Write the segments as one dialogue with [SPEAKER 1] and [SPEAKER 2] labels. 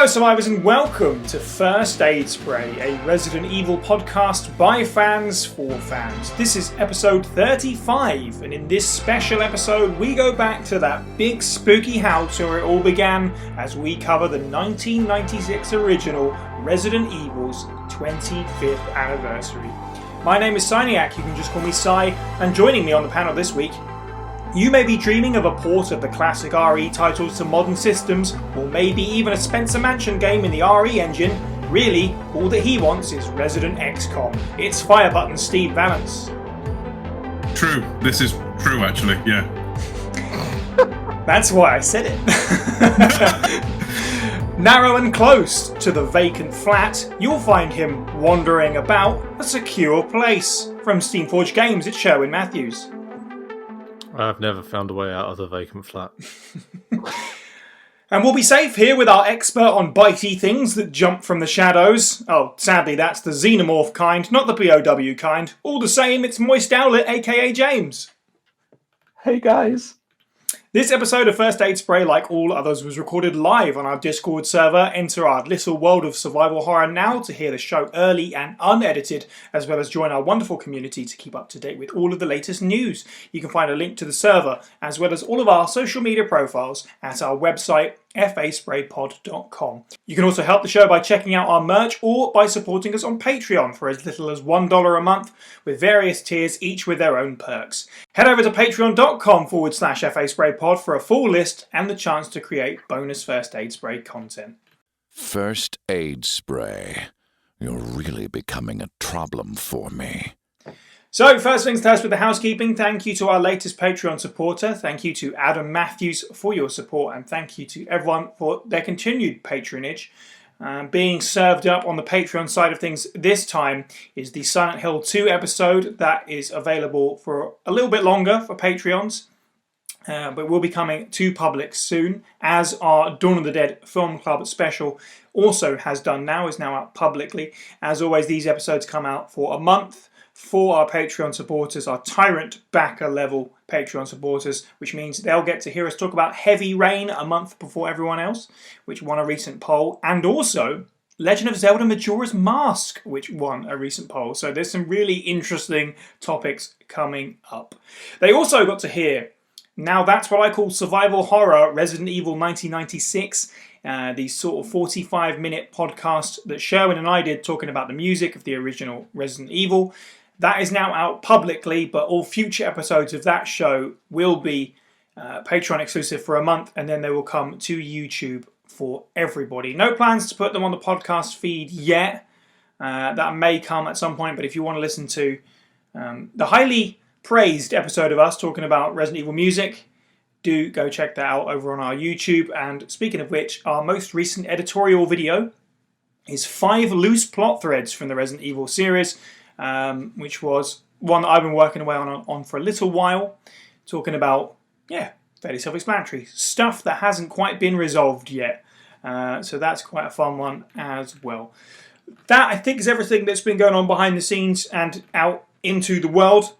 [SPEAKER 1] survivors, and welcome to First Aid Spray, a Resident Evil podcast by fans for fans. This is episode 35, and in this special episode we go back to that big spooky house where it all began as we cover the 1996 original Resident Evil's 25th anniversary. My name is Syniac, you can just call me Sy, and joining me on the panel this week, you may be dreaming of a port of the classic RE titles to modern systems, or maybe even a Spencer Mansion game in the RE engine. Really, all that he wants is Resident XCOM. It's Fire Button Steve Valance.
[SPEAKER 2] True. This is true, actually, yeah.
[SPEAKER 1] That's why I said it. Narrow and close to the vacant flat, you'll find him wandering about a secure place. From Steamforged Games, it's Sherwin Matthews.
[SPEAKER 3] I've never found a way out of the vacant flat.
[SPEAKER 1] And we'll be safe here with our expert on bitey things that jump from the shadows. Oh, sadly, that's the xenomorph kind, not the POW kind. All the same, it's Moist Owlet, aka James.
[SPEAKER 4] Hey guys.
[SPEAKER 1] This episode of First Aid Spray, like all others, was recorded live on our Discord server. Enter our little world of survival horror now to hear the show early and unedited, as well as join our wonderful community to keep up to date with all of the latest news. You can find a link to the server, as well as all of our social media profiles, at our website, faspraypod.com. You can also help the show by checking out our merch or by supporting us on Patreon for as little as $1 a month, with various tiers, each with their own perks. Head over to patreon.com/faspraypod for a full list and the chance to create bonus First Aid Spray content.
[SPEAKER 5] First Aid Spray. You're really becoming a problem for me.
[SPEAKER 1] So, first things first with the housekeeping. Thank you to our latest Patreon supporter. Thank you to Adam Matthews for your support, and thank you to everyone for their continued patronage. Being served up on the Patreon side of things this time is the Silent Hill 2 episode that is available for a little bit longer for Patreons, but will be coming to public soon, as our Dawn of the Dead Film Club special also has done now, is now out publicly. As always, these episodes come out for a month for our Patreon supporters, our Tyrant Backer level Patreon supporters, which means they'll get to hear us talk about Heavy Rain a month before everyone else, which won a recent poll, and also Legend of Zelda Majora's Mask, which won a recent poll. So there's some really interesting topics coming up. They also got to hear, now that's what I call survival horror, Resident Evil 1996, the sort of 45-minute podcast that Sherwin and I did talking about the music of the original Resident Evil. That is now out publicly, but all future episodes of that show will be Patreon exclusive for a month, and then they will come to YouTube for everybody. No plans to put them on the podcast feed yet. That may come at some point, but if you want to listen to the highly praised episode of us talking about Resident Evil music, do go check that out over on our YouTube. And speaking of which, our most recent editorial video is 5 loose plot threads from the Resident Evil series, which was one that I've been working away on for a little while, talking about, fairly self-explanatory stuff that hasn't quite been resolved yet. So that's quite a fun one as well. That, I think, is everything that's been going on behind the scenes and out into the world.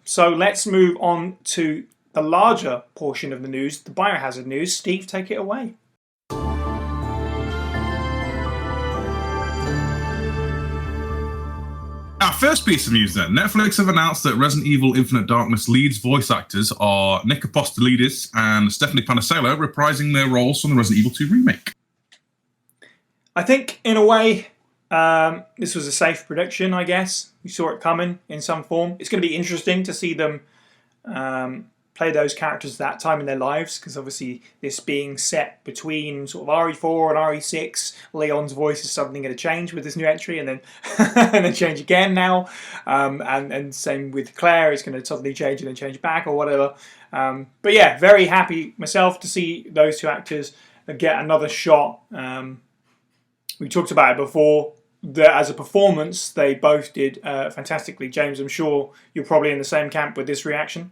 [SPEAKER 1] So let's move on to the larger portion of the news, the Biohazard news. Steve, take it away.
[SPEAKER 2] Our first piece of news then. Netflix have announced that Resident Evil Infinite Darkness leads voice actors are Nick Apostolidis and Stephanie Panisello, reprising their roles from the Resident Evil 2 remake.
[SPEAKER 1] I think, in a way, this was a safe prediction, I guess. We saw it coming in some form. It's going to be interesting to see them play those characters at that time in their lives, because obviously this being set between sort of RE4 and RE6, Leon's voice is suddenly going to change with this new entry, and then and then change again now, and same with Claire, it's going to suddenly change and then change back or whatever. But yeah, very happy myself to see those two actors get another shot. We talked about it before, that as a performance they both did fantastically. James, I'm sure you're probably in the same camp with this reaction.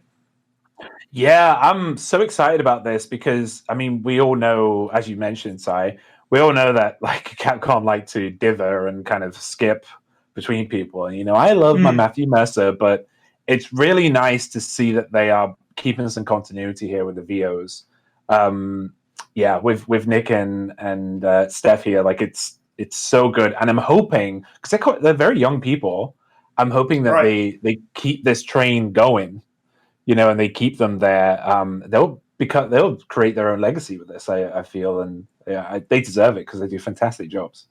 [SPEAKER 4] Yeah, I'm so excited about this because, I mean, we all know, as you mentioned, Sai, we all know that like Capcom like to dither and kind of skip between people. And, you know, I love my Matthew Mercer, but it's really nice to see that they are keeping some continuity here with the VOs. yeah, with Nick and Steph here, like it's so good, and I'm hoping because they're very young people. I'm hoping that
[SPEAKER 1] Right.
[SPEAKER 4] they keep this train going, and they keep them there. They'll create their own legacy with this. I feel, and they deserve it because they do fantastic jobs.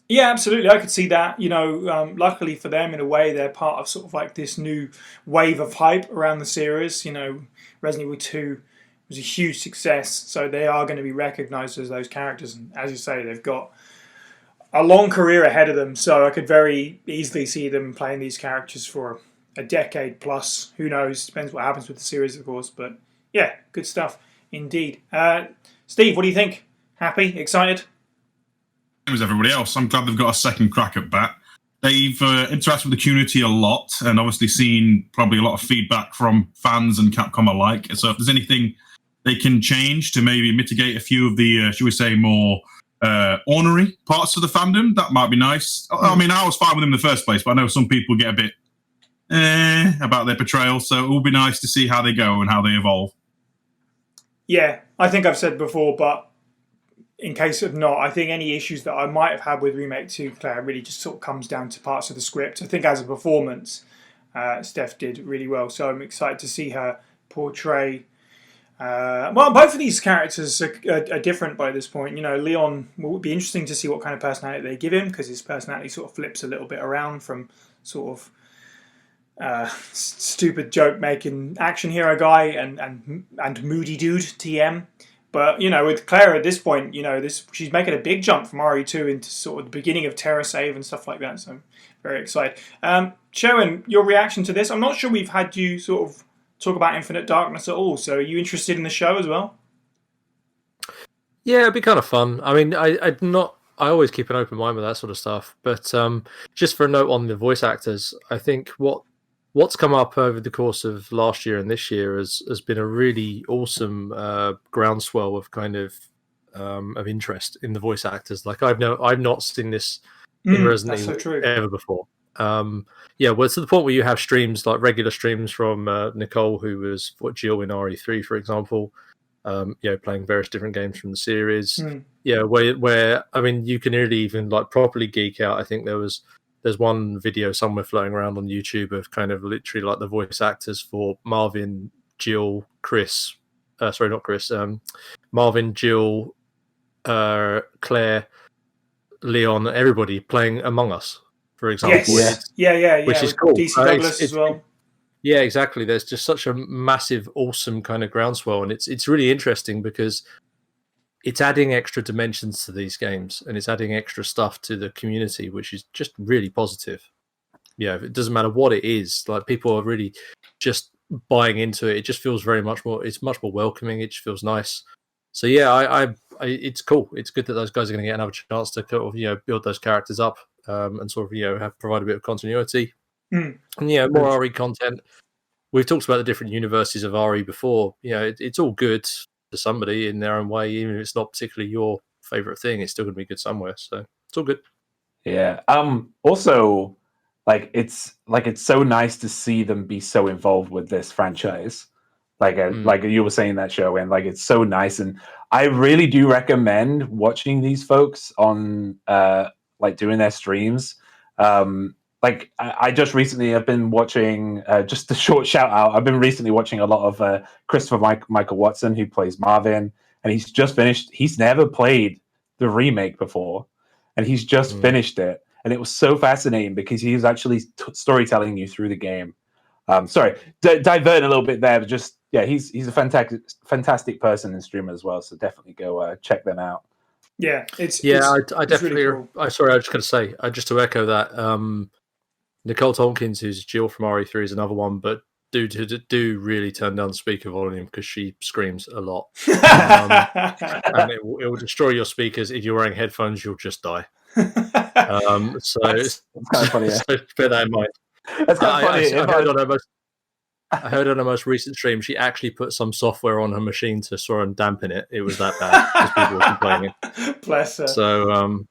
[SPEAKER 1] Yeah, absolutely. I could see that. Luckily for them, in a way, they're part of sort of like this new wave of hype around the series. Resident Evil 2 was a huge success, so they are going to be recognised as those characters. And as you say, they've got a long career ahead of them, so I could very easily see them playing these characters for a decade plus. Who knows? Depends what happens with the series, of course. But yeah, good stuff indeed. Steve, what do you think? Happy? Excited?
[SPEAKER 2] As everybody else, I'm glad they've got a second crack at bat. They've interacted with the community a lot and obviously seen probably a lot of feedback from fans and Capcom alike. So if there's anything they can change to maybe mitigate a few of the, should we say, more ornery parts of the fandom, that might be nice. I mean, I was fine with them in the first place, but I know some people get a bit about their portrayal, so it will be nice to see how they go and how they evolve.
[SPEAKER 1] Yeah, I think I've said before, but in case of not, I think any issues that I might have had with Remake 2, Claire, really just sort of comes down to parts of the script. I think as a performance, Steph did really well, so I'm excited to see her portray. Both of these characters are different by this point. Leon will be interesting to see what kind of personality they give him, because his personality sort of flips a little bit around from sort of stupid joke making action hero guy and moody dude TM. But with Claire at this point, she's making a big jump from RE2 into sort of the beginning of Terra Save and stuff like that. So I'm very excited. Sherwin, your reaction to this? I'm not sure we've had you sort of talk about Infinite Darkness at all. So are you interested in the show as well?
[SPEAKER 3] Yeah, it'd be kind of fun. I mean, I always keep an open mind with that sort of stuff. But just for a note on the voice actors, I think what's come up over the course of last year and this year has been a really awesome groundswell of kind of interest in the voice actors. Like I've not seen this in Resident Evil ever before. Well, to the point where you have streams, like regular streams from Nicole, who was Jill in RE3, for example, playing various different games from the series. Where I mean, you can really even like properly geek out. I think there's one video somewhere floating around on YouTube of kind of literally like the voice actors for Marvin, Jill, Chris. Sorry, not Chris. Marvin, Jill, Claire, Leon, everybody playing Among Us, for example.
[SPEAKER 1] Yes. Yeah.
[SPEAKER 3] Which is cool.
[SPEAKER 1] DC Douglas as well.
[SPEAKER 3] Yeah, exactly. There's just such a massive, awesome kind of groundswell, and it's really interesting because it's adding extra dimensions to these games, and it's adding extra stuff to the community, which is just really positive. Yeah, it doesn't matter what it is. Like people are really just buying into it. It just feels it's much more welcoming. It just feels nice. So yeah, I it's cool. It's good that those guys are going to get another chance to sort of, build those characters up and sort of have provide a bit of continuity. And more RE content. We've talked about the different universes of RE before. It's all good to somebody in their own way, even if it's not particularly your favorite thing. It's still going to be good somewhere. So it's all good.
[SPEAKER 4] Yeah. Also, it's so nice to see them be so involved with this franchise. Like you were saying that show, and it's so nice, and I really do recommend watching these folks on doing their streams. I just recently have been watching, just a short shout out, I've been recently watching a lot of Christopher Michael Watson, who plays Marvin, and he's just finished. He's never played the remake before, and he's just finished it, and it was so fascinating because he was actually storytelling you through the game. Sorry, diverting a little bit there, but just he's a fantastic person and streamer as well. So definitely go check them out.
[SPEAKER 1] Yeah,
[SPEAKER 3] I definitely.
[SPEAKER 1] Really cool.
[SPEAKER 3] Sorry, I was just going to say, just to echo that, Nicole Tompkins, who's Jill from RE3, is another one, but do really turn down the speaker volume because she screams a lot, and it will destroy your speakers. If you're wearing headphones, you'll just die. So
[SPEAKER 4] that's kind of funny.
[SPEAKER 3] So bear that in mind.
[SPEAKER 4] That's kind of funny.
[SPEAKER 3] I heard on her most recent stream, she actually put some software on her machine to sort of dampen it. It was that bad because people were complaining.
[SPEAKER 1] Bless her.
[SPEAKER 3] So,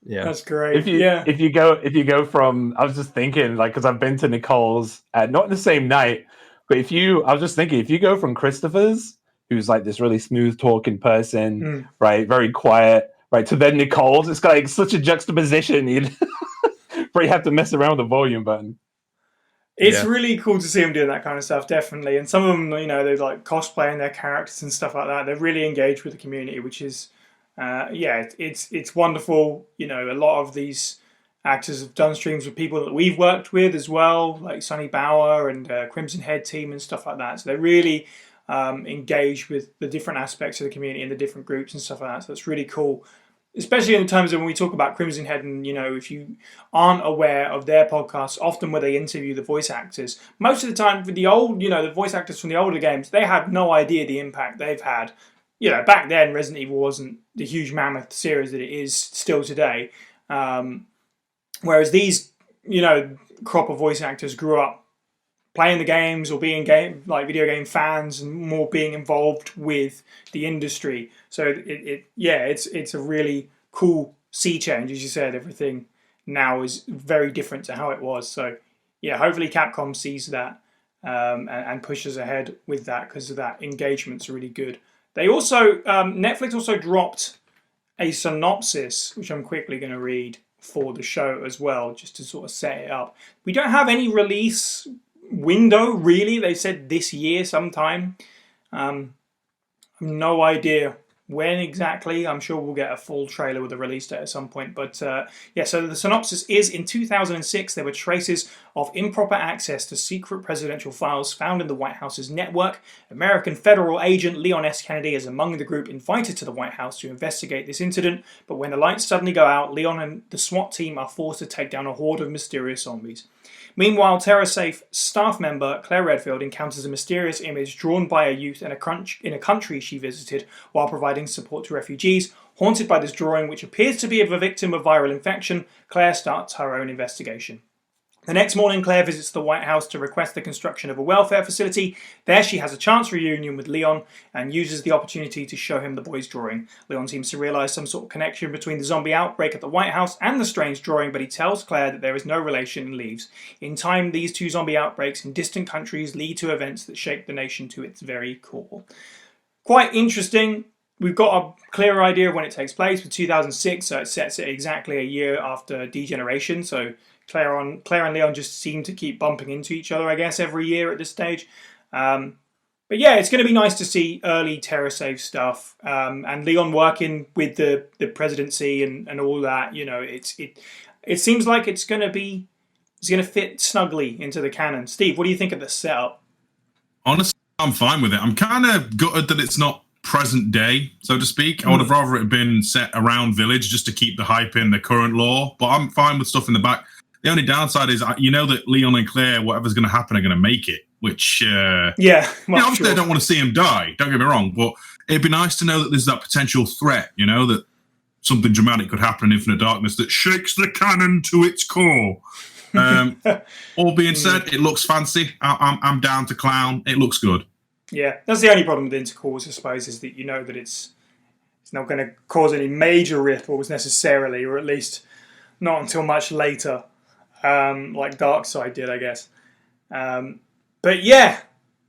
[SPEAKER 3] yeah,
[SPEAKER 1] that's great.
[SPEAKER 4] If you go from, I was just thinking, because I've been to Nicole's, not in the same night, but I was just thinking, if you go from Christopher's, who's like this really smooth talking person, right? Very quiet, right? To then Nicole, it's like such a juxtaposition. You'd probably have to mess around with the volume button.
[SPEAKER 1] It's really cool to see them doing that kind of stuff, definitely. And some of them, you know, they're like cosplaying their characters and stuff like that. They're really engaged with the community, which is, it's wonderful. You know, a lot of these actors have done streams with people that we've worked with as well, like Sonny Bauer and Crimson Head team and stuff like that. So they're really engaged with the different aspects of the community and the different groups and stuff like that. So it's really cool. Especially in terms of when we talk about Crimson Head, and you know, if you aren't aware of their podcasts, often where they interview the voice actors, most of the time for the old, you know, the voice actors from the older games, they had no idea the impact they've had. You know, back then Resident Evil wasn't the huge mammoth series that it is still today. Whereas these, you know, crop of voice actors grew up playing the games or being video game fans and more being involved with the industry. So it's a really cool sea change, as you said. Everything now is very different to how it was. So yeah, hopefully Capcom sees that and pushes ahead with that, because of that engagement's really good. They also Netflix also dropped a synopsis, which I'm quickly going to read for the show as well, just to sort of set it up. We don't have any release window really. They said this year sometime. No idea when exactly. I'm sure we'll get a full trailer with a release date at some point. But so the synopsis is: in 2006, there were traces of improper access to secret presidential files found in the White House's network. American federal agent Leon S. Kennedy is among the group invited to the White House to investigate this incident. But when the lights suddenly go out, Leon and the SWAT team are forced to take down a horde of mysterious zombies. Meanwhile, TerraSafe staff member Claire Redfield encounters a mysterious image drawn by a youth in a country she visited while providing support to refugees. Haunted by this drawing, which appears to be of a victim of viral infection, Claire starts her own investigation. The next morning, Claire visits the White House to request the construction of a welfare facility. There she has a chance reunion with Leon and uses the opportunity to show him the boy's drawing. Leon seems to realise some sort of connection between the zombie outbreak at the White House and the strange drawing, but he tells Claire that there is no relation and leaves. In time, these two zombie outbreaks in distant countries lead to events that shake the nation to its very core. Quite interesting. We've got a clearer idea of when it takes place with 2006, so it sets it exactly a year after Degeneration. So Claire and Leon just seem to keep bumping into each other, I guess, every year at this stage. But yeah, it's going to be nice to see early TerraSafe stuff and Leon working with the presidency and all that. You know, it seems like it's going to fit snugly into the canon. Steve, what do you think of the setup?
[SPEAKER 2] Honestly, I'm fine with it. I'm kind of gutted that it's not present day, so to speak. I would have rather it had been set around Village just to keep the hype in the current lore, but I'm fine with stuff in the back. The only downside is, you know, that Leon and Claire, whatever's going to happen, are going to make it, which, obviously I don't want to see him die, don't get me wrong, but it'd be nice to know that there's that potential threat, you know, that something dramatic could happen in Infinite Darkness that shakes the canon to its core. All being said, it looks fancy. I'm down to clown. It looks good.
[SPEAKER 1] Yeah, that's the only problem with Intercourse, I suppose, is that you know that it's not going to cause any major ripples necessarily, or at least not until much later. Like Darkseid did, I guess. But yeah,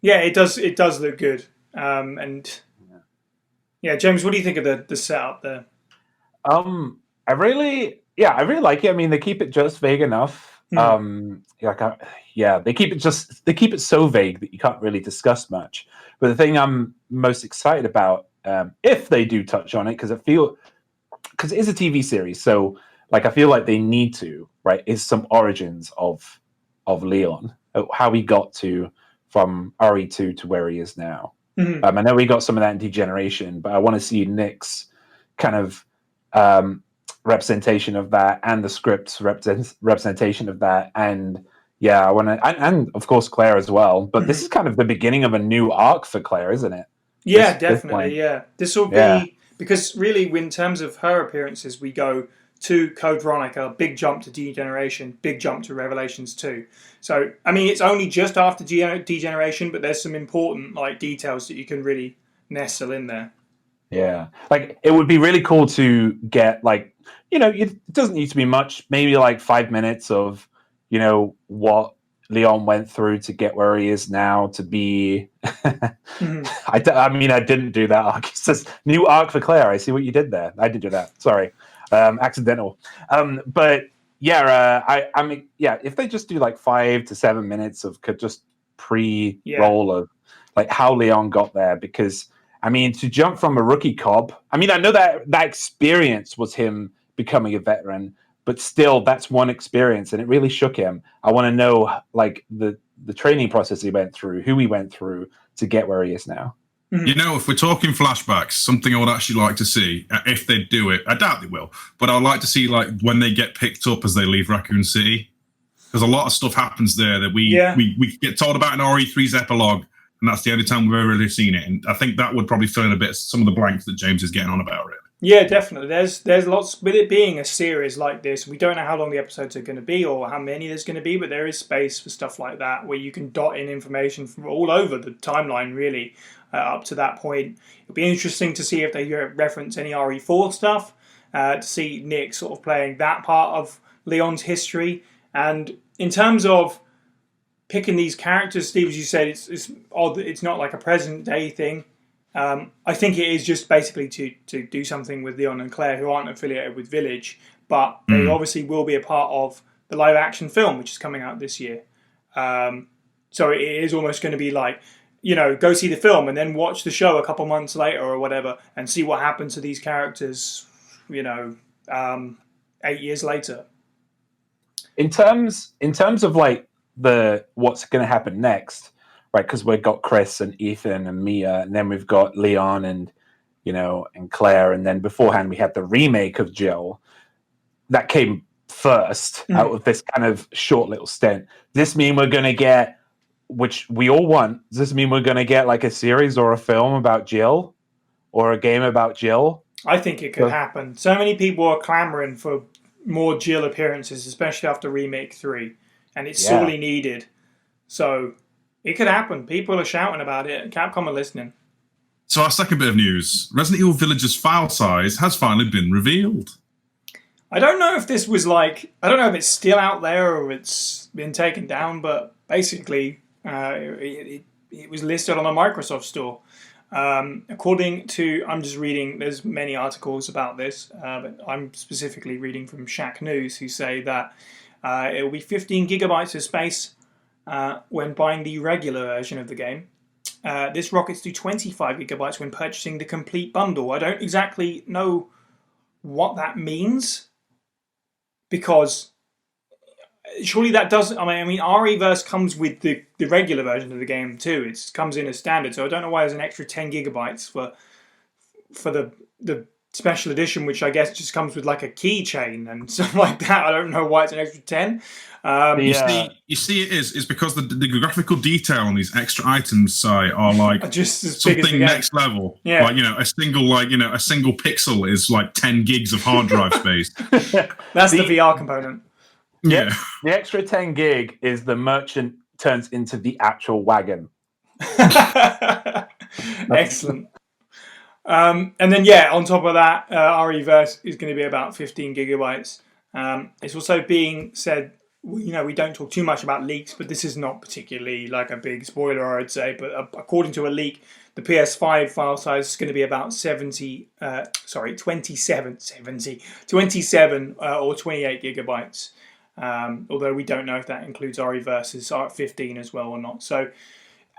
[SPEAKER 1] it does look good. And yeah, James, what do you think of the setup there?
[SPEAKER 4] I really like it. I mean, they keep it just vague enough. They keep it so vague that you can't really discuss much. But the thing I'm most excited about, if they do touch on it, because it is a TV series, so like I feel like they need to, right, is some origins of Leon, how he got from RE2 to where he is now. I know we got some of that in Degeneration, but I want to see Nick's kind of representation of that, and the script's representation of that, and I want to, and of course Claire as well. But this is kind of the beginning of a new arc for Claire, isn't it?
[SPEAKER 1] Yeah, definitely. This will be because really, in terms of her appearances, we go to Code Veronica, big jump to Degeneration, big jump to Revelations 2. So, I mean, it's only just after Degeneration, but there's some important like details that you can really nestle in there.
[SPEAKER 4] Yeah, like it would be really cool to get like, you know, it doesn't need to be much, maybe like 5 minutes of, you know, what Leon went through to get where he is now to be.
[SPEAKER 1] Mhm.
[SPEAKER 4] I mean, I didn't do that arc. It says new arc for Claire. I see what you did there. I did do that. Sorry, accidental. But yeah, I mean, yeah. If they just do like 5 to 7 minutes of just pre-roll of like how Leon got there, because I mean, to jump from a rookie cop. I mean, I know that experience was him becoming a veteran, but still, that's one experience, and it really shook him. I want to know like the training process he went through, who he went through to get where he is now.
[SPEAKER 2] You know, if we're talking flashbacks, something I would actually like to see, if they do it, I doubt they will, but I'd like to see like when they get picked up as they leave Raccoon City, because a lot of stuff happens there that we get told about in RE3's epilogue, and that's the only time we've ever really seen it. And I think that would probably fill in a bit some of the blanks that James is getting on about, really.
[SPEAKER 1] Yeah, definitely. There's lots with it being a series like this. We don't know how long the episodes are going to be or how many there's going to be, but there is space for stuff like that where you can dot in information from all over the timeline, really, up to that point. It'll be interesting to see if they reference any RE4 stuff, to see Nick sort of playing that part of Leon's history. And in terms of picking these characters, Steve, as you said, it's odd that it's not like a present day thing. I think it is just basically to do something with Leon and Claire, who aren't affiliated with Village, but they obviously will be a part of the live action film, which is coming out this year. So it is almost going to be like, you know, go see the film and then watch the show a couple months later or whatever and see what happened to these characters, you know, 8 years later.
[SPEAKER 4] In terms of like what's going to happen next, right? Because we've got Chris and Ethan and Mia, and then we've got Leon and, you know, and Claire, and then beforehand we had the remake of Jill that came first out of this kind of short little stint. Does this mean we're going to get, which we all want, does this mean we're going to get like a series or a film about Jill or a game about Jill?
[SPEAKER 1] I think it could happen. So many people are clamoring for more Jill appearances, especially after Remake 3, and it's sorely needed. So it could happen. People are shouting about it. Capcom are listening.
[SPEAKER 2] So our second bit of news, Resident Evil Village's file size has finally been revealed.
[SPEAKER 1] I don't know if this was like, I don't know if it's still out there or it's been taken down, but basically it was listed on the Microsoft Store. According to, I'm just reading, there's many articles about this, but I'm specifically reading from Shack News, who say that it will be 15 gigabytes of space when buying the regular version of the game. This rockets to 25 gigabytes when purchasing the complete bundle. I don't exactly know what that means, because surely that doesn't. I mean, RE-verse comes with the regular version of the game too. It comes in as standard, so I don't know why there's an extra 10 gigabytes for the special edition, which I guess just comes with like a keychain and stuff like that. I don't know why it's an extra 10.
[SPEAKER 2] You see, it is because the graphical detail on these extra items are like
[SPEAKER 1] just as big
[SPEAKER 2] something
[SPEAKER 1] as
[SPEAKER 2] next level.
[SPEAKER 1] Yeah,
[SPEAKER 2] like a single pixel is like 10 gigs of hard drive space.
[SPEAKER 1] That's the VR component.
[SPEAKER 2] Yeah,
[SPEAKER 4] the extra 10 gig is the merchant turns into the actual wagon.
[SPEAKER 1] Excellent. And then on top of that, RE-verse is going to be about 15 gigabytes. It's also being said, we don't talk too much about leaks, but this is not particularly like a big spoiler, I'd say. But according to a leak, the PS5 file size is going to be about 27 or 28 gigabytes. Although we don't know if that includes RE-verse's 15 as well or not. So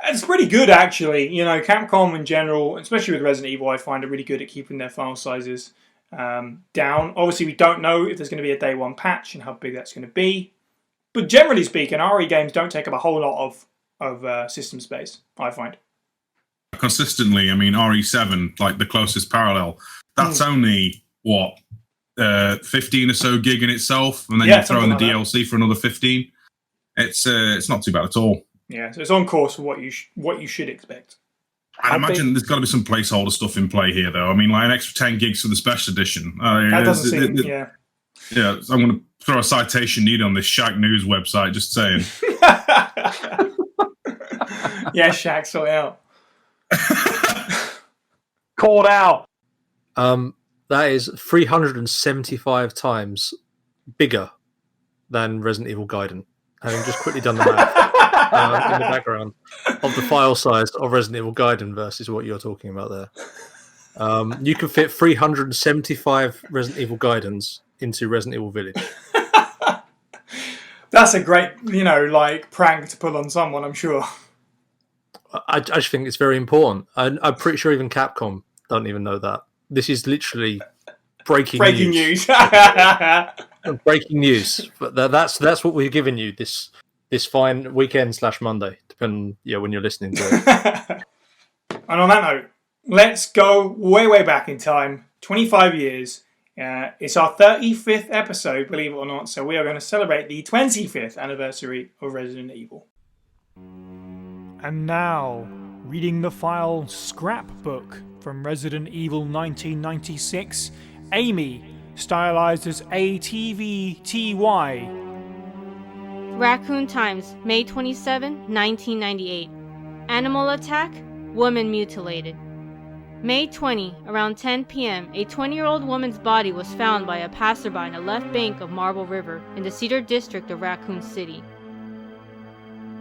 [SPEAKER 1] it's pretty good, actually. You know, Capcom in general, especially with Resident Evil, I find are really good at keeping their file sizes down. Obviously, we don't know if there's going to be a day one patch and how big that's going to be. But generally speaking, RE games don't take up a whole lot of system space, I find.
[SPEAKER 2] Consistently, I mean, RE7, like the closest parallel, that's only, 15 or so gig in itself, and then you throw in the DLC for another 15. It's not too bad at all. Yeah,
[SPEAKER 1] so it's on course for what you should expect.
[SPEAKER 2] I imagine there's got to be some placeholder stuff in play here, though. I mean, like an extra 10 gigs for the special edition.
[SPEAKER 1] That doesn't seem, yeah.
[SPEAKER 2] Yeah, I'm going to throw a citation needed on this Shack News website, just saying.
[SPEAKER 1] Yeah, Shack, sort it out.
[SPEAKER 4] Called out.
[SPEAKER 3] That is 375 times bigger than Resident Evil Gaiden. having just quickly done the math in the background of the file size of Resident Evil Gaiden versus what you're talking about there. You can fit 375 Resident Evil Gaidens into Resident Evil Village.
[SPEAKER 1] That's a great, prank to pull on someone, I'm sure.
[SPEAKER 3] I just think it's very important. I'm pretty sure even Capcom don't even know that. This is literally breaking news. Breaking news. But that's what we're giving you this fine weekend / Monday, depending when you're listening to it.
[SPEAKER 1] And on that note, let's go way back in time, 25 years. It's our 35th episode, believe it or not, so we are going to celebrate the 25th anniversary of Resident Evil. And now, reading the file scrapbook from Resident Evil 1996, Amy, stylized as ATVTY.
[SPEAKER 6] Raccoon Times, May 27, 1998. Animal attack, woman mutilated. May 20, around 10 p.m., a 20-year-old woman's body was found by a passerby in the left bank of Marble River in the Cedar District of Raccoon City.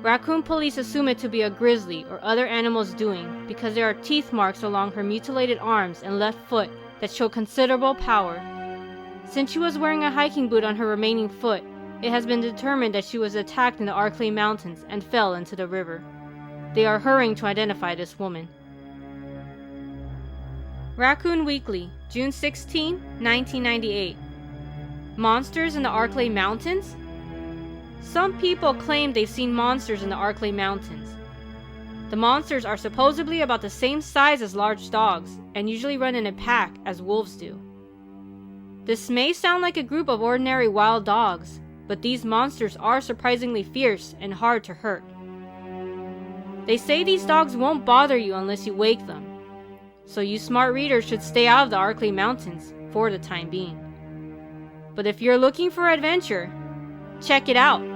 [SPEAKER 6] Raccoon police assume it to be a grizzly or other animal's doing because there are teeth marks along her mutilated arms and left foot that show considerable power. Since she was wearing a hiking boot on her remaining foot, it has been determined that she was attacked in the Arklay Mountains and fell into the river. They are hurrying to identify this woman. Raccoon Weekly, June 16, 1998. Monsters in the Arklay Mountains? Some people claim they've seen monsters in the Arklay Mountains. The monsters are supposedly about the same size as large dogs, and usually run in a pack as wolves do. This may sound like a group of ordinary wild dogs, but these monsters are surprisingly fierce and hard to hurt. They say these dogs won't bother you unless you wake them, so you smart readers should stay out of the Arklay Mountains for the time being. But if you're looking for adventure, check it out.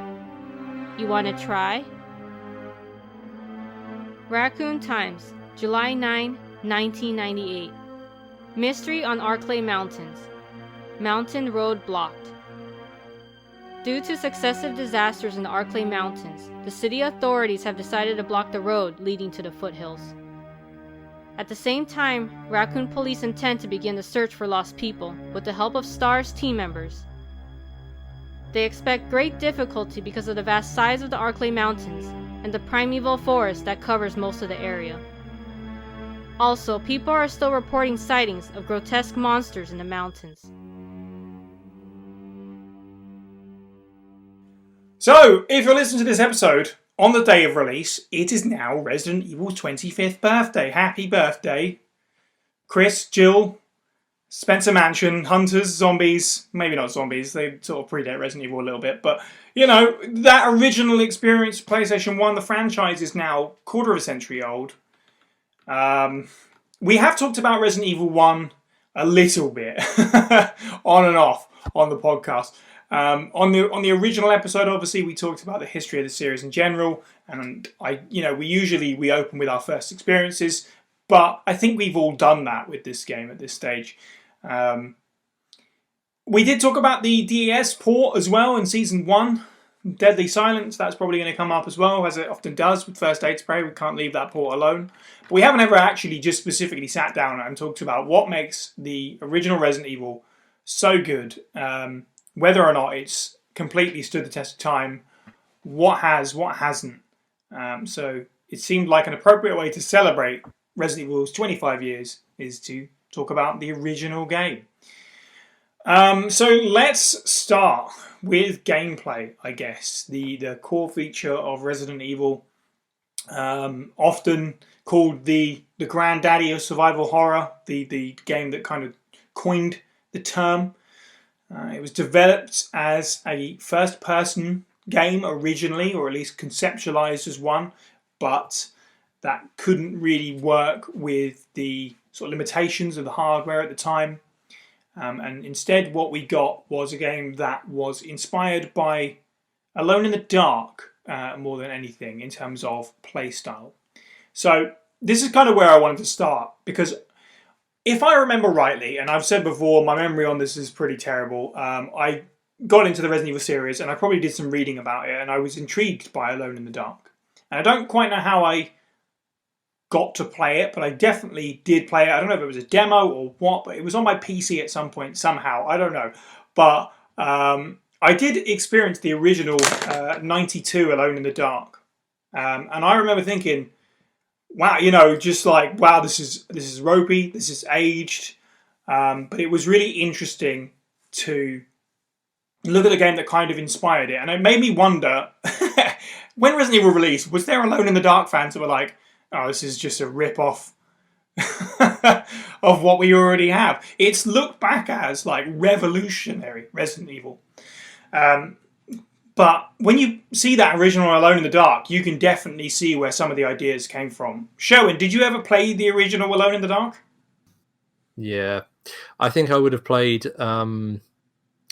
[SPEAKER 6] You want to try? Raccoon Times, July 9, 1998. Mystery on Arklay Mountains. Mountain road blocked. Due to successive disasters in the Arklay Mountains, the city authorities have decided to block the road leading to the foothills. At the same time, Raccoon police intend to begin the search for lost people with the help of STAR's team members. They expect great difficulty because of the vast size of the Arklay Mountains and the primeval forest that covers most of the area. Also, people are still reporting sightings of grotesque monsters in the mountains.
[SPEAKER 1] So, if you're listening to this episode on the day of release, it is now Resident Evil's 25th birthday. Happy birthday, Chris, Jill, Spencer Mansion, Hunters, Zombies. Maybe not Zombies, they sort of predate Resident Evil a little bit. But, that original experience, PlayStation 1, the franchise is now a quarter of a century old. We have talked about Resident Evil 1 a little bit, on and off, on the podcast. On the original episode, obviously, we talked about the history of the series in general, and we open with our first experiences, but I think we've all done that with this game at this stage. We did talk about the DES port as well in Season 1, Deadly Silence. That's probably going to come up as well, as it often does with First Aid Spray. We can't leave that port alone. But we haven't ever actually just specifically sat down and talked about what makes the original Resident Evil so good, whether or not it's completely stood the test of time, what hasn't. So it seemed like an appropriate way to celebrate Resident Evil's 25 years is to talk about the original game. So let's start with gameplay, I guess. The core feature of Resident Evil, often called the granddaddy of survival horror, the game that kind of coined the term. It was developed as a first-person game originally, or at least conceptualized as one, but that couldn't really work with the sort of limitations of the hardware at the time. And instead what we got was a game that was inspired by Alone in the Dark more than anything in terms of play style. So this is kind of where I wanted to start, because if I remember rightly, and I've said before, my memory on this is pretty terrible. I got into the Resident Evil series, and I probably did some reading about it, and I was intrigued by Alone in the Dark. And I don't quite know how I got to play it, but I definitely did play it. I don't know if it was a demo or what, but it was on my PC at some point somehow. I don't know. But I did experience the original 92 Alone in the Dark. And I remember thinking, wow, just like, wow, this is ropey, this is aged. But it was really interesting to look at a game that kind of inspired it. And it made me wonder, when Resident Evil released, was there Alone in the Dark fans that were like, oh, this is just a rip-off of what we already have? It's looked back as like revolutionary Resident Evil. But when you see that original Alone in the Dark, you can definitely see where some of the ideas came from. Sherwin, did you ever play the original Alone in the Dark?
[SPEAKER 3] Yeah. I think I would have played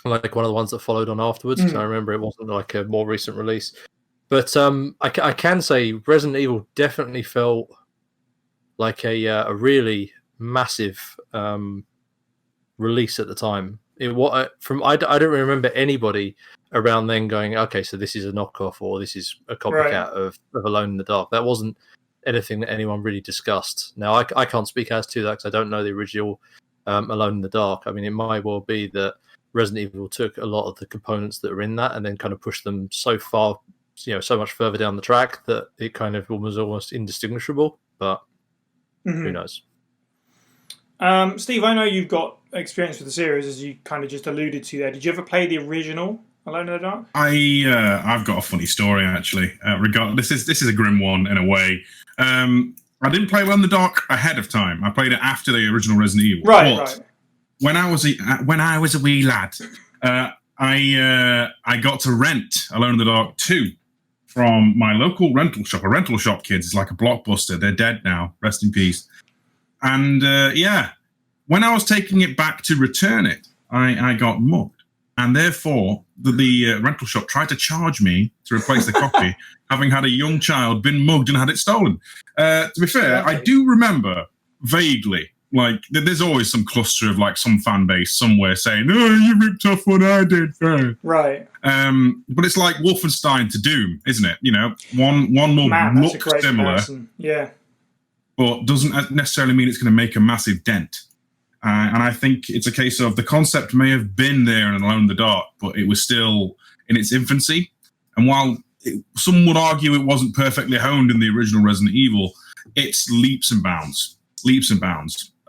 [SPEAKER 3] like one of the ones that followed on afterwards, because I remember it wasn't like a more recent release. But I can say Resident Evil definitely felt like a really massive release at the time. I don't remember anybody around then going, okay, so this is a knockoff or this is a copycat of Alone in the Dark. That wasn't anything that anyone really discussed. Now, I can't speak as to that because I don't know the original Alone in the Dark. I mean, it might well be that Resident Evil took a lot of the components that are in that and then kind of pushed them so far, so much further down the track that it kind of was almost indistinguishable. But who knows?
[SPEAKER 1] Steve, I know you've got experience with the series, as you kind of just alluded to there. Did you ever play the original Alone in the Dark?
[SPEAKER 2] I've got a funny story actually. This is a grim one in a way. I didn't play Alone in the Dark ahead of time. I played it after the original Resident Evil. Right. When I was a wee lad, I got to rent Alone in the Dark 2 from my local rental shop. A rental shop, kids, is like a Blockbuster. They're dead now. Rest in peace. And when I was taking it back to return it, I got mugged. And therefore, the rental shop tried to charge me to replace the copy, having had a young child been mugged and had it stolen. To be fair, I do remember vaguely, like, there's always some cluster of, like, some fan base somewhere saying, oh, you ripped off what I did.
[SPEAKER 1] Right.
[SPEAKER 2] But it's like Wolfenstein to Doom, isn't it? One mug looks similar.
[SPEAKER 1] Yeah.
[SPEAKER 2] But doesn't necessarily mean it's going to make a massive dent. And I think it's a case of the concept may have been there in Alone in the Dark, but it was still in its infancy. And while some would argue it wasn't perfectly honed in the original Resident Evil, it's leaps and bounds.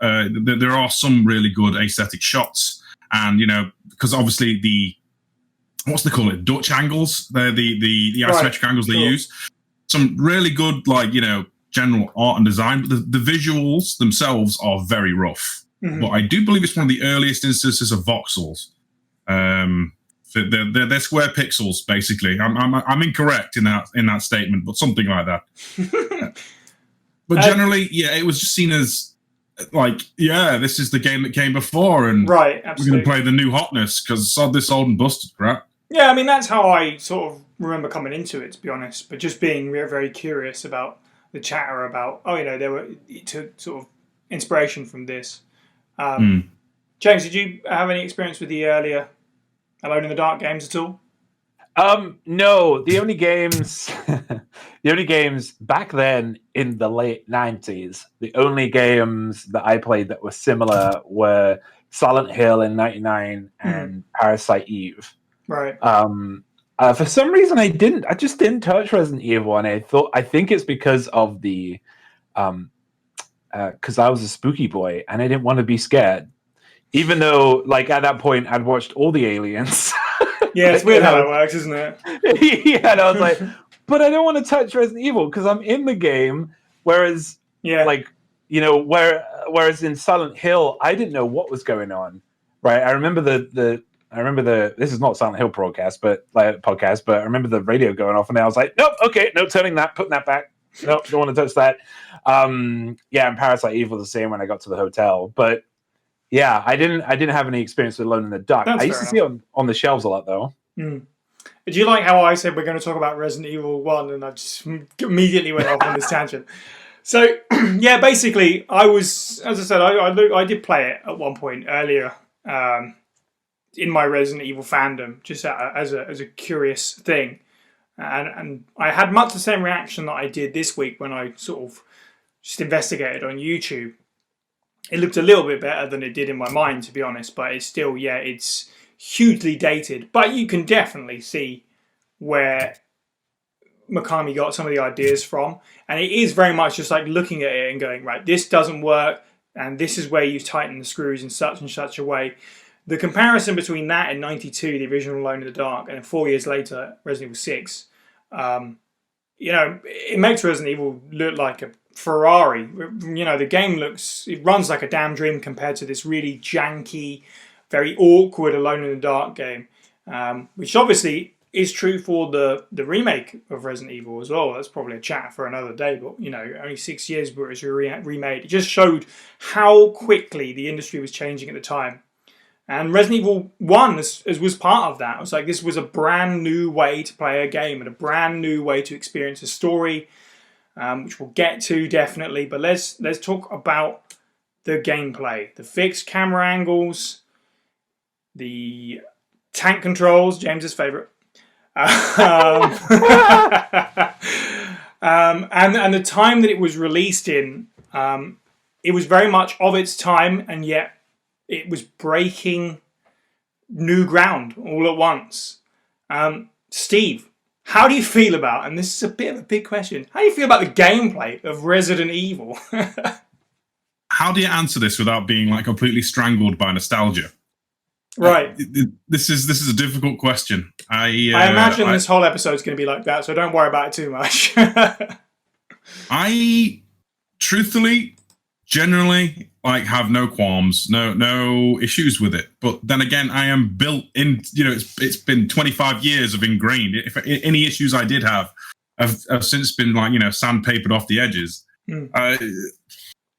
[SPEAKER 2] There are some really good aesthetic shots. And, because obviously what's they call it? Dutch angles? They're the isometric angles they use. Some really good, general art and design, but the visuals themselves are very rough. Mm-hmm. But I do believe it's one of the earliest instances of voxels. They're square pixels, basically. I'm incorrect in that statement, but something like that. But generally, it was just seen as this is the game that came before, and
[SPEAKER 1] we're
[SPEAKER 2] going to play the new hotness because sod this old and busted crap.
[SPEAKER 1] Yeah, I mean that's how I sort of remember coming into it, to be honest. But just being very, very curious about the chatter about it took sort of inspiration from this. James, did you have any experience with the earlier Alone in the Dark games at all?
[SPEAKER 4] No, the only games back then in the late 90s, the only games that I played that were similar were Silent Hill in 99 and Parasite Eve.
[SPEAKER 1] Right.
[SPEAKER 4] For some reason I just didn't touch Resident Evil, and I think it's because of the because I was a spooky boy and I didn't want to be scared, even though at that point I'd watched all the Aliens.
[SPEAKER 1] Yeah, it's weird how it works, isn't it?
[SPEAKER 4] Yeah, and I was like, but I don't want to touch Resident Evil because I'm in the game. Whereas, whereas in Silent Hill, I didn't know what was going on. Right? I remember the this is not Silent Hill podcast, but I remember the radio going off, and I was like, nope, okay, no, turning that, putting that back. Nope, don't want to touch that. And Parasite Eve was the same when I got to the hotel, but. Yeah, I didn't have any experience with Alone in the Dark. I used to see it on the shelves a lot, though.
[SPEAKER 1] Do you like how I said we're going to talk about Resident Evil 1 and I just immediately went off on this tangent? So, basically, I was, as I said, I did play it at one point earlier. in my Resident Evil fandom, just as a curious thing. And I had much the same reaction that I did this week when I sort of just investigated on YouTube. It looked a little bit better than it did in my mind, to be honest, but it's still, it's hugely dated. But you can definitely see where Mikami got some of the ideas from. And it is very much just like looking at it and going, right, this doesn't work, and this is where you tighten the screws in such and such a way. The comparison between that and 92, the original Alone in the Dark, and 4 years later, Resident Evil 6, it makes Resident Evil look like a Ferrari. The game it runs like a damn dream compared to this really janky, very awkward Alone in the Dark game, which obviously is true for the remake of Resident Evil as well. That's probably a chat for another day, but only 6 years before it was remade. It just showed how quickly the industry was changing at the time. And Resident Evil 1 was part of that. It was like this was a brand new way to play a game and a brand new way to experience a story, which we'll get to definitely. But let's talk about the gameplay, the fixed camera angles, the tank controls, James's favourite, and the time that it was released in. It was very much of its time, and yet it was breaking new ground all at once. Steve, how do you feel about, and this is a bit of a big question, how do you feel about the gameplay of Resident Evil?
[SPEAKER 2] How do you answer this without being like completely strangled by nostalgia?
[SPEAKER 1] Right.
[SPEAKER 2] This is a difficult question. I
[SPEAKER 1] imagine this whole episode is going to be like that, so don't worry about it too much.
[SPEAKER 2] I truthfully, generally, have no qualms, no issues with it. But then again, I am built in. It's been 25 years of ingrained. If any issues I did have since been sandpapered off the edges.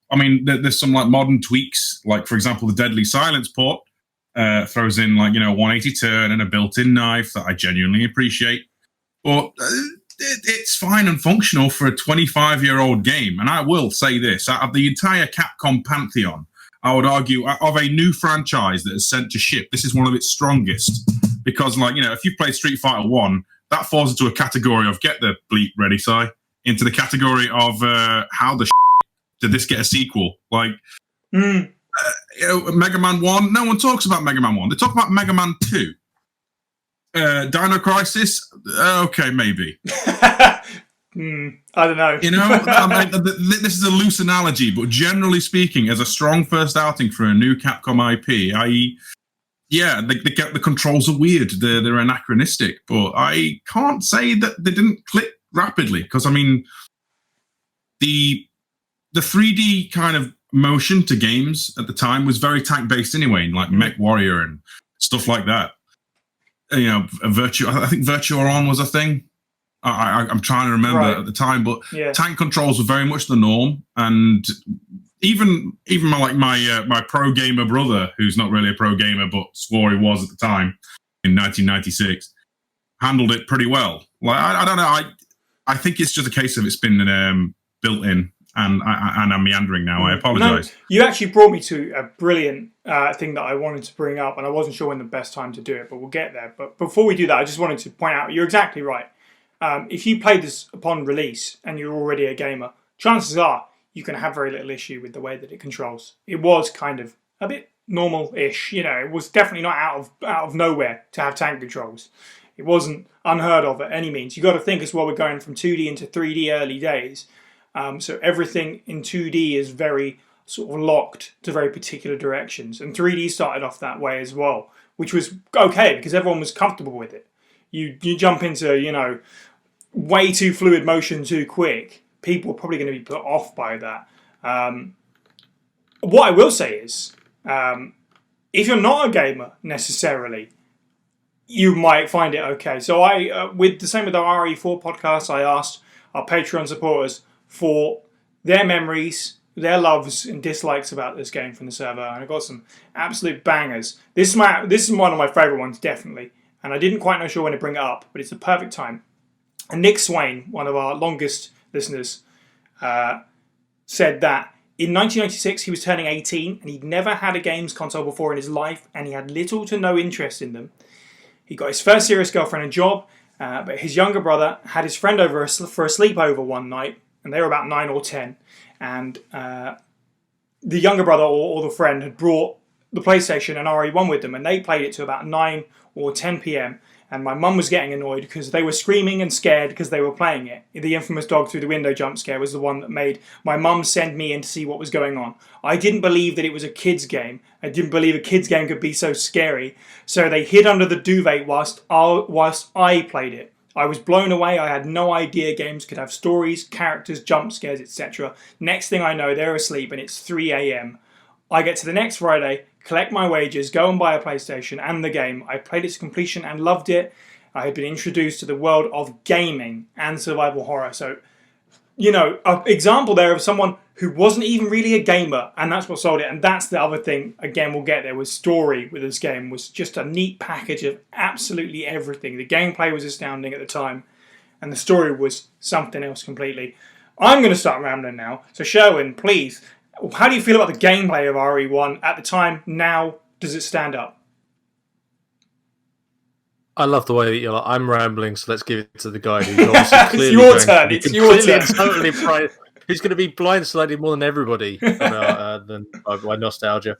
[SPEAKER 2] There's some modern tweaks, like for example, the Deadly Silence port throws in 180 turn and a built-in knife that I genuinely appreciate. But it's fine and functional for a 25-year-old game. And I will say this, out of the entire Capcom pantheon, I would argue, of a new franchise that is sent to ship, this is one of its strongest. Because, if you play Street Fighter 1, that falls into a category of, get the bleep ready, Si, into the category of how the did this get a sequel? Mega Man 1, no one talks about Mega Man 1. They talk about Mega Man 2. Dino Crisis? Okay, maybe.
[SPEAKER 1] I don't know.
[SPEAKER 2] This is a loose analogy, but generally speaking, as a strong first outing for a new Capcom IP, the controls are weird. They're anachronistic, but I can't say that they didn't click rapidly, because, the 3D kind of motion to games at the time was very tank-based anyway, like Mech Warrior and stuff like that. I think Virtua On was a thing. I'm trying to remember at the time, but tank controls were very much the norm. And even my pro gamer brother, who's not really a pro gamer but swore he was at the time in 1996, handled it pretty well. I don't know. I think it's just a case of it's been built in. And I'm meandering now. I apologise.
[SPEAKER 1] No, you actually brought me to a brilliant thing that I wanted to bring up, and I wasn't sure when the best time to do it, but we'll get there. But before we do that, I just wanted to point out, you're exactly right. If you played this upon release and you're already a gamer, chances are you can have very little issue with the way that it controls. It was kind of a bit normal-ish. It was definitely not out of nowhere to have tank controls. It wasn't unheard of at any means. You've got to think as well, we're going from 2D into 3D early days. So everything in 2D is very sort of locked to very particular directions. And 3D started off that way as well, which was okay because everyone was comfortable with it. You jump into, way too fluid motion too quick, people are probably going to be put off by that. What I will say is, if you're not a gamer necessarily, you might find it okay. So with our RE4 podcast, I asked our Patreon supporters for their memories, their loves and dislikes about this game from the server, and I got some absolute bangers. This is one of my favourite ones, definitely, and I didn't quite know sure when to bring it up, but it's the perfect time. And Nick Swain, one of our longest listeners, said that In 1996, he was turning 18, and he'd never had a games console before in his life, and he had little to no interest in them. He got his first serious girlfriend and job, but his younger brother had his friend over for a sleepover one night, and they were about 9 or 10, and the younger brother or the friend had brought the PlayStation and RE1 with them, and they played it to about 9 or 10 p.m. And my mum was getting annoyed because they were screaming and scared because they were playing it. The infamous dog through the window jump scare was the one that made my mum send me in to see what was going on. I didn't believe that it was a kid's game. I didn't believe a kid's game could be so scary. So they hid under the duvet whilst I played it. I was blown away. I had no idea games could have stories, characters, jump scares, etc. Next thing I know, they're asleep and it's 3 a.m. I get to the next Friday, collect my wages, go and buy a PlayStation and the game. I played it to completion and loved it. I had been introduced to the world of gaming and survival horror. So, you know, an example there of someone who wasn't even really a gamer, and that's what sold it. And that's the other thing, again, we'll get there, was story with this game. Was just a neat package of absolutely everything. The gameplay was astounding at the time, and the story was something else completely. I'm going to start rambling now. So Sherwin, please, how do you feel about the gameplay of RE1 at the time? Now, does it stand up?
[SPEAKER 3] I love the way that you're like, I'm rambling, so let's give it to the guy who's obviously
[SPEAKER 1] It's
[SPEAKER 3] clearly
[SPEAKER 1] your
[SPEAKER 3] going
[SPEAKER 1] turn.
[SPEAKER 3] to be
[SPEAKER 1] It's your
[SPEAKER 3] completely
[SPEAKER 1] turn.
[SPEAKER 3] and totally blind. Who's going to be blindsided more than everybody by nostalgia.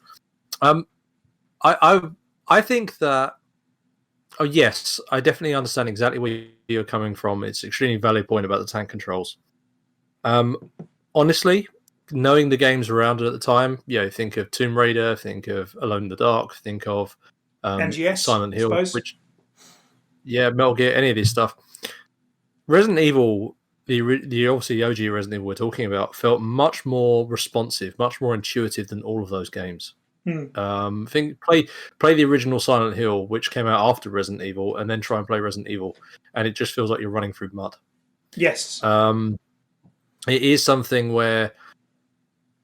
[SPEAKER 3] I think that. Oh yes, I definitely understand exactly where you're coming from. It's an extremely valid point about the tank controls. Honestly, knowing the games around it at the time, think of Tomb Raider, think of Alone in the Dark, think of
[SPEAKER 1] MGS,
[SPEAKER 3] Silent Hill,
[SPEAKER 1] suppose.
[SPEAKER 3] Metal Gear, any of this stuff. Resident Evil, the obviously OG Resident Evil we're talking about, felt much more responsive, much more intuitive than all of those games. Play the original Silent Hill, which came out after Resident Evil, and then try and play Resident Evil, and it just feels like you're running through mud.
[SPEAKER 1] Yes.
[SPEAKER 3] It is something where,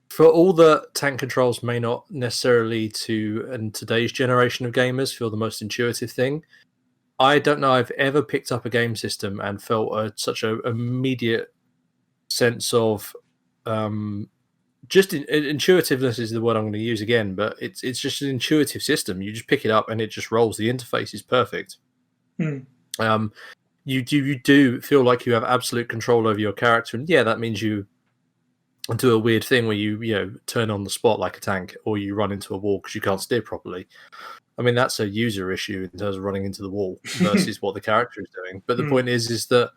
[SPEAKER 3] for all the tank controls may not necessarily in today's generation of gamers feel the most intuitive thing, I don't know I've ever picked up a game system and felt such an immediate sense of intuitiveness is the word I'm going to use again, but it's just an intuitive system. You just pick it up and it just rolls. The interface is perfect. You do feel like you have absolute control over your character, and that means you do a weird thing where you turn on the spot like a tank, or you run into a wall because you can't steer properly. I mean, that's a user issue in terms of running into the wall versus what the character is doing. But the point is that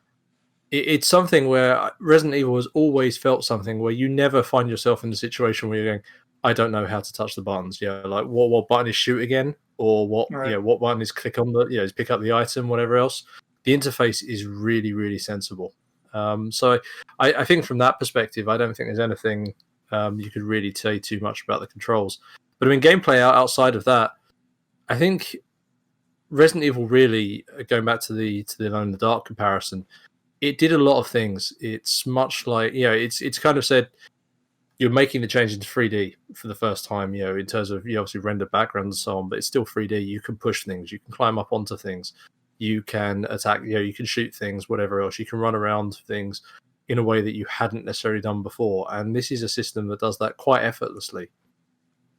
[SPEAKER 3] it's something where Resident Evil has always felt something where you never find yourself in the situation where you're going, I don't know how to touch the buttons. Like what button is shoot again, or what what button is click on the is pick up the item, whatever else. The interface is really, really sensible. So I think from that perspective, I don't think there's anything you could really say too much about the controls. But I mean, gameplay outside of that, I think Resident Evil really, going back to the Alone in the Dark comparison, it did a lot of things. It's much like it's kind of said you're making the change into 3D for the first time. In terms of you obviously render backgrounds and so on, but it's still 3D. You can push things, you can climb up onto things, you can attack. You can shoot things, whatever else. You can run around things in a way that you hadn't necessarily done before. And this is a system that does that quite effortlessly.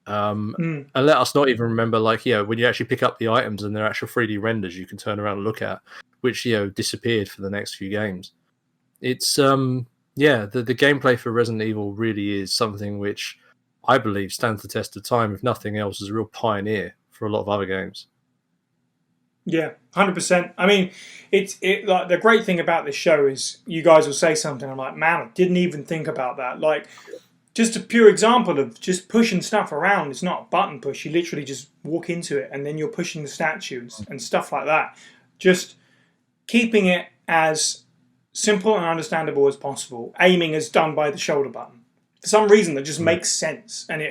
[SPEAKER 3] And let us not even remember, when you actually pick up the items and they're actual 3D renders you can turn around and look at, which disappeared for the next few games. It's the gameplay for Resident Evil really is something which I believe stands the test of time, if nothing else, as a real pioneer for a lot of other games. Yeah,
[SPEAKER 1] 100%. I mean, it's like the great thing about this show is you guys will say something. I'm like, man, I didn't even think about that. Like, just a pure example of just pushing stuff around. It's not a button push. You literally just walk into it and then you're pushing the statues and stuff like that. Just keeping it as simple and understandable as possible. Aiming is done by the shoulder button. For some reason, that just makes sense. And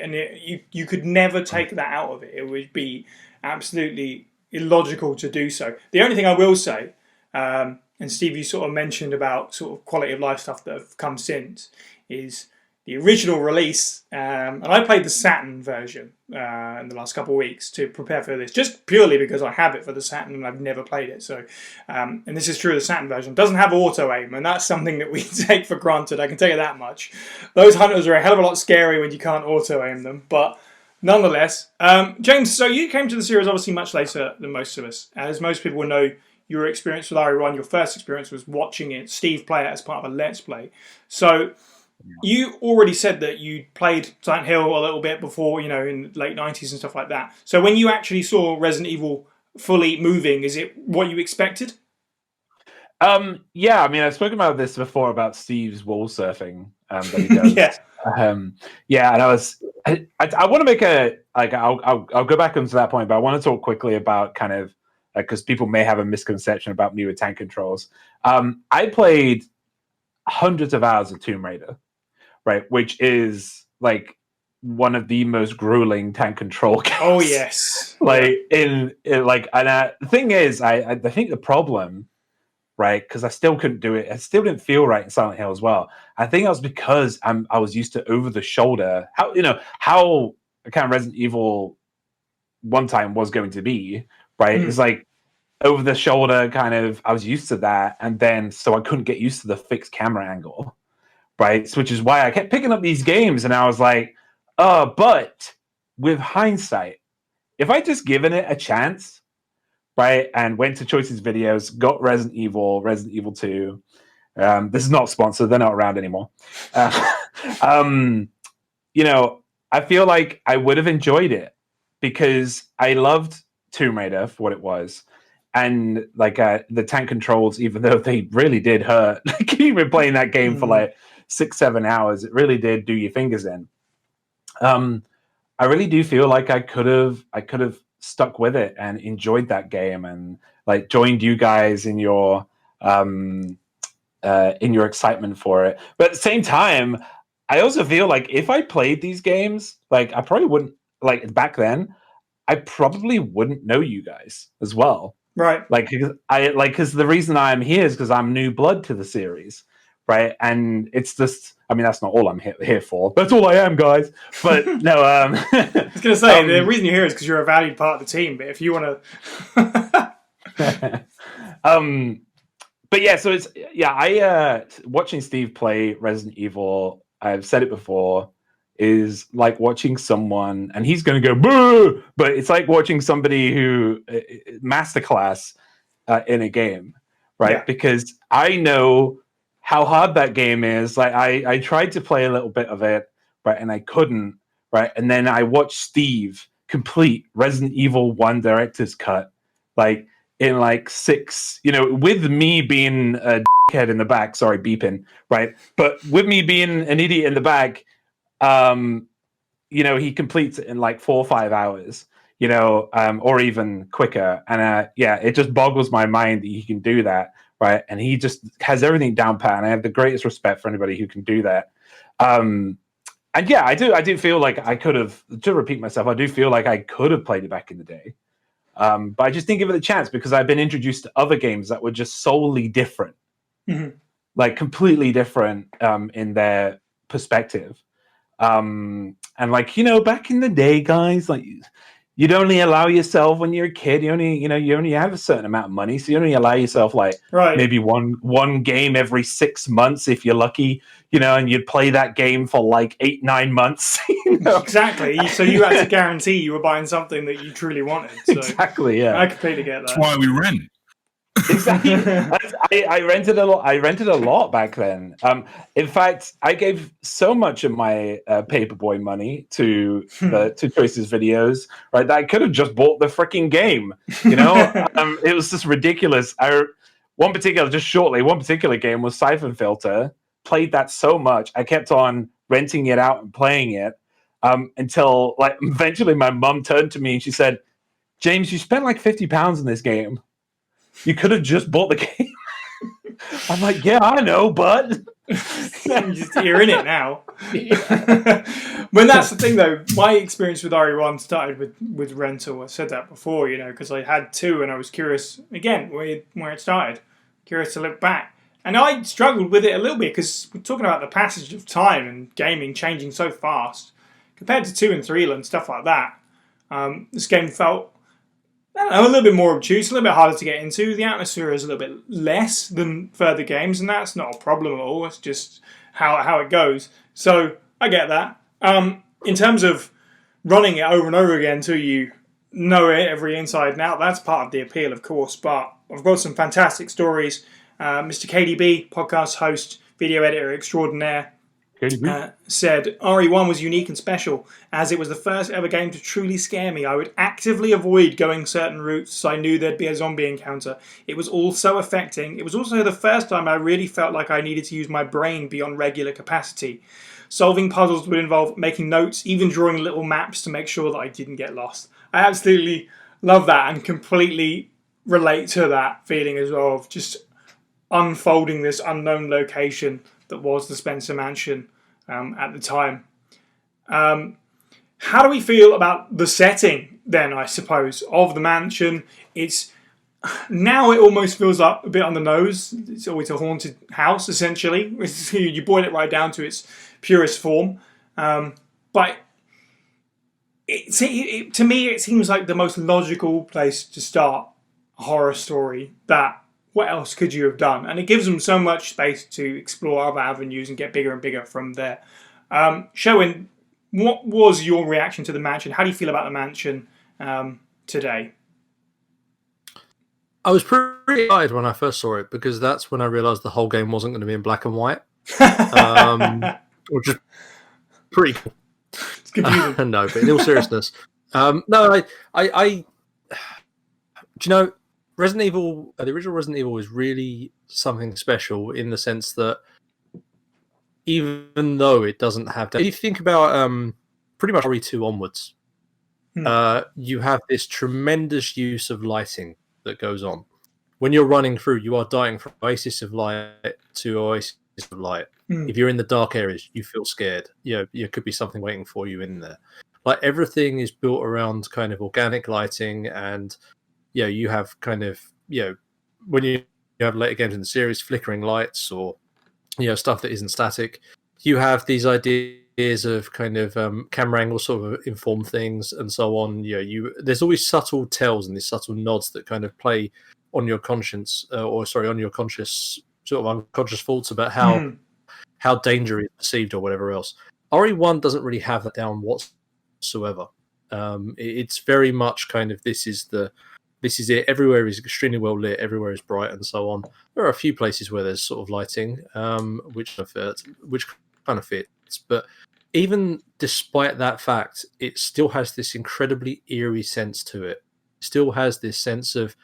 [SPEAKER 1] you could never take that out of it. It would be absolutely illogical to do so. The only thing I will say, and Steve, you sort of mentioned about sort of quality of life stuff that have come since, is the original release, and I played the Saturn version in the last couple of weeks to prepare for this, just purely because I have it for the Saturn and I've never played it. So, and this is true of the Saturn version, it doesn't have auto aim, and that's something that we take for granted. I can tell you that much. Those hunters are a hell of a lot scary when you can't auto aim them, but nonetheless, James. So you came to the series obviously much later than most of us, as most people will know. Your experience with RE1, your first experience was watching it, Steve play it as part of a Let's Play. So you already said that you played Silent Hill a little bit before, in the late 90s and stuff like that. So when you actually saw Resident Evil fully moving, is it what you expected?
[SPEAKER 4] Yeah, I mean, I've spoken about this before about Steve's wall surfing that he does.
[SPEAKER 1] Yeah.
[SPEAKER 4] And I want to make I'll go back onto that point, but I want to talk quickly about kind of, because people may have a misconception about me with tank controls. I played hundreds of hours of Tomb Raider, right? Which is like one of the most grueling tank control games.
[SPEAKER 1] Oh yes.
[SPEAKER 4] The thing is, I think the problem, right? Because I still couldn't do it. It still didn't feel right in Silent Hill as well. I think that was because I was used to over the shoulder. How kind of Resident Evil one time was going to be, right? It's like over the shoulder kind of, I was used to that, and then so I couldn't get used to the fixed camera angle, right? So, which is why I kept picking up these games, and I was like, but with hindsight, if I just given it a chance, right, and went to Choices Videos, got Resident Evil 2. This is not sponsored; they're not around anymore. I feel like I would have enjoyed it because I loved Tomb Raider for what it was. And the tank controls, even though they really did hurt, even playing that game for like 6-7 hours, it really did do your fingers in. I really do feel like I could have stuck with it and enjoyed that game and like joined you guys in your excitement for it. But at the same time, I also feel like if I played these games, like I probably wouldn't, like back then, I probably wouldn't know you guys as well.
[SPEAKER 1] Right.
[SPEAKER 4] Because the reason I'm here is because I'm new blood to the series, right? And it's just, I mean, that's not all I'm here for. That's all I am, guys. But no, I
[SPEAKER 1] was going to say, the reason you're here is because you're a valued part of the team. But if you want
[SPEAKER 4] to, but yeah, so it's watching Steve play Resident Evil. I've said it before. Is like watching someone, and he's going to go boo, but it's like watching somebody who masterclass in a game, right? Yeah. Because I know how hard that game is. Like I tried to play a little bit of it, right, and I couldn't, right, and then I watched Steve complete Resident Evil 1 director's cut, like in like 6, with me being a dickhead in the back. Sorry, beeping, right? But with me being an idiot in the back. He completes it in like 4 or 5 hours, or even quicker. And it just boggles my mind that he can do that, right? And he just has everything down pat. And I have the greatest respect for anybody who can do that. And yeah, I do feel like I could have, to repeat myself, I do feel like I could have played it back in the day. But I just didn't give it a chance because I've been introduced to other games that were just solely different, like completely different in their perspective. And back in the day, guys, like you'd only allow yourself when you're a kid, you only have a certain amount of money, so you only allow yourself maybe one game every 6 months if you're lucky, and you'd play that game for like 8-9 months.
[SPEAKER 1] Exactly. So you had to guarantee you were buying something that you truly wanted. So
[SPEAKER 4] exactly. Yeah,
[SPEAKER 1] I completely get that.
[SPEAKER 2] That's why we rent.
[SPEAKER 4] Exactly. I rented a lot. I rented a lot back then. In fact, I gave so much of my paperboy money to Choices Videos, right, that I could have just bought the freaking game. It was just ridiculous. One particular game was Siphon Filter. Played that so much, I kept on renting it out and playing it until eventually my mum turned to me and she said, "James, you spent like £50 in this game. You could have just bought the game." I'm like, yeah, I know, but
[SPEAKER 1] you're in it now. When that's the thing, though, my experience with RE1 started with rental. I said that before, because I had 2, and I was curious again where it started. Curious to look back, And I struggled with it a little bit because we're talking about the passage of time and gaming changing so fast compared to 2 and 3 and stuff like that. This game felt, I don't know, a little bit more obtuse, a little bit harder to get into. The atmosphere is a little bit less than further games, and that's not a problem at all. It's just how it goes. So I get that. In terms of running it over and over again until you know it every inside and out, that's part of the appeal, of course. But I've got some fantastic stories. Mr. KDB, podcast host, video editor extraordinaire, said RE1 was unique and special as it was the first ever game to truly scare me. I would actively avoid going certain routes so I knew there'd be a zombie encounter. It was all so affecting. It was also the first time I really felt like I needed to use my brain beyond regular capacity. Solving puzzles would involve making notes, even drawing little maps to make sure that I didn't get lost. I absolutely love that and completely relate to that feeling as well of just unfolding this unknown location that was the Spencer Mansion at the time. How do we feel about the setting then, I suppose, of the mansion? It's now it almost feels like a bit on the nose. It's always a haunted house, essentially. You boil it right down to its purest form. But to me, it seems like the most logical place to start a horror story. That what else could you have done? And it gives them so much space to explore other avenues and get bigger and bigger from there. Sherwin, what was your reaction to the mansion? How do you feel about the mansion today?
[SPEAKER 3] I was pretty excited when I first saw it because that's when I realised the whole game wasn't going to be in black and white. Which is pretty cool.
[SPEAKER 1] It's confusing.
[SPEAKER 3] No, but in all seriousness, no, I do you know, Resident Evil, the original Resident Evil is really something special in the sense that even though it doesn't have that, if you think about pretty much RE2 onwards, you have this tremendous use of lighting that goes on. When you're running through, you are dying from oasis of light to oasis of light. If you're in the dark areas, you feel scared. You know, could be something waiting for you in there. Like everything is built around kind of organic lighting, and you have kind of when you have later games in the series, flickering lights or stuff that isn't static. You have these ideas of kind of camera angles sort of inform things and so on. There's always subtle tells and these subtle nods that kind of play on your conscience, on your conscious sort of unconscious thoughts about how danger is perceived or whatever else. RE1 doesn't really have that down whatsoever. It's very much kind of this is it. Everywhere is extremely well lit. Everywhere is bright and so on. There are a few places where there's sort of lighting, which kind of fits. But even despite that fact, it still has this incredibly eerie sense to it. It still has this sense of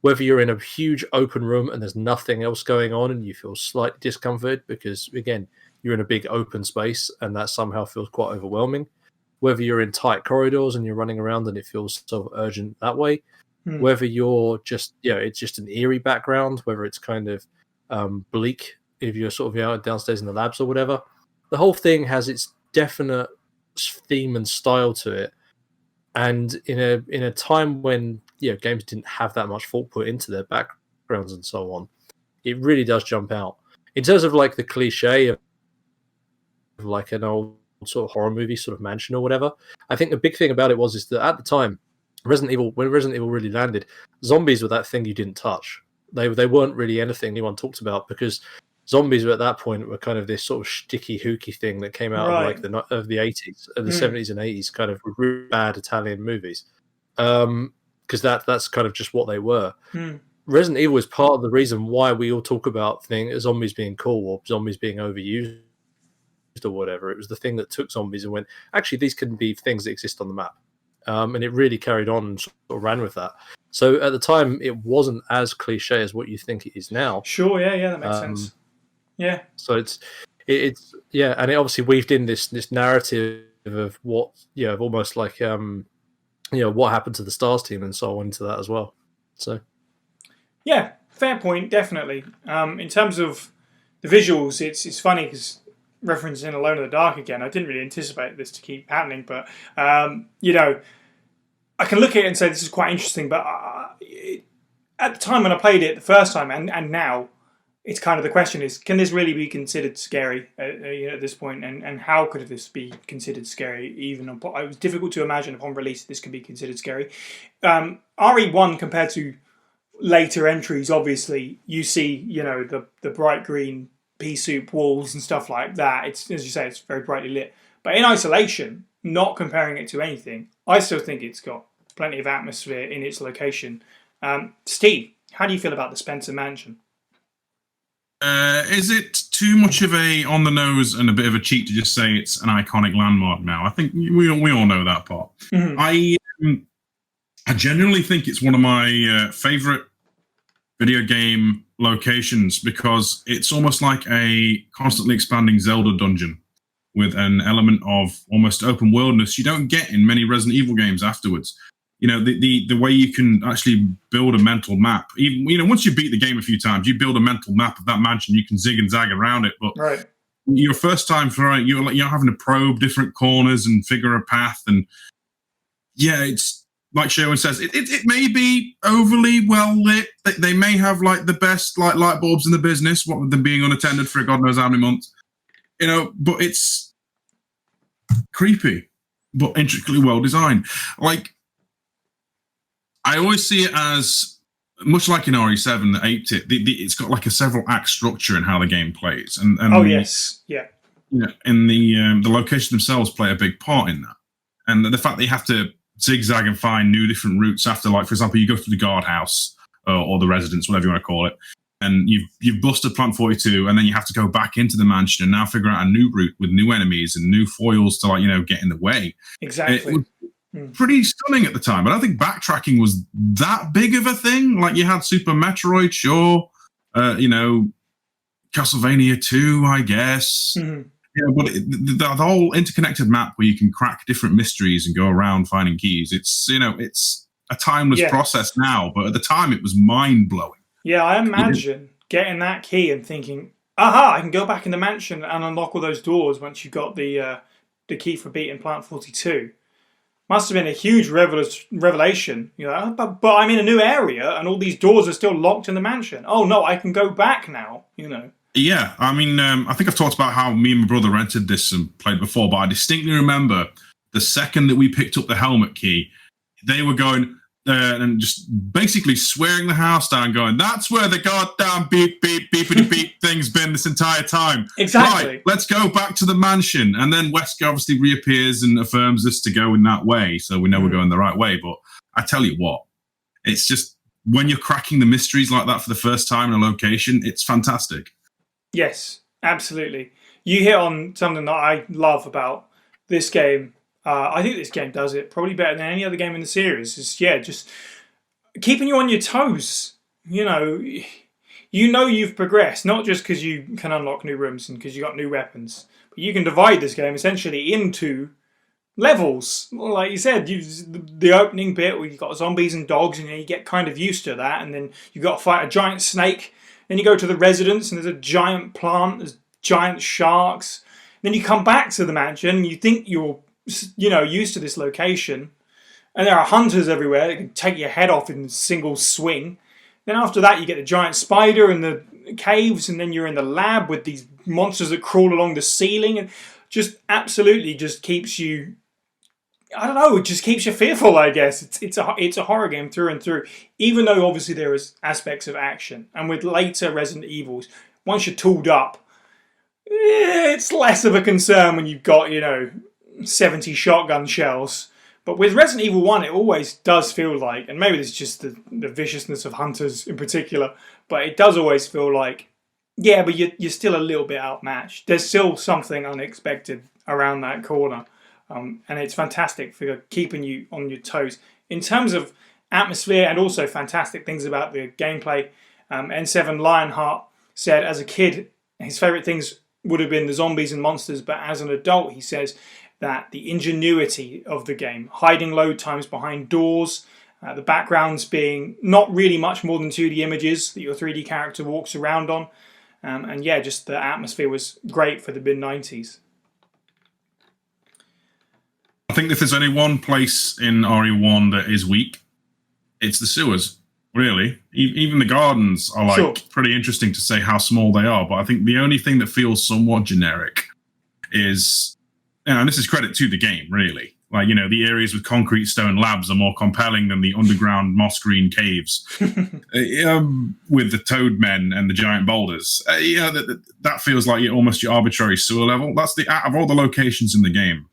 [SPEAKER 3] whether you're in a huge open room and there's nothing else going on and you feel slightly discomforted because, again, you're in a big open space and that somehow feels quite overwhelming. Whether you're in tight corridors and you're running around and it feels sort of urgent that way. Whether you're just, it's just an eerie background, whether it's kind of bleak if you're sort of downstairs in the labs or whatever. The whole thing has its definite theme and style to it. And in a time when games didn't have that much thought put into their backgrounds and so on, it really does jump out. In terms of like the cliche of like an old sort of horror movie sort of mansion or whatever, I think the big thing about it is that at the time, when Resident Evil really landed, zombies were that thing you didn't touch. They weren't really anything anyone talked about because zombies at that point were kind of this sort of sticky, hooky thing that came out of like the 80s, the 70s and 80s, kind of really bad Italian movies. Because that's kind of just what they were. Resident Evil is part of the reason why we all talk about zombies being cool or zombies being overused or whatever. It was the thing that took zombies and went, actually, these can be things that exist on the map. And it really carried on and sort of ran with that. So at the time, it wasn't as cliche as what you think it is now.
[SPEAKER 1] Sure, yeah, that makes sense. Yeah.
[SPEAKER 3] So it's and it obviously weaved in this narrative of what of almost like what happened to the Stars team and so on into that as well. So
[SPEAKER 1] yeah, fair point, definitely. In terms of the visuals, it's funny because referencing Alone in the Dark again, I didn't really anticipate this to keep happening, but I can look at it and say this is quite interesting, but at the time when I played it the first time and now, it's kind of the question is, can this really be considered scary at this point, and how could this be considered scary? Even it was difficult to imagine upon release this could be considered scary. RE1 compared to later entries, obviously you see the bright green pea soup walls and stuff like that. It's, as you say, it's very brightly lit. But in isolation, not comparing it to anything, I still think it's got plenty of atmosphere in its location. Steve, how do you feel about the Spencer Mansion?
[SPEAKER 2] Is it too much of a on the nose and a bit of a cheat to just say it's an iconic landmark now? I think we all know that part. Mm-hmm. I genuinely think it's one of my favorite video game locations because it's almost like a constantly expanding Zelda dungeon with an element of almost open worldness you don't get in many Resident Evil games afterwards. The way you can actually build a mental map. Even once you beat the game a few times, you build a mental map of that mansion. You can zig and zag around it. But
[SPEAKER 1] right.
[SPEAKER 2] Your first time for it, you're having to probe different corners and figure a path. And yeah, it's like Sherwin says, it may be overly well lit. They may have like the best light bulbs in the business. What with them being unattended for God knows how many months, But it's creepy, but intricately well designed. Like, I always see it as much like in RE7 that aped it. It's got like a several act structure in how the game plays, and
[SPEAKER 1] yes, yeah,
[SPEAKER 2] and the location themselves play a big part in that, and the fact that you have to zigzag and find new different routes after, like for example, you go through the guardhouse or the residence, whatever you want to call it, and you've busted Plant 42, and then you have to go back into the mansion and now figure out a new route with new enemies and new foils to get in the way.
[SPEAKER 1] Exactly.
[SPEAKER 2] Pretty stunning at the time. I don't think backtracking was that big of a thing. Like you had Super Metroid, sure, Castlevania 2, I guess. Mm-hmm. Yeah, but the whole interconnected map where you can crack different mysteries and go around finding keys. It's it's a timeless process now, but at the time it was mind blowing.
[SPEAKER 1] Yeah, I imagine getting that key and thinking, "Aha! I can go back in the mansion and unlock all those doors." Once you got the key for beating Plant 42. Must have been a huge revelation. But I'm in a new area and all these doors are still locked in the mansion. Oh no, I can go back now.
[SPEAKER 2] Yeah, I mean, I think I've talked about how me and my brother rented this and played before, but I distinctly remember the second that we picked up the helmet key, they were going and just basically swearing the house down, going, "That's where the goddamn beep, beep, beepity beep thing's been this entire time."
[SPEAKER 1] Exactly.
[SPEAKER 2] Right, let's go back to the mansion. And then Wesker obviously reappears and affirms us to go in that way, so we know we're going the right way. But I tell you what, it's just when you're cracking the mysteries like that for the first time in a location, it's fantastic.
[SPEAKER 1] Yes, absolutely. You hit on something that I love about this game. I think this game does it probably better than any other game in the series. It's just keeping you on your toes. You've progressed, not just because you can unlock new rooms and because you got new weapons, but you can divide this game essentially into levels. Like you said, the opening bit where you've got zombies and dogs, and you get kind of used to that, and then you got to fight a giant snake. Then you go to the residence, and there's a giant plant, there's giant sharks. Then you come back to the mansion, and you think you're used to this location, and there are hunters everywhere that can take your head off in a single swing. Then after that, you get the giant spider in the caves, and then you're in the lab with these monsters that crawl along the ceiling, and just absolutely just keeps you, I don't know, it just keeps you fearful, I guess. It's a horror game through and through, even though obviously there is aspects of action. And with later Resident Evils, once you're tooled up, it's less of a concern when you've got, 70 shotgun shells. But with Resident Evil 1, it always does feel like, and maybe it's just the viciousness of hunters in particular, but it does always feel like, yeah, but you're still a little bit outmatched. There's still something unexpected around that corner. And it's fantastic for keeping you on your toes. In terms of atmosphere and also fantastic things about the gameplay, N7 Lionheart said as a kid, his favourite things would have been the zombies and monsters, but as an adult, he says that the ingenuity of the game, hiding load times behind doors, the backgrounds being not really much more than 2D images that your 3D character walks around on, and yeah, just the atmosphere was great for the mid-90s.
[SPEAKER 2] I think if there's only one place in RE1 that is weak, it's the sewers. really. Even the gardens are like
[SPEAKER 1] Sure.
[SPEAKER 2] pretty interesting to say how small they are. But I think the only thing that feels somewhat generic is, and this is credit to the game, really. Like, you know, the areas with concrete stone labs are more compelling than the underground moss green caves with the toad men and the giant boulders. That feels like almost your arbitrary sewer level. That's out of all the locations in the game,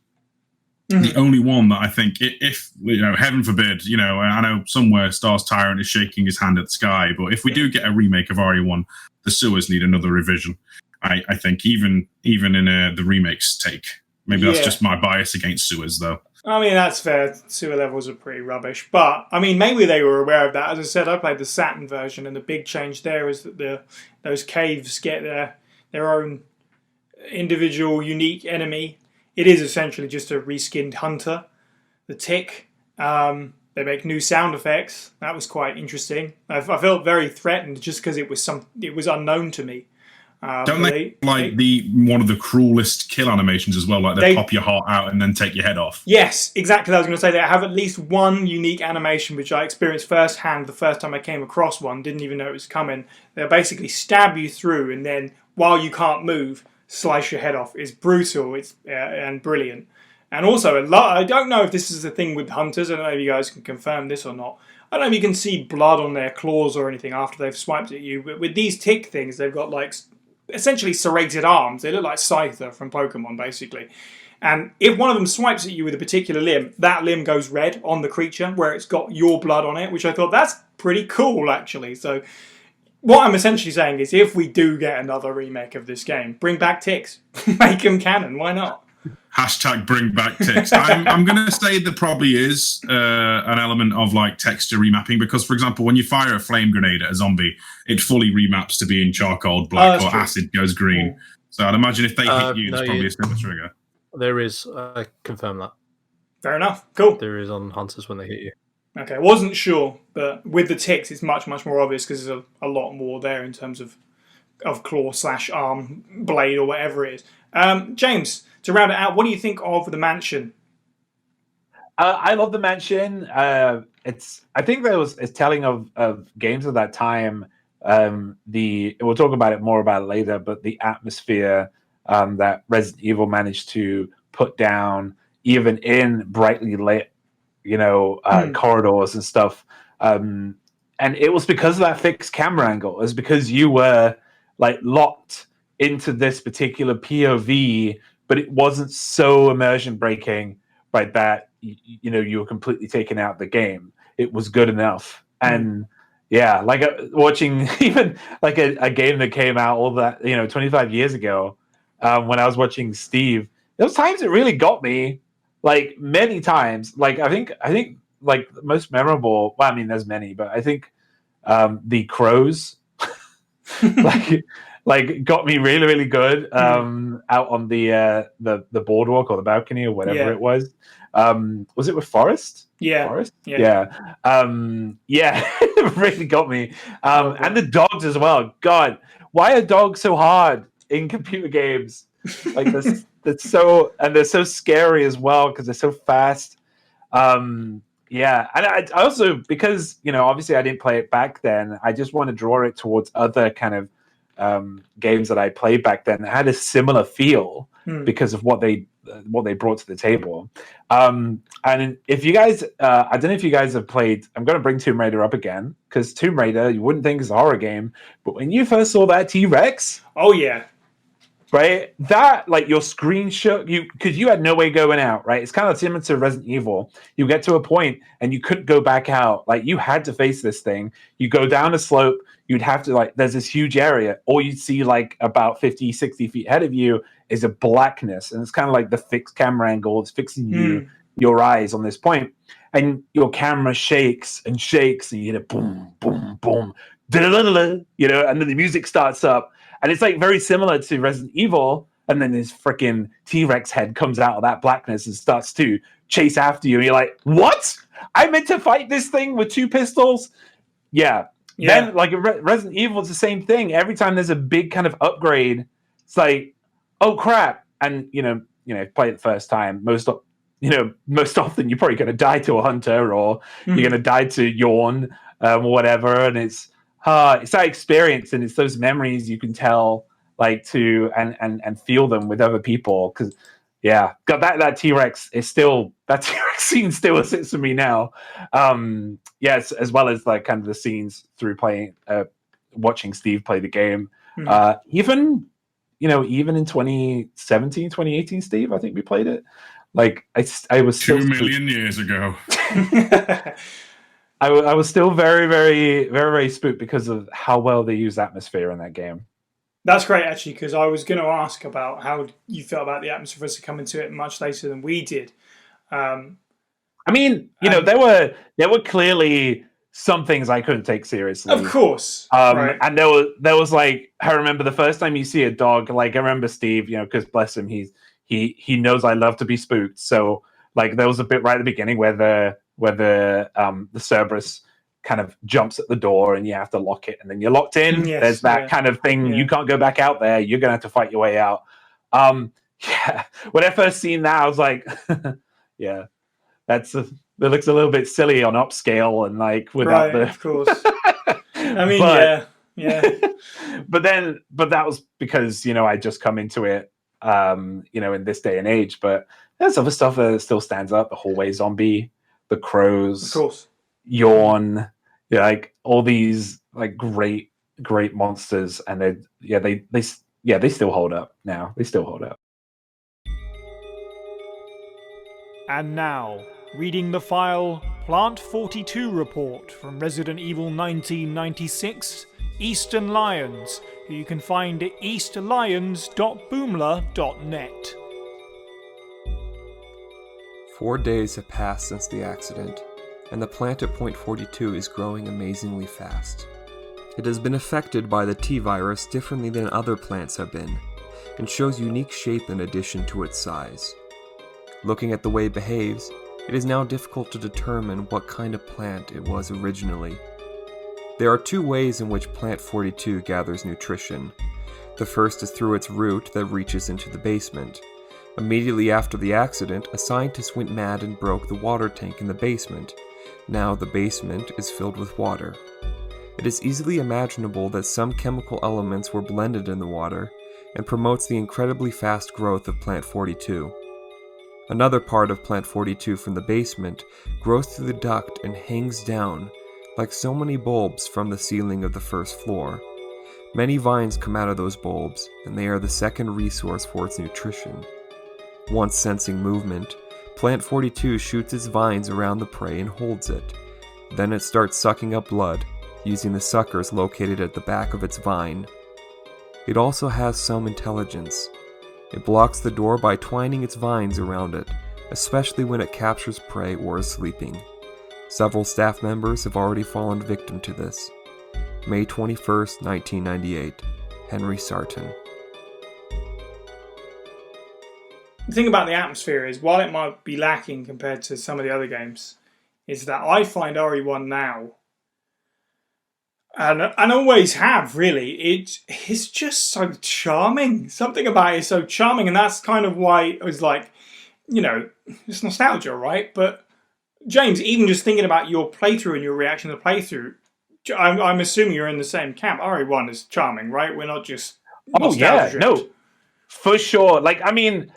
[SPEAKER 2] the only one that I think, if you know, heaven forbid, you know, I know somewhere Stars Tyrant is shaking his hand at the sky, but if we do get a remake of RE1, the sewers need another revision. I think even in the remakes take. Maybe that's just my bias against sewers, though.
[SPEAKER 1] I mean, that's fair. Sewer levels are pretty rubbish. But, I mean, maybe they were aware of that. As I said, I played the Saturn version, and the big change there is that those caves get their own individual, unique enemy. It is essentially just a reskinned hunter. The tick. They make new sound effects. That was quite interesting. I felt very threatened just because it was unknown to me.
[SPEAKER 2] Don't they one of the cruelest kill animations as well? Like they pop your heart out and then take your head off.
[SPEAKER 1] Yes, exactly. I was going to say they have at least one unique animation which I experienced firsthand the first time I came across one. Didn't even know it was coming. They'll basically stab you through, and then while you can't move, slice your head off. It's brutal. It's and brilliant. And also, I don't know if this is a thing with hunters. I don't know if you guys can confirm this or not. I don't know if you can see blood on their claws or anything after they've swiped at you. But with these tick things, they've got like essentially serrated arms. They look like Scyther from Pokemon, basically. And if one of them swipes at you with a particular limb, that limb goes red on the creature where it's got your blood on it, which I thought that's pretty cool, actually. So what I'm essentially saying is if we do get another remake of this game, bring back ticks. Make them canon. Why not?
[SPEAKER 2] Hashtag bring back ticks. I'm going to say there probably is an element of like texture remapping because, for example, when you fire a flame grenade at a zombie, it fully remaps to being charcoal black or
[SPEAKER 1] true.
[SPEAKER 2] acid goes green. Cool. So I'd imagine if they hit you,
[SPEAKER 3] no,
[SPEAKER 2] it's probably a similar trigger.
[SPEAKER 3] There is. I confirm that.
[SPEAKER 1] Fair enough. Cool.
[SPEAKER 3] There is on hunters when they hit you.
[SPEAKER 1] Okay, wasn't sure, but with the ticks, it's much more obvious because there's a lot more there in terms of claw/arm blade or whatever it is. James, to round it out, what do you think of the mansion?
[SPEAKER 4] I love the mansion. I think it's telling of games of that time. We'll talk about it more about it later, but the atmosphere that Resident Evil managed to put down, even in brightly lit, corridors and stuff. And it was because of that fixed camera angle. It was because you were like locked into this particular POV, but it wasn't so immersion breaking by that you were completely taken out of the game. It was good enough. And yeah, like watching even like a game that came out all that 25 years ago, when I was watching Steve, those times it really got me, like many times. Like I think like the most memorable, well, I mean there's many, but I think the crows like got me really, really good out on the boardwalk or the balcony or whatever it was. Was it with Forrest?
[SPEAKER 1] Yeah.
[SPEAKER 4] Forrest?
[SPEAKER 1] Yeah.
[SPEAKER 4] It really got me. And the dogs as well. God, why are dogs so hard in computer games? Like that's so, and they're so scary as well because they're so fast. And I also, because obviously I didn't play it back then, I just want to draw it towards other kind of games that I played back then that had a similar feel because of what they brought to the table. And if you guys, I don't know if you guys have played, I'm going to bring Tomb Raider up again because Tomb Raider, you wouldn't think is a horror game, but when you first saw that T-Rex,
[SPEAKER 1] oh yeah,
[SPEAKER 4] right, that like your screen shook because you had no way going out, right? It's kind of similar to Resident Evil. You get to a point and you couldn't go back out, like you had to face this thing. You go down a slope, you'd have to, like, there's this huge area, all you'd see like about 50, 60 feet ahead of you is a blackness, and it's kind of like the fixed camera angle. It's fixing your eyes on this point, and your camera shakes and shakes, and you hit a boom, boom, boom, and then the music starts up, and it's like very similar to Resident Evil, and then this freaking T-Rex head comes out of that blackness and starts to chase after you, and you're like, what? I meant to fight this thing with 2 pistols? Yeah. Then, like, Resident Evil is the same thing. Every time there's a big kind of upgrade, it's like, oh crap! And play it the first time. Most often you're probably going to die to a hunter, or you're going to die to Yawn. or whatever, and it's that experience, and it's those memories you can tell like to and feel them with other people. Because got that T-Rex is still, that T-Rex scene still sits with me now. Yes, as well as like kind of the scenes through playing, watching Steve play the game. Even in 2017, 2018, Steve, I think we played it. Like I was
[SPEAKER 2] 2 million years ago.
[SPEAKER 4] I was still very, very, very, very spooked because of how well they use atmosphere in that game.
[SPEAKER 1] That's great, actually, because I was going to ask about how you felt about the atmosphere as to come into it much later than we did.
[SPEAKER 4] I mean, there were clearly some things I couldn't take seriously.
[SPEAKER 1] Of course.
[SPEAKER 4] Right. And there was like, I remember the first time you see a dog, like I remember Steve, because bless him, he knows I love to be spooked. So like there was a bit right at the beginning where the Cerberus kind of jumps at the door and you have to lock it, and then you're locked in.
[SPEAKER 1] Yes,
[SPEAKER 4] There's that kind of thing. You can't go back out there. You're gonna have to fight your way out. When I first seen that, I was like, that looks a little bit silly on upscale and like without
[SPEAKER 1] of course. I mean,
[SPEAKER 4] but that was because I just come into it in this day and age. But there's other stuff that still stands up: the hallway zombie, the crows,
[SPEAKER 1] of course,
[SPEAKER 4] yawn, like all these like great monsters, and they still hold up now. They still hold up.
[SPEAKER 7] And now, reading the file Plant 42 report from Resident Evil 1996, Eastern Lions, who you can find at eastlions.boomla.net.
[SPEAKER 8] 4 days have passed since the accident, and the plant at Point 42 is growing amazingly fast. It has been affected by the T-virus differently than other plants have been, and shows unique shape in addition to its size. Looking at the way it behaves, it is now difficult to determine what kind of plant it was originally. There are 2 ways in which Plant 42 gathers nutrition. The first is through its root that reaches into the basement. Immediately after the accident, a scientist went mad and broke the water tank in the basement. Now the basement is filled with water. It is easily imaginable that some chemical elements were blended in the water, and promotes the incredibly fast growth of Plant 42. Another part of Plant 42 from the basement grows through the duct and hangs down, like so many bulbs from the ceiling of the first floor. Many vines come out of those bulbs, and they are the second resource for its nutrition. Once sensing movement, Plant 42 shoots its vines around the prey and holds it. Then it starts sucking up blood, using the suckers located at the back of its vine. It also has some intelligence. It blocks the door by twining its vines around it, especially when it captures prey or is sleeping. Several staff members have already fallen victim to this. May 21st, 1998. Henry Sarton.
[SPEAKER 1] The thing about the atmosphere is, while it might be lacking compared to some of the other games, is that I find RE1 now, and always have, really, it's just so charming. Something about it is so charming, and that's kind of why it was like, it's nostalgia, right? But James, even just thinking about your playthrough and your reaction to the playthrough, I'm assuming you're in the same camp. RE1 is charming, right? We're not just nostalgia.
[SPEAKER 4] Oh yeah, no, for sure. Like, I mean,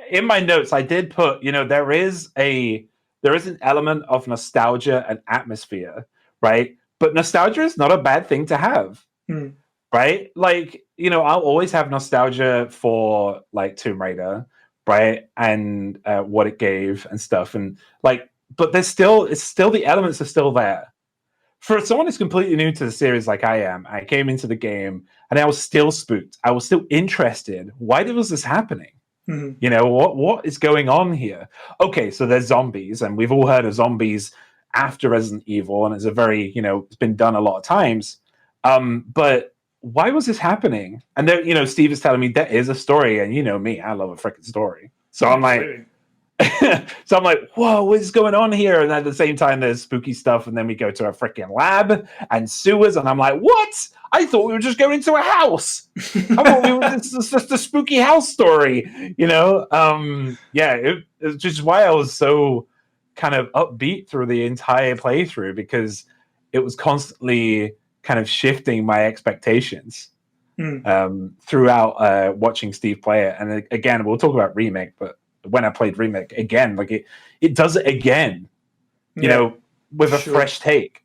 [SPEAKER 4] in my notes I did put, there is an element of nostalgia and atmosphere, right? But nostalgia is not a bad thing to have, right? Like, I'll always have nostalgia for like Tomb Raider, right? And what it gave and stuff, and like, but it's still the elements are still there. For someone who's completely new to the series like I am, I came into the game and I was still spooked. I was still interested. Why was this happening? What is going on here? Okay, so there's zombies, and we've all heard of zombies after Resident Evil, and it's a very, it's been done a lot of times. But why was this happening? And there, Steve is telling me there is a story, and me, I love a freaking story. So I'm like, whoa, what is going on here? And at the same time, there's spooky stuff, and then we go to a freaking lab and sewers, and I'm like, what? I thought we were just going into a house. I thought this was just a spooky house story, it's just why I was so kind of upbeat through the entire playthrough, because it was constantly kind of shifting my expectations throughout watching Steve play it. And again, we'll talk about Remake, but when I played Remake again, like it does it again, you know, with a fresh take.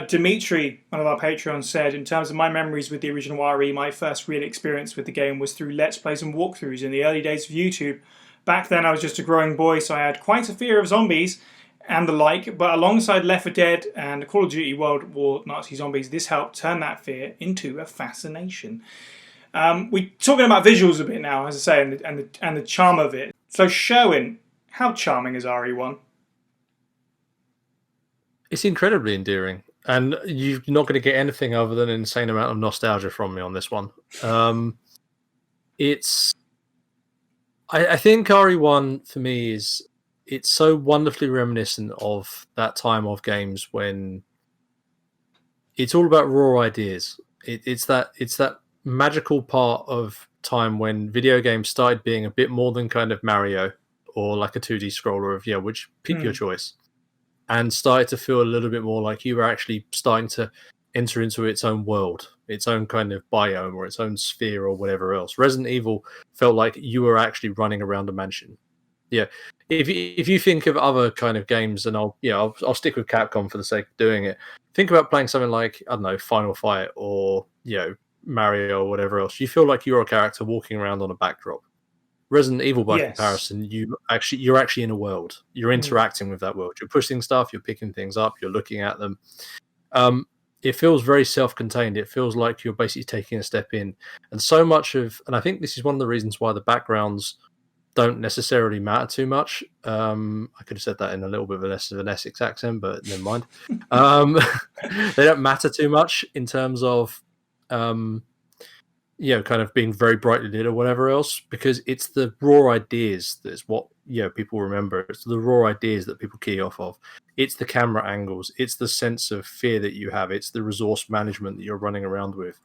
[SPEAKER 1] Dimitri, one of our Patreons, said, in terms of my memories with the original RE, my first real experience with the game was through Let's Plays and walkthroughs in the early days of YouTube. Back then I was just a growing boy, so I had quite a fear of zombies and the like, but alongside Left 4 Dead and Call of Duty World War Nazi Zombies, this helped turn that fear into a fascination. We're talking about visuals a bit now, as I say, and the charm of it. So Sherwin, how charming is RE1?
[SPEAKER 3] It's incredibly endearing, and you're not going to get anything other than an insane amount of nostalgia from me on this one. I think RE1 for me it's so wonderfully reminiscent of that time of games when it's all about raw ideas. It's that magical part of time when video games started being a bit more than kind of Mario or like a 2D scroller of which pick your choice. And started to feel a little bit more like you were actually starting to enter into its own world, its own kind of biome or its own sphere or whatever else. Resident Evil felt like you were actually running around a mansion. Yeah, if you think of other kind of games, and I'll stick with Capcom for the sake of doing it. Think about playing something like, I don't know, Final Fight or Mario or whatever else. You feel like you're a character walking around on a backdrop. Resident Evil, by comparison, you're actually in a world. You're interacting with that world. You're pushing stuff. You're picking things up. You're looking at them. It feels very self-contained. It feels like you're basically taking a step in. And so much of, and I think this is one of the reasons why the backgrounds don't necessarily matter too much. I could have said that in a little bit of less of an Essex accent, but never mind. They don't matter too much in terms of kind of being very brightly lit or whatever else, because it's the raw ideas that's what people remember. It's the raw ideas that people key off of. It's the camera angles. It's the sense of fear that you have. It's the resource management that you're running around with.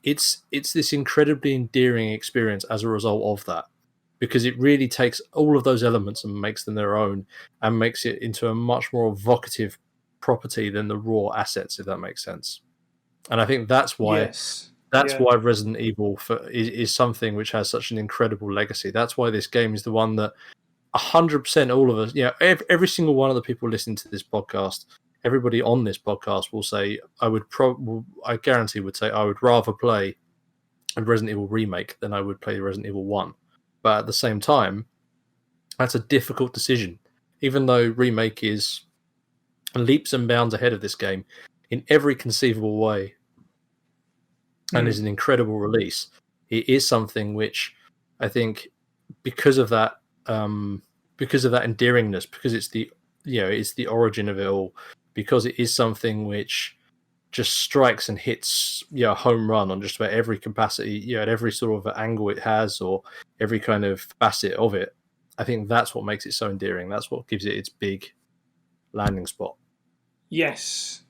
[SPEAKER 3] It's this incredibly endearing experience as a result of that, because it really takes all of those elements and makes them their own and makes it into a much more evocative property than the raw assets, if that makes sense. And I think that's why why Resident Evil is something which has such an incredible legacy. That's why this game is the one that 100% all of us, every single one of the people listening to this podcast, everybody on this podcast will say, I guarantee would say, I would rather play a Resident Evil remake than I would play Resident Evil 1. But at the same time, that's a difficult decision. Even though remake is leaps and bounds ahead of this game in every conceivable way, and is an incredible release, it is something which I think because of that endearingness, because it's the origin of it all, because it is something which just strikes and hits a home run on just about every capacity, at every sort of angle it has or every kind of facet of it. I think that's what makes it so endearing. That's what gives it its big landing spot.
[SPEAKER 1] Yes,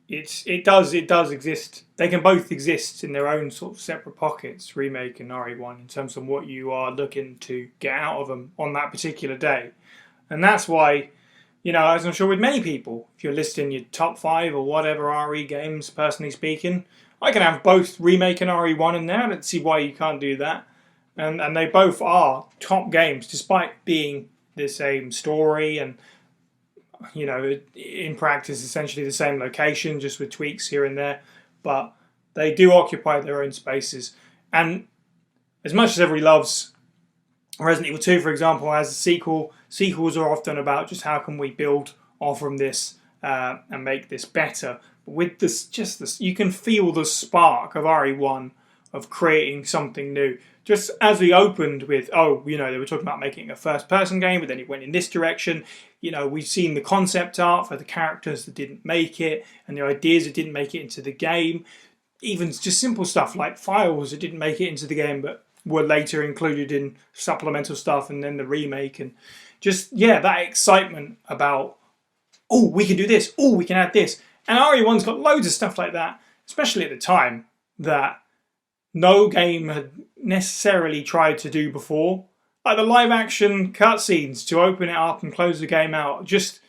[SPEAKER 1] it does exist. They can both exist in their own sort of separate pockets, remake and RE1, in terms of what you are looking to get out of them on that particular day. And that's why, as I'm sure with many people, if you're listing your top 5 or whatever RE games, personally speaking, I can have both remake and RE1 in there. I don't see why you can't do that. And they both are top games, despite being the same story and in practice, essentially the same location, just with tweaks here and there. But they do occupy their own spaces. And as much as everybody loves Resident Evil 2, for example, as a sequel, sequels are often about just how can we build off from this and make this better. But with this, you can feel the spark of RE1 of creating something new. Just as we opened with, they were talking about making a first-person game, but then it went in this direction. We've seen the concept art for the characters that didn't make it, and the ideas that didn't make it into the game. Even just simple stuff like files that didn't make it into the game, but were later included in supplemental stuff, and then the remake. And just, that excitement about, we can do this, we can add this. And RE1's got loads of stuff like that, especially at the time, that no game had necessarily tried to do before. Like the live action cutscenes to open it up and close the game out. Just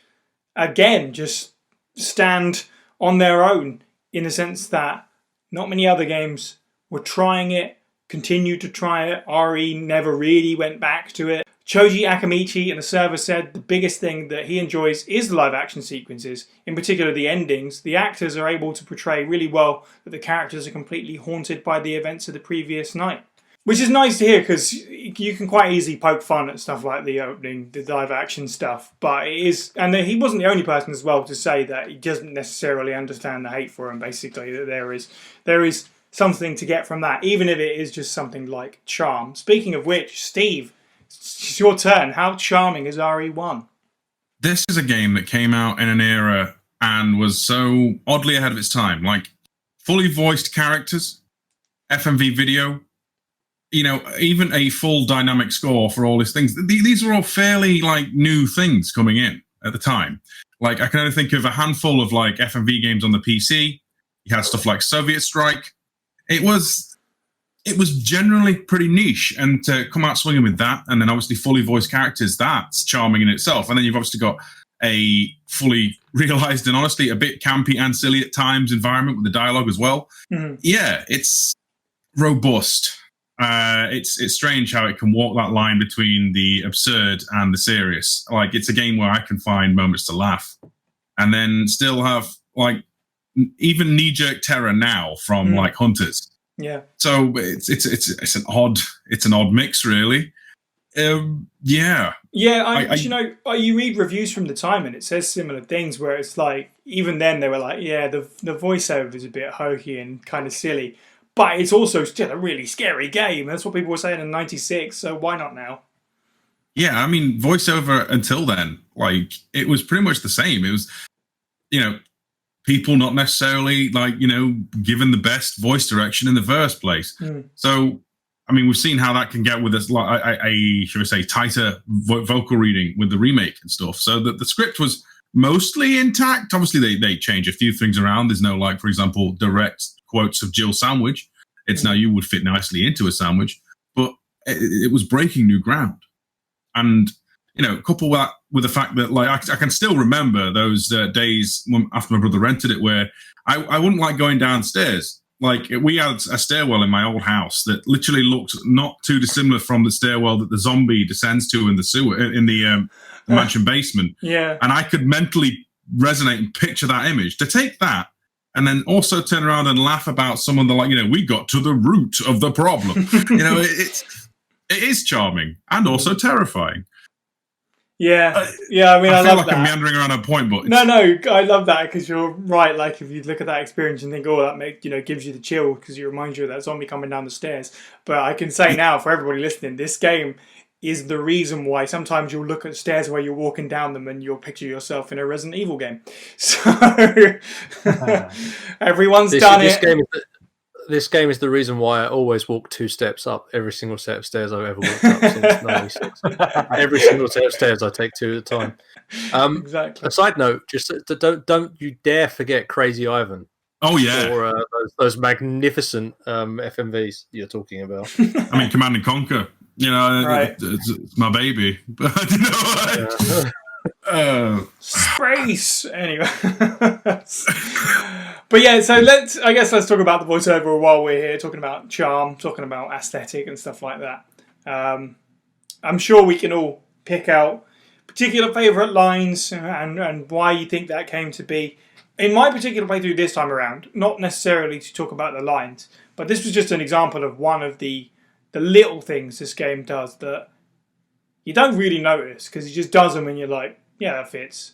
[SPEAKER 1] again, just stand on their own in the sense that not many other games were trying it, continued to try it. RE never really went back to it. Choji Akamichi in the server said the biggest thing that he enjoys is the live action sequences, in particular the endings. The actors are able to portray really well that the characters are completely haunted by the events of the previous night. Which is nice to hear, because you can quite easily poke fun at stuff like the opening, the live action stuff. But it is, and he wasn't the only person as well to say that he doesn't necessarily understand the hate for him, basically, that there is something to get from that, even if it is just something like charm. Speaking of which, Steve, it's your turn. How charming is RE1?
[SPEAKER 2] This is a game that came out in an era and was so oddly ahead of its time. Like, fully voiced characters, FMV video, you know, even a full dynamic score for all these things. These are all fairly, like, new things coming in at the time. Like, I can only think of a handful of, like, FMV games on the PC. You had stuff like Soviet Strike. It was generally pretty niche, and to come out swinging with that, and then obviously fully voiced characters, that's charming in itself. And then you've obviously got a fully realized and honestly a bit campy and silly at times environment with the dialogue as well. Mm-hmm. Yeah, it's robust. It's strange how it can walk that line between the absurd and the serious. Like, it's a game where I can find moments to laugh, and then still have like even knee-jerk terror now from like Hunters.
[SPEAKER 1] Yeah.
[SPEAKER 2] So it's an odd mix, really. Yeah.
[SPEAKER 1] Yeah, you read reviews from the time and it says similar things where it's like, even then they were like, yeah, the voiceover is a bit hokey and kind of silly, but it's also still a really scary game. That's what people were saying in '96, so why not now?
[SPEAKER 2] Yeah, I mean, voiceover until then, like, it was pretty much the same. It was, you know, people not necessarily, like, you know, given the best voice direction in the first place. So, I mean, we've seen how that can get with this, like, should we say, tighter vocal reading with the remake and stuff. So the script was mostly intact. Obviously, they change a few things around. There's no, like, for example, direct quotes of Jill Sandwich. It's now you would fit nicely into a sandwich, but it was breaking new ground. And, you know, couple that with the fact that, like, I can still remember those days after my brother rented it where I wouldn't like going downstairs. Like, we had a stairwell in my old house that literally looked not too dissimilar from the stairwell that the zombie descends to in the sewer, in the mansion basement.
[SPEAKER 1] Yeah.
[SPEAKER 2] And I could mentally resonate and picture that image. To take that and then also turn around and laugh about someone that, like, you know, we got to the root of the problem. You know, it is charming and also terrifying.
[SPEAKER 1] Yeah, I mean, I
[SPEAKER 2] feel
[SPEAKER 1] love
[SPEAKER 2] like
[SPEAKER 1] that.
[SPEAKER 2] I'm meandering around a point, but
[SPEAKER 1] no, I love that, because you're right. Like, if you look at that experience and think, oh, that gives you the chill, because it reminds you of that zombie coming down the stairs. But I can say now, for everybody listening, this game is the reason why sometimes you'll look at stairs where you're walking down them and you'll picture yourself in a Resident Evil game. So everyone's done it.
[SPEAKER 3] This game is the reason why I always walk 2 steps up every single set of stairs I've ever walked up since '96. Every single set of stairs I take 2 at a time.
[SPEAKER 1] Exactly.
[SPEAKER 3] A side note: just don't you dare forget Crazy Ivan.
[SPEAKER 2] Oh yeah,
[SPEAKER 3] or those magnificent FMVs you're talking about.
[SPEAKER 2] I mean, Command and Conquer. You know,
[SPEAKER 1] right.
[SPEAKER 2] it's my baby. But you know,
[SPEAKER 1] space anyway. But yeah, so let's talk about the voiceover while we're here, talking about charm, talking about aesthetic and stuff like that. I'm sure we can all pick out particular favourite lines and why you think that came to be. In my particular playthrough this time around, not necessarily to talk about the lines, but this was just an example of one of the little things this game does that you don't really notice, because it just does them and you're like, yeah, that fits.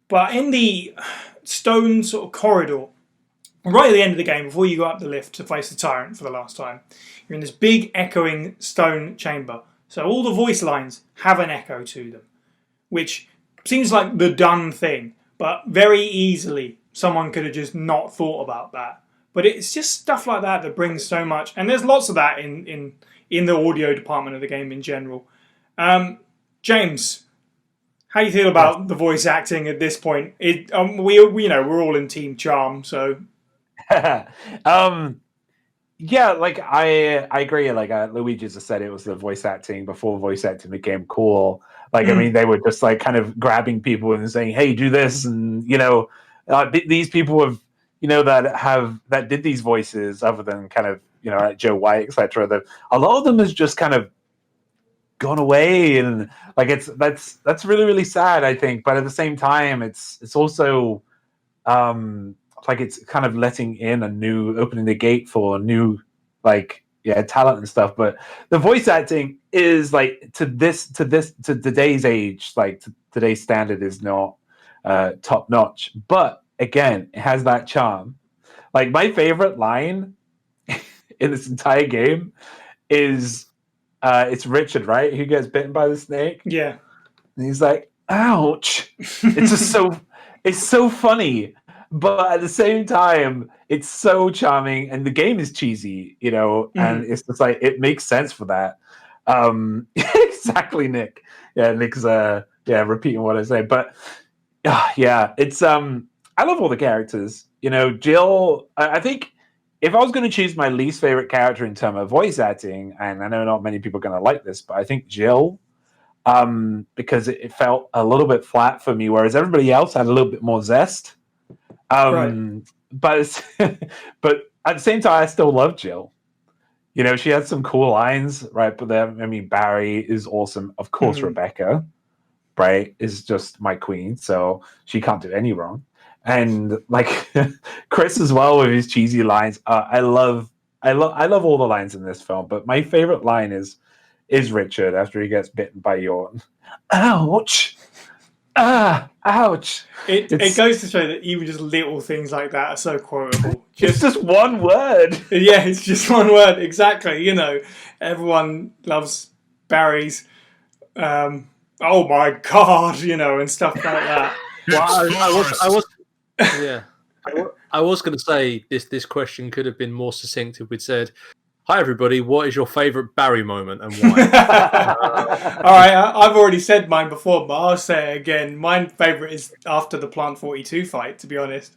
[SPEAKER 1] But in the stone sort of corridor, right at the end of the game, before you go up the lift to face the tyrant for the last time, you're in this big echoing stone chamber. So all the voice lines have an echo to them, which seems like the done thing, but very easily someone could have just not thought about that. But it's just stuff like that that brings so much, and there's lots of that in the audio department of the game in general. James, how do you feel about the voice acting at this point? We're all in Team Charm, so.
[SPEAKER 4] Yeah, like I agree. Like Luigi just said, it was the voice acting before voice acting became cool. Like I mean, they were just like kind of grabbing people and saying, "Hey, do this," and these people have that did these voices, other than kind of like Joe White, etc. That a lot of them has just kind of gone away, and like that's really really sad, I think. But at the same time, it's also like it's kind of letting in opening the gate for new talent and stuff. But the voice acting is like to today's age, like to today's standard, is not top notch. But again, it has that charm. Like my favorite line in this entire game is it's Richard, right? Who gets bitten by the snake.
[SPEAKER 1] Yeah.
[SPEAKER 4] And he's like, ouch. It's just it's so funny. But at the same time, it's so charming, and the game is cheesy, and it's just like it makes sense for that. Exactly, Nick. Yeah, Nick's repeating what I say. But yeah, it's I love all the characters. Jill, I think if I was going to choose my least favorite character in terms of voice acting, and I know not many people are going to like this, but I think Jill, because it felt a little bit flat for me, whereas everybody else had a little bit more zest.
[SPEAKER 1] Right.
[SPEAKER 4] But but at the same time, I still love Jill. She had some cool lines, right? But then, I mean, Barry is awesome. Of course, Rebecca, right, is just my queen, so she can't do any wrong. And like Chris as well with his cheesy lines. I love all the lines in this film, but my favorite line is Richard after he gets bitten by Yorn. Ouch. Ouch.
[SPEAKER 1] It goes to show that even just little things like that are so quotable.
[SPEAKER 4] It's just one word.
[SPEAKER 1] Yeah, it's just one word. Exactly. Everyone loves Barry's oh my god, and stuff like that.
[SPEAKER 3] Well, I was going to say this question could have been more succinct if we'd said, "Hi everybody, what is your favourite Barry moment and why?"
[SPEAKER 1] All right, I've already said mine before, but I'll say it again. My favourite is after the Plant 42 fight, to be honest.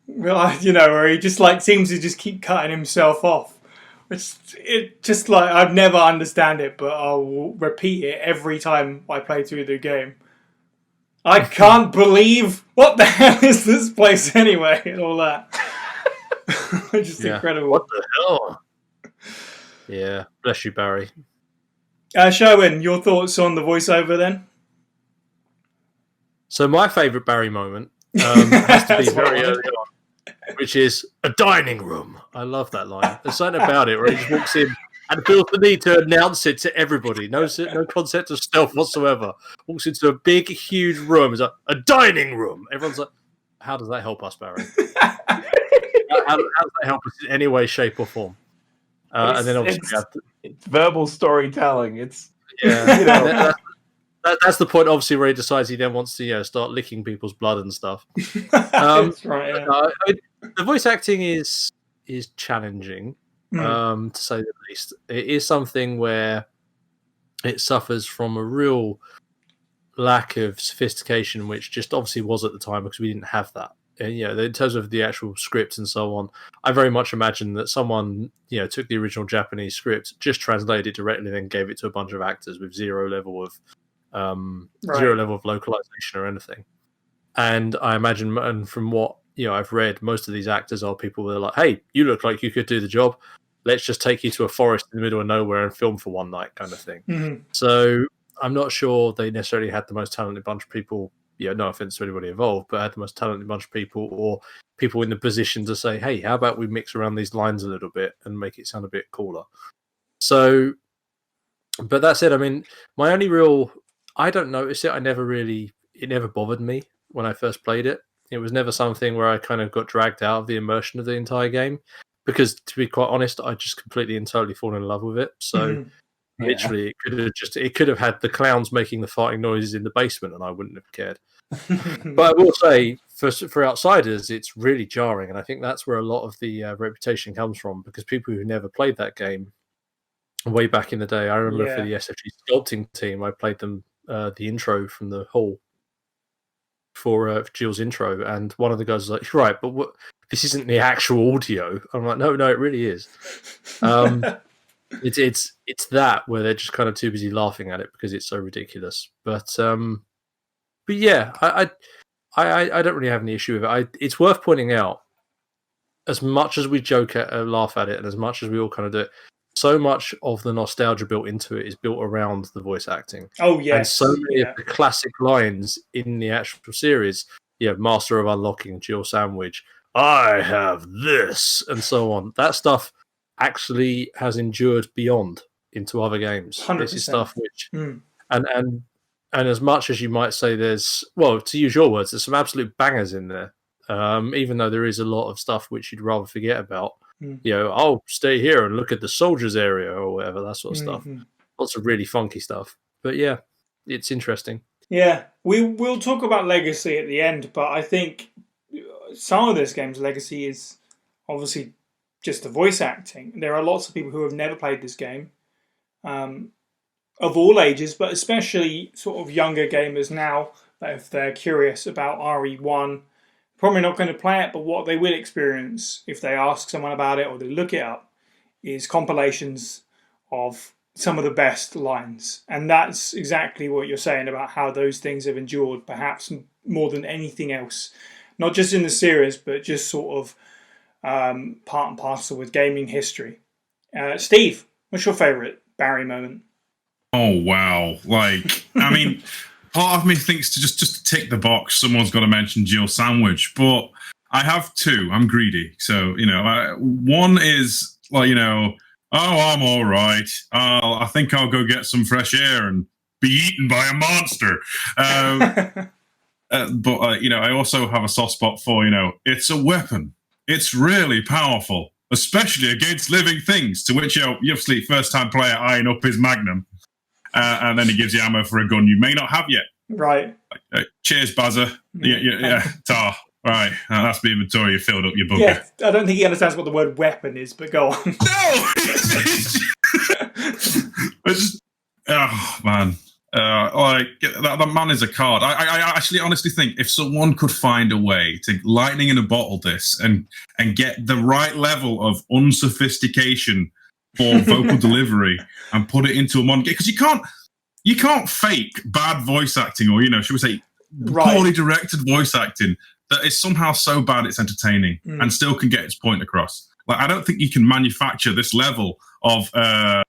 [SPEAKER 1] Where he just seems to just keep cutting himself off. It just I've never understand it, but I'll repeat it every time I play through the game. I can't believe what the hell is this place anyway, and all that. Just incredible.
[SPEAKER 3] What the hell? Yeah, bless you, Barry.
[SPEAKER 1] Sherwin, your thoughts on the voiceover then?
[SPEAKER 3] So my favourite Barry moment has to be very early on, which is a dining room. I love that line. There's something about it where he just walks in and feels the need to announce it to everybody. No concept of stealth whatsoever. Walks into a big, huge room. It's like, a dining room. Everyone's like, how does that help us, Barry? how does that help us in any way, shape, or form? And then obviously
[SPEAKER 4] it's verbal storytelling. It's
[SPEAKER 3] that's the point, obviously, where he decides he then wants to start licking people's blood and stuff.
[SPEAKER 1] That's right. Yeah.
[SPEAKER 3] The voice acting is challenging, to say the least. It is something where it suffers from a real lack of sophistication, which just obviously was at the time because we didn't have that. And, in terms of the actual script and so on, I very much imagine that someone, took the original Japanese script, just translated it directly, and then gave it to a bunch of actors with zero level of localization or anything. And I imagine, and from what I've read, most of these actors are people that are like, "Hey, you look like you could do the job. Let's just take you to a forest in the middle of nowhere and film for one night," kind of thing.
[SPEAKER 1] Mm-hmm.
[SPEAKER 3] So I'm not sure they necessarily had the most talented bunch of people. No offense to anybody involved, but had the most talented bunch of people, or people in the position to say, "Hey, how about we mix around these lines a little bit and make it sound a bit cooler?" So, but that said, I mean, my only real, I don't notice it. It never bothered me when I first played it. It was never something where I kind of got dragged out of the immersion of the entire game, because to be quite honest, I just completely and totally fallen in love with it. So literally, it could have had the clowns making the farting noises in the basement, and I wouldn't have cared. But I will say, for outsiders, it's really jarring, and I think that's where a lot of the reputation comes from, because people who never played that game way back in the day, I remember for the SFG sculpting team, I played them the intro from the hall for Jill's intro, and one of the guys was like, "Right, but this isn't the actual audio. I'm like, no, it really is. It's that where they're just kind of too busy laughing at it because it's so ridiculous. But yeah, I don't really have any issue with it. It's worth pointing out, as much as we joke at, laugh at it, and as much as we all kind of do it, so much of the nostalgia built into it is built around the voice acting.
[SPEAKER 1] Oh yes,
[SPEAKER 3] and so many of the classic lines in the actual series, Master of Unlocking, Jill Sandwich, I have this, and so on. That stuff actually has endured beyond into other games.
[SPEAKER 1] 100%.
[SPEAKER 3] This is stuff which, and as much as you might say there's, well, to use your words, there's some absolute bangers in there. Even though there is a lot of stuff which you'd rather forget about. I'll stay here and look at the soldiers area or whatever, that sort of stuff. Lots of really funky stuff. But yeah, it's interesting.
[SPEAKER 1] Yeah, we'll talk about legacy at the end, but I think some of this game's legacy is obviously just the voice acting. There are lots of people who have never played this game, of all ages, but especially sort of younger gamers now, that if they're curious about RE1, probably not going to play it, but what they will experience if they ask someone about it or they look it up is compilations of some of the best lines. And that's exactly what you're saying about how those things have endured, perhaps more than anything else. Not just in the series, but just sort of part and parcel with gaming history. Steve, what's your favourite Barry moment?
[SPEAKER 2] Oh, wow. I mean... Part of me thinks to just tick the box, someone's got to mention Jill Sandwich, but I have two. I'm greedy. So, one is oh, I'm all right. I think I'll go get some fresh air and be eaten by a monster. But I also have a soft spot for, it's a weapon. It's really powerful, especially against living things, to which, obviously, first-time player eyeing up his magnum. And then he gives you ammo for a gun you may not have yet.
[SPEAKER 1] Right.
[SPEAKER 2] Cheers, Buzzer. Yeah. Tar. Right. That's the inventory. You filled up your bucket.
[SPEAKER 1] Yeah, I don't think he understands what the word weapon is, but go on.
[SPEAKER 2] No! Oh, man. That man is a card. I actually honestly think if someone could find a way to lightning in a bottle this and get the right level of unsophistication for vocal delivery and put it into a modern game, because you can't fake bad voice acting, or should we say poorly directed voice acting that is somehow so bad it's entertaining and still can get its point across. I don't think you can manufacture this level of I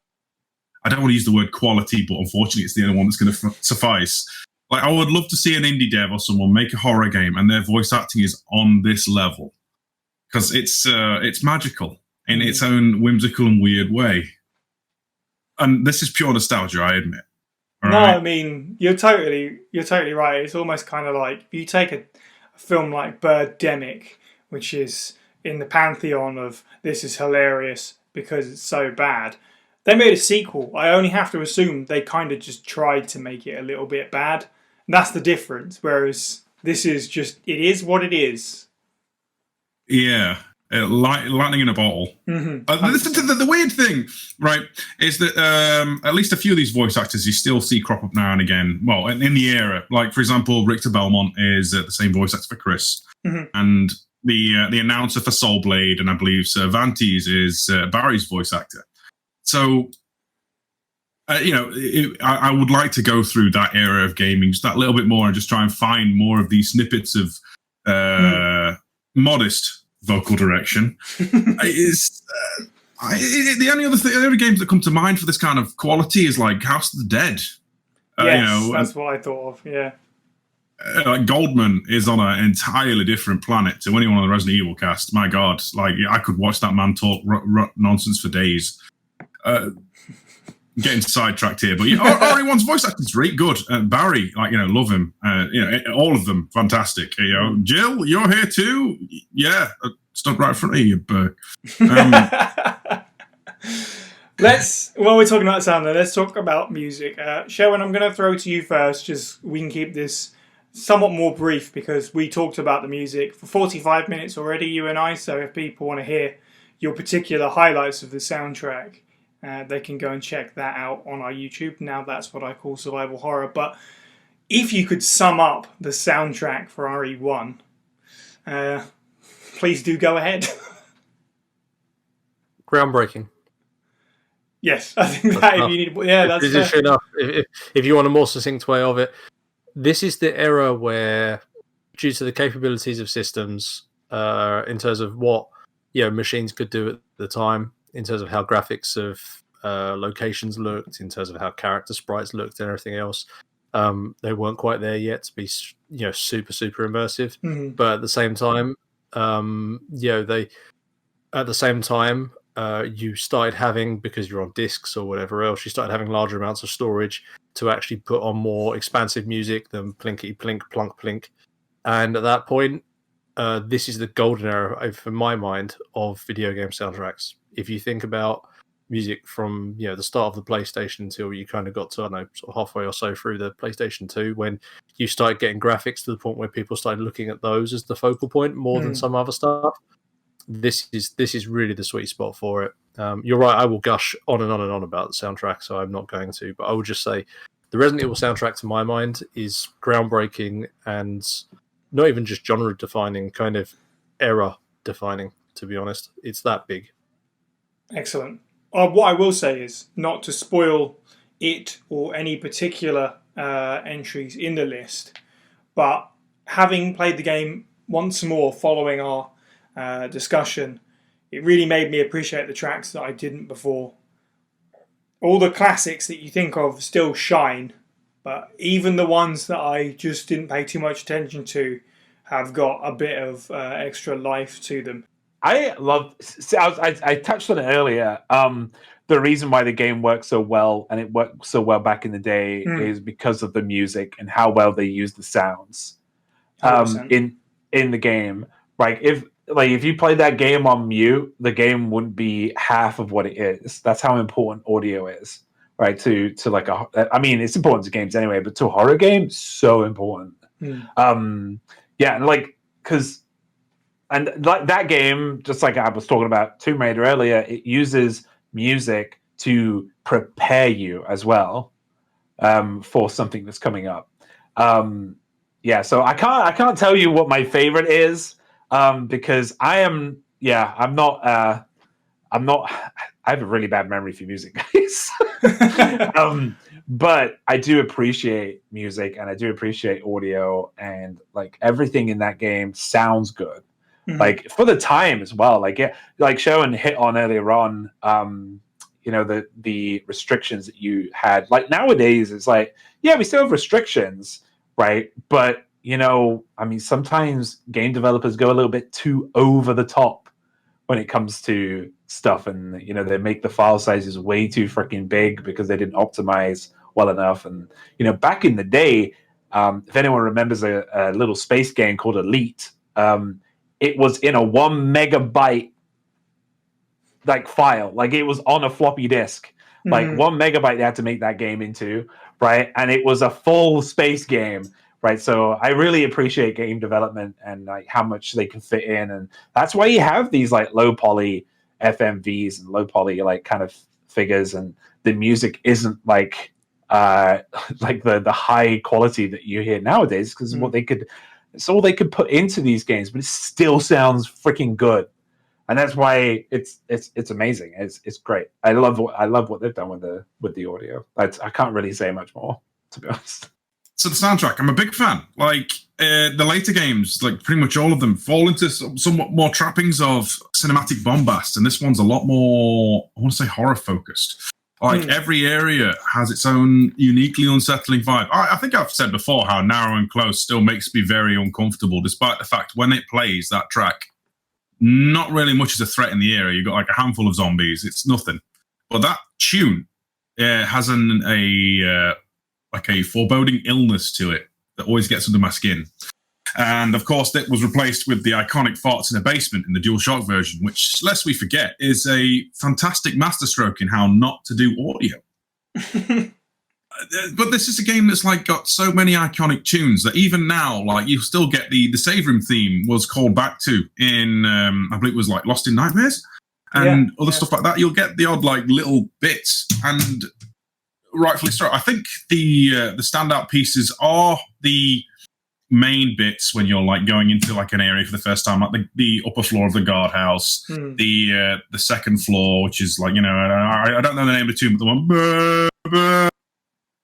[SPEAKER 2] don't want to use the word quality, but unfortunately it's the only one that's going to suffice. I would love to see an indie dev or someone make a horror game and their voice acting is on this level, because it's magical in its own whimsical and weird way. And this is pure nostalgia, I admit.
[SPEAKER 1] I mean, you're totally right. It's almost kind of like you take a film like Birdemic, which is in the pantheon of this is hilarious because it's so bad. They made a sequel. I only have to assume they kind of just tried to make it a little bit bad. And that's the difference. Whereas this is just, it is what it is.
[SPEAKER 2] Yeah. Lightning in a bottle. The weird thing, right, is that at least a few of these voice actors you still see crop up now and again. Well, in the era, for example, Richter Belmont is the same voice actor for Chris, and the announcer for Soul Blade, and I believe Cervantes is Barry's voice actor. So, I would like to go through that era of gaming just that little bit more and just try and find more of these snippets of modest vocal direction. The only other games that come to mind for this kind of quality is like House of the Dead.
[SPEAKER 1] That's what I thought of. Yeah,
[SPEAKER 2] Goldman is on an entirely different planet to anyone on the Resident Evil cast. My God, I could watch that man talk nonsense for days. Getting sidetracked here, but RE1's voice acting is really good. Barry, love him. All of them, fantastic. Jill, you're here too. Yeah, stood right in front of you, but.
[SPEAKER 1] While we're talking about sound, let's talk about music. Sherwin, I'm going to throw to you first. Just we can keep this somewhat more brief because we talked about the music for 45 minutes already, you and I. So if people want to hear your particular highlights of the soundtrack, they can go and check that out on our YouTube. Now that's what I call survival horror. But if you could sum up the soundtrack for RE1, please do go ahead.
[SPEAKER 3] Groundbreaking.
[SPEAKER 1] Yes, I think that if you need, that's fair.
[SPEAKER 3] Enough. If you want a more succinct way of it, this is the era where, due to the capabilities of systems, in terms of what machines could do at the time, in terms of how graphics of locations looked, in terms of how character sprites looked, and everything else, they weren't quite there yet to be super immersive.
[SPEAKER 1] Mm-hmm.
[SPEAKER 3] But at the same time, you started having, because you're on discs or whatever else, you started having larger amounts of storage to actually put on more expansive music than plinkety plink plunk plink. And at that point, this is the golden era, for my mind, of video game soundtracks. If you think about music from the start of the PlayStation until you kind of got to, I don't know, sort of halfway or so through the PlayStation 2, when you started getting graphics to the point where people started looking at those as the focal point more than some other stuff. This is really the sweet spot for it. You're right, I will gush on and on and on about the soundtrack, so I'm not going to, but I will just say the Resident Evil soundtrack, to my mind, is groundbreaking and not even just genre defining, kind of era defining, to be honest. It's that big.
[SPEAKER 1] Excellent. What I will say is, not to spoil it or any particular entries in the list, but having played the game once more following our discussion, it really made me appreciate the tracks that I didn't before. All the classics that you think of still shine, but even the ones that I just didn't pay too much attention to have got a bit of extra life to them.
[SPEAKER 4] I touched on it earlier. The reason why the game works so well, and it worked so well back in the day, is because of the music and how well they use the sounds in the game. If you played that game on mute, the game wouldn't be half of what it is. That's how important audio is, right? To like it's important to games anyway, but to a horror game, so important. That game, just like I was talking about Tomb Raider earlier, it uses music to prepare you as well for something that's coming up. So I can't tell you what my favorite is. Because I have a really bad memory for music, guys. But I do appreciate music and I do appreciate audio, and like everything in that game sounds good. Like for the time as well. Like Sharon hit on earlier on, the restrictions that you had. Like nowadays it's like, yeah, we still have restrictions, right? But sometimes game developers go a little bit too over the top when it comes to stuff, and they make the file sizes way too freaking big because they didn't optimize well enough. And back in the day, if anyone remembers a little space game called Elite, it was in a 1 megabyte file, like it was on a floppy disk. Like 1 megabyte they had to make that game into, right? And it was a full space game. Right, so I really appreciate game development and like how much they can fit in, and that's why you have these like low poly FMVs and low poly like kind of figures, and the music isn't like the high quality that you hear nowadays, because it's all they could put into these games, but it still sounds freaking good, and that's why it's amazing. It's great. I love what they've done with the audio. I can't really say much more, to be honest.
[SPEAKER 2] So the soundtrack, I'm a big fan. Like the later games, like pretty much all of them, fall into somewhat more trappings of cinematic bombast, and this one's a lot more, I want to say, horror focused. Like every area has its own uniquely unsettling vibe. I think I've said before how Narrow and Close still makes me very uncomfortable, despite the fact when it plays that track, not really much is a threat in the area. You've got like a handful of zombies. It's nothing. But that tune has a foreboding illness to it that always gets under my skin. And of course, it was replaced with the iconic farts in a basement in the DualShock version, which, lest we forget, is a fantastic masterstroke in how not to do audio. But this is a game that's like got so many iconic tunes that even now, like you still get the save room theme was called back to in, I believe it was like Lost in Nightmares and other stuff like that. You'll get the odd like little bits, and rightfully so. I think the standout pieces are the main bits when you're like going into like an area for the first time, like the upper floor of the guardhouse, the second floor, which is like, I don't know the name of the tune, but the one.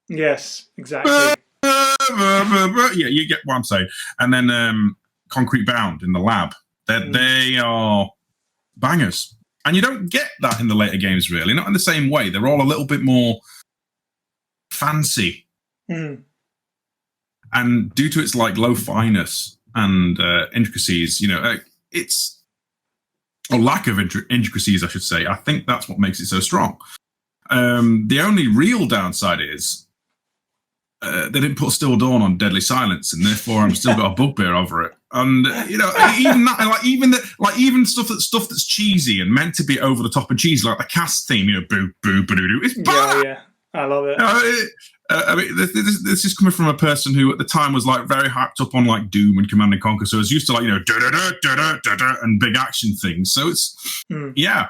[SPEAKER 1] Yes, exactly.
[SPEAKER 2] Yeah, you get what I'm saying. And then Concrete Bound in the lab. They are bangers. And you don't get that in the later games, really. Not in the same way. They're all a little bit more fancy. And due to its like low fineness and intricacies, it's or lack of intricacies, I should say. I think that's what makes it so strong. The only real downside is they didn't put Still Dawn on Deadly Silence, and therefore I'm still got a bugbear over it. And even that, even stuff that's cheesy and meant to be over the top and cheesy, like the cast theme, boo boo boo doo, it's bad.
[SPEAKER 1] Yeah, I love it.
[SPEAKER 2] I mean, this is coming from a person who at the time was like very hyped up on like Doom and Command and Conquer, so I was used to like da da da da da da da and big action things. So it's yeah.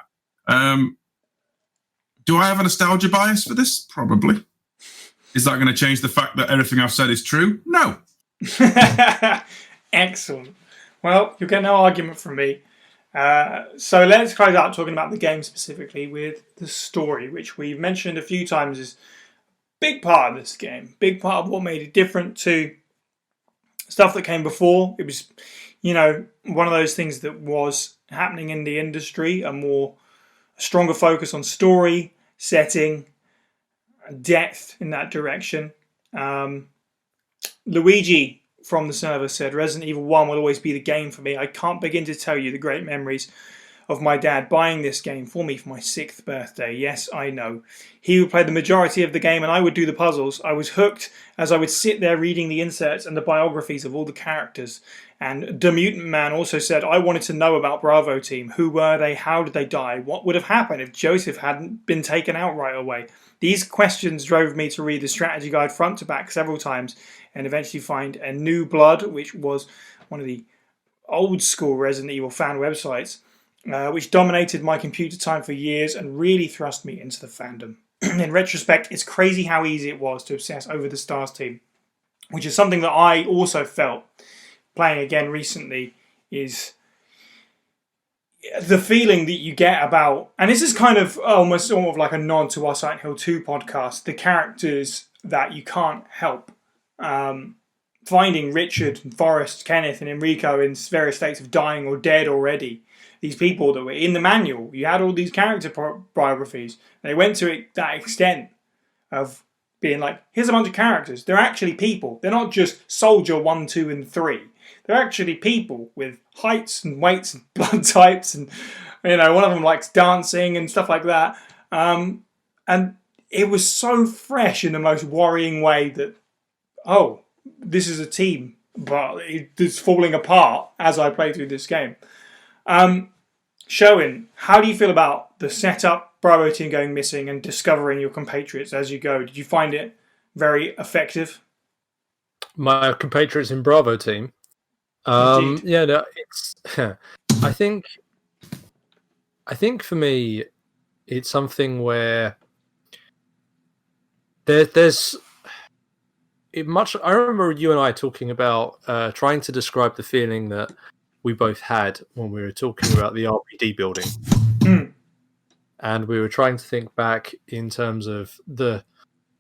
[SPEAKER 2] Do I have a nostalgia bias for this? Probably. Is that going to change the fact that everything I've said is true? No.
[SPEAKER 1] Excellent. Well, you'll get no argument from me. So let's close out talking about the game specifically with the story, which we've mentioned a few times is a big part of this game. Big part of what made it different to stuff that came before. It was, one of those things that was happening in the industry, a stronger focus on story, setting, depth in that direction. Luigi from the server said, Resident Evil 1 will always be the game for me. I can't begin to tell you the great memories of my dad buying this game for me for my 6th birthday. Yes, I know. He would play the majority of the game and I would do the puzzles. I was hooked as I would sit there reading the inserts and the biographies of all the characters. And The Mutant Man also said, I wanted to know about Bravo Team. Who were they? How did they die? What would have happened if Joseph hadn't been taken out right away? These questions drove me to read the strategy guide front to back several times and eventually find A New Blood, which was one of the old school Resident Evil fan websites, which dominated my computer time for years and really thrust me into the fandom. In retrospect, it's crazy how easy it was to obsess over the Stars team, which is something that I also felt playing again recently, is the feeling that you get about, and this is kind of almost sort of like a nod to our Silent Hill 2 podcast, the characters that you can't help. Finding Richard and Forrest, Kenneth and Enrico in various states of dying or dead already. These people that were in the manual, you had all these character biographies. They went to that extent of being like, here's a bunch of characters. They're actually people. They're not just soldier 1, 2 and 3. They're actually people with heights and weights and blood types, and one of them likes dancing and stuff like that. And it was so fresh in the most worrying way that, oh, this is a team, but it's falling apart as I play through this game. Sherwin, how do you feel about the setup, Bravo Team going missing, and discovering your compatriots as you go? Did you find it very effective?
[SPEAKER 3] My compatriots in Bravo Team? It's. I think for me, it's something where there's much. I remember you and I talking about trying to describe the feeling that we both had when we were talking about the RPD building, and we were trying to think back in terms of the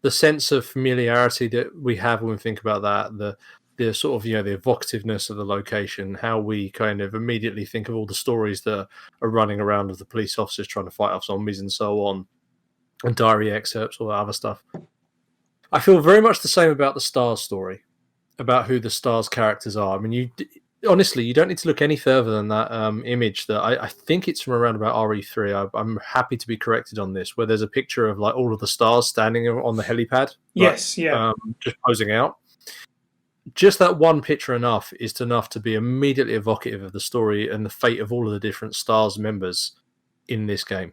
[SPEAKER 3] sense of familiarity that we have when we think about that. The sort of, the evocativeness of the location, how we kind of immediately think of all the stories that are running around of the police officers trying to fight off zombies and so on, and diary excerpts, all that other stuff. I feel very much the same about the Stars story, about who the Stars characters are. I mean, honestly, you don't need to look any further than that image that I think it's from around about RE3. I'm happy to be corrected on this, where there's a picture of like all of the Stars standing on the helipad.
[SPEAKER 1] Yes, yeah.
[SPEAKER 3] Just posing out. Just that one picture is enough to be immediately evocative of the story and the fate of all of the different Stars members in this game.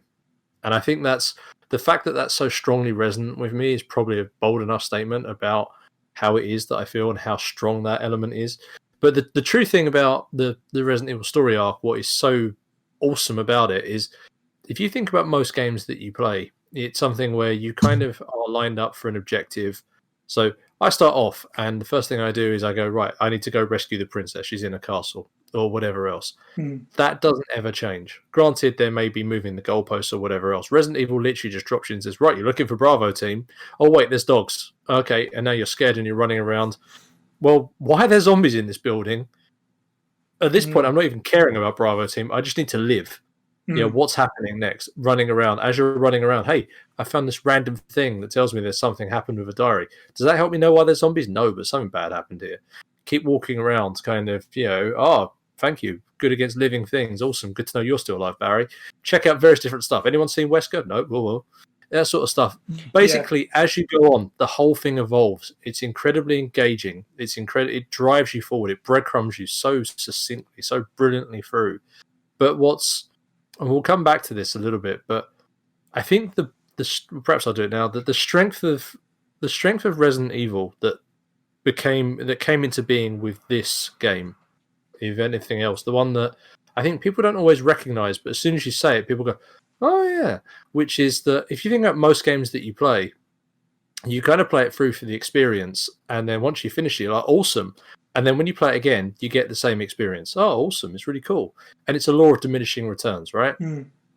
[SPEAKER 3] And I think that's the fact that that's so strongly resonant with me is probably a bold enough statement about how it is that I feel and how strong that element is. But the true thing about the Resident Evil story arc, what is so awesome about it is, if you think about most games that you play, it's something where you kind of are lined up for an objective. So I start off, and the first thing I do is I go, right, I need to go rescue the princess. She's in a castle, or whatever else. That doesn't ever change. Granted, there may be moving the goalposts or whatever else. Resident Evil literally just drops you and says, right, you're looking for Bravo team. Oh, wait, there's dogs. Okay, and now you're scared and you're running around. Well, why are there zombies in this building? At this point, I'm not even caring about Bravo team. I just need to live. What's happening next? Running around. As you're running around, hey, I found this random thing that tells me there's something happened with a diary. Does that help me know why there's zombies? No, but something bad happened here. Keep walking around, kind of, thank you. Good against living things. Awesome. Good to know you're still alive, Barry. Check out various different stuff. Anyone seen Wesker? No. Well. That sort of stuff. Basically, as you go on, the whole thing evolves. It's incredibly engaging. It drives you forward. It breadcrumbs you so succinctly, so brilliantly through. But and we'll come back to this a little bit, but I think perhaps I'll do it now. That the strength of Resident Evil that came into being with this game, if anything else, the one that I think people don't always recognize, but as soon as you say it, people go, oh yeah, which is that if you think about most games that you play, you kind of play it through for the experience, and then once you finish it, you're like, awesome. And then when you play it again, you get the same experience. Oh, awesome. It's really cool. And it's a law of diminishing returns, right?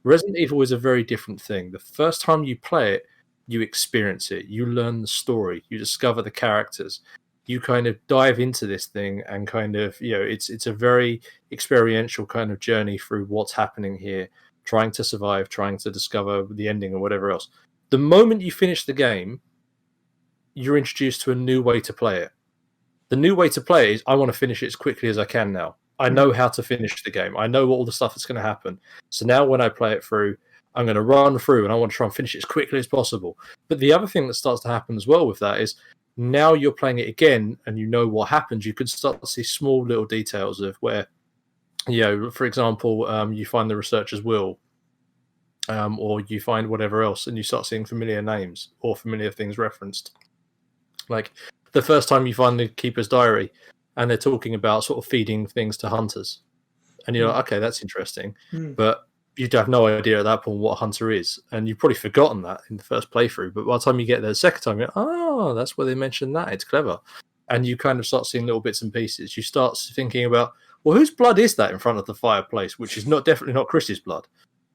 [SPEAKER 3] Resident Evil is a very different thing. The first time you play it, you experience it. You learn the story. You discover the characters. You kind of dive into this thing and kind of, it's a very experiential kind of journey through what's happening here, trying to survive, trying to discover the ending or whatever else. The moment you finish the game, you're introduced to a new way to play it. The new way to play is I want to finish it as quickly as I can now. I know how to finish the game. I know all the stuff that's going to happen. So now when I play it through, I'm going to run through and I want to try and finish it as quickly as possible. But the other thing that starts to happen as well with that is now you're playing it again and you know what happens. You can start to see small little details of where, for example, you find the researcher's will, or you find whatever else and you start seeing familiar names or familiar things referenced. Like the first time you find the Keeper's Diary and they're talking about sort of feeding things to hunters. And you're like, okay, that's interesting. But you'd have no idea at that point what a hunter is. And you've probably forgotten that in the first playthrough. But by the time you get there the second time, you're like, oh, that's where they mentioned that. It's clever. And you kind of start seeing little bits and pieces. You start thinking about, well, whose blood is that in front of the fireplace, which is definitely not Chris's blood.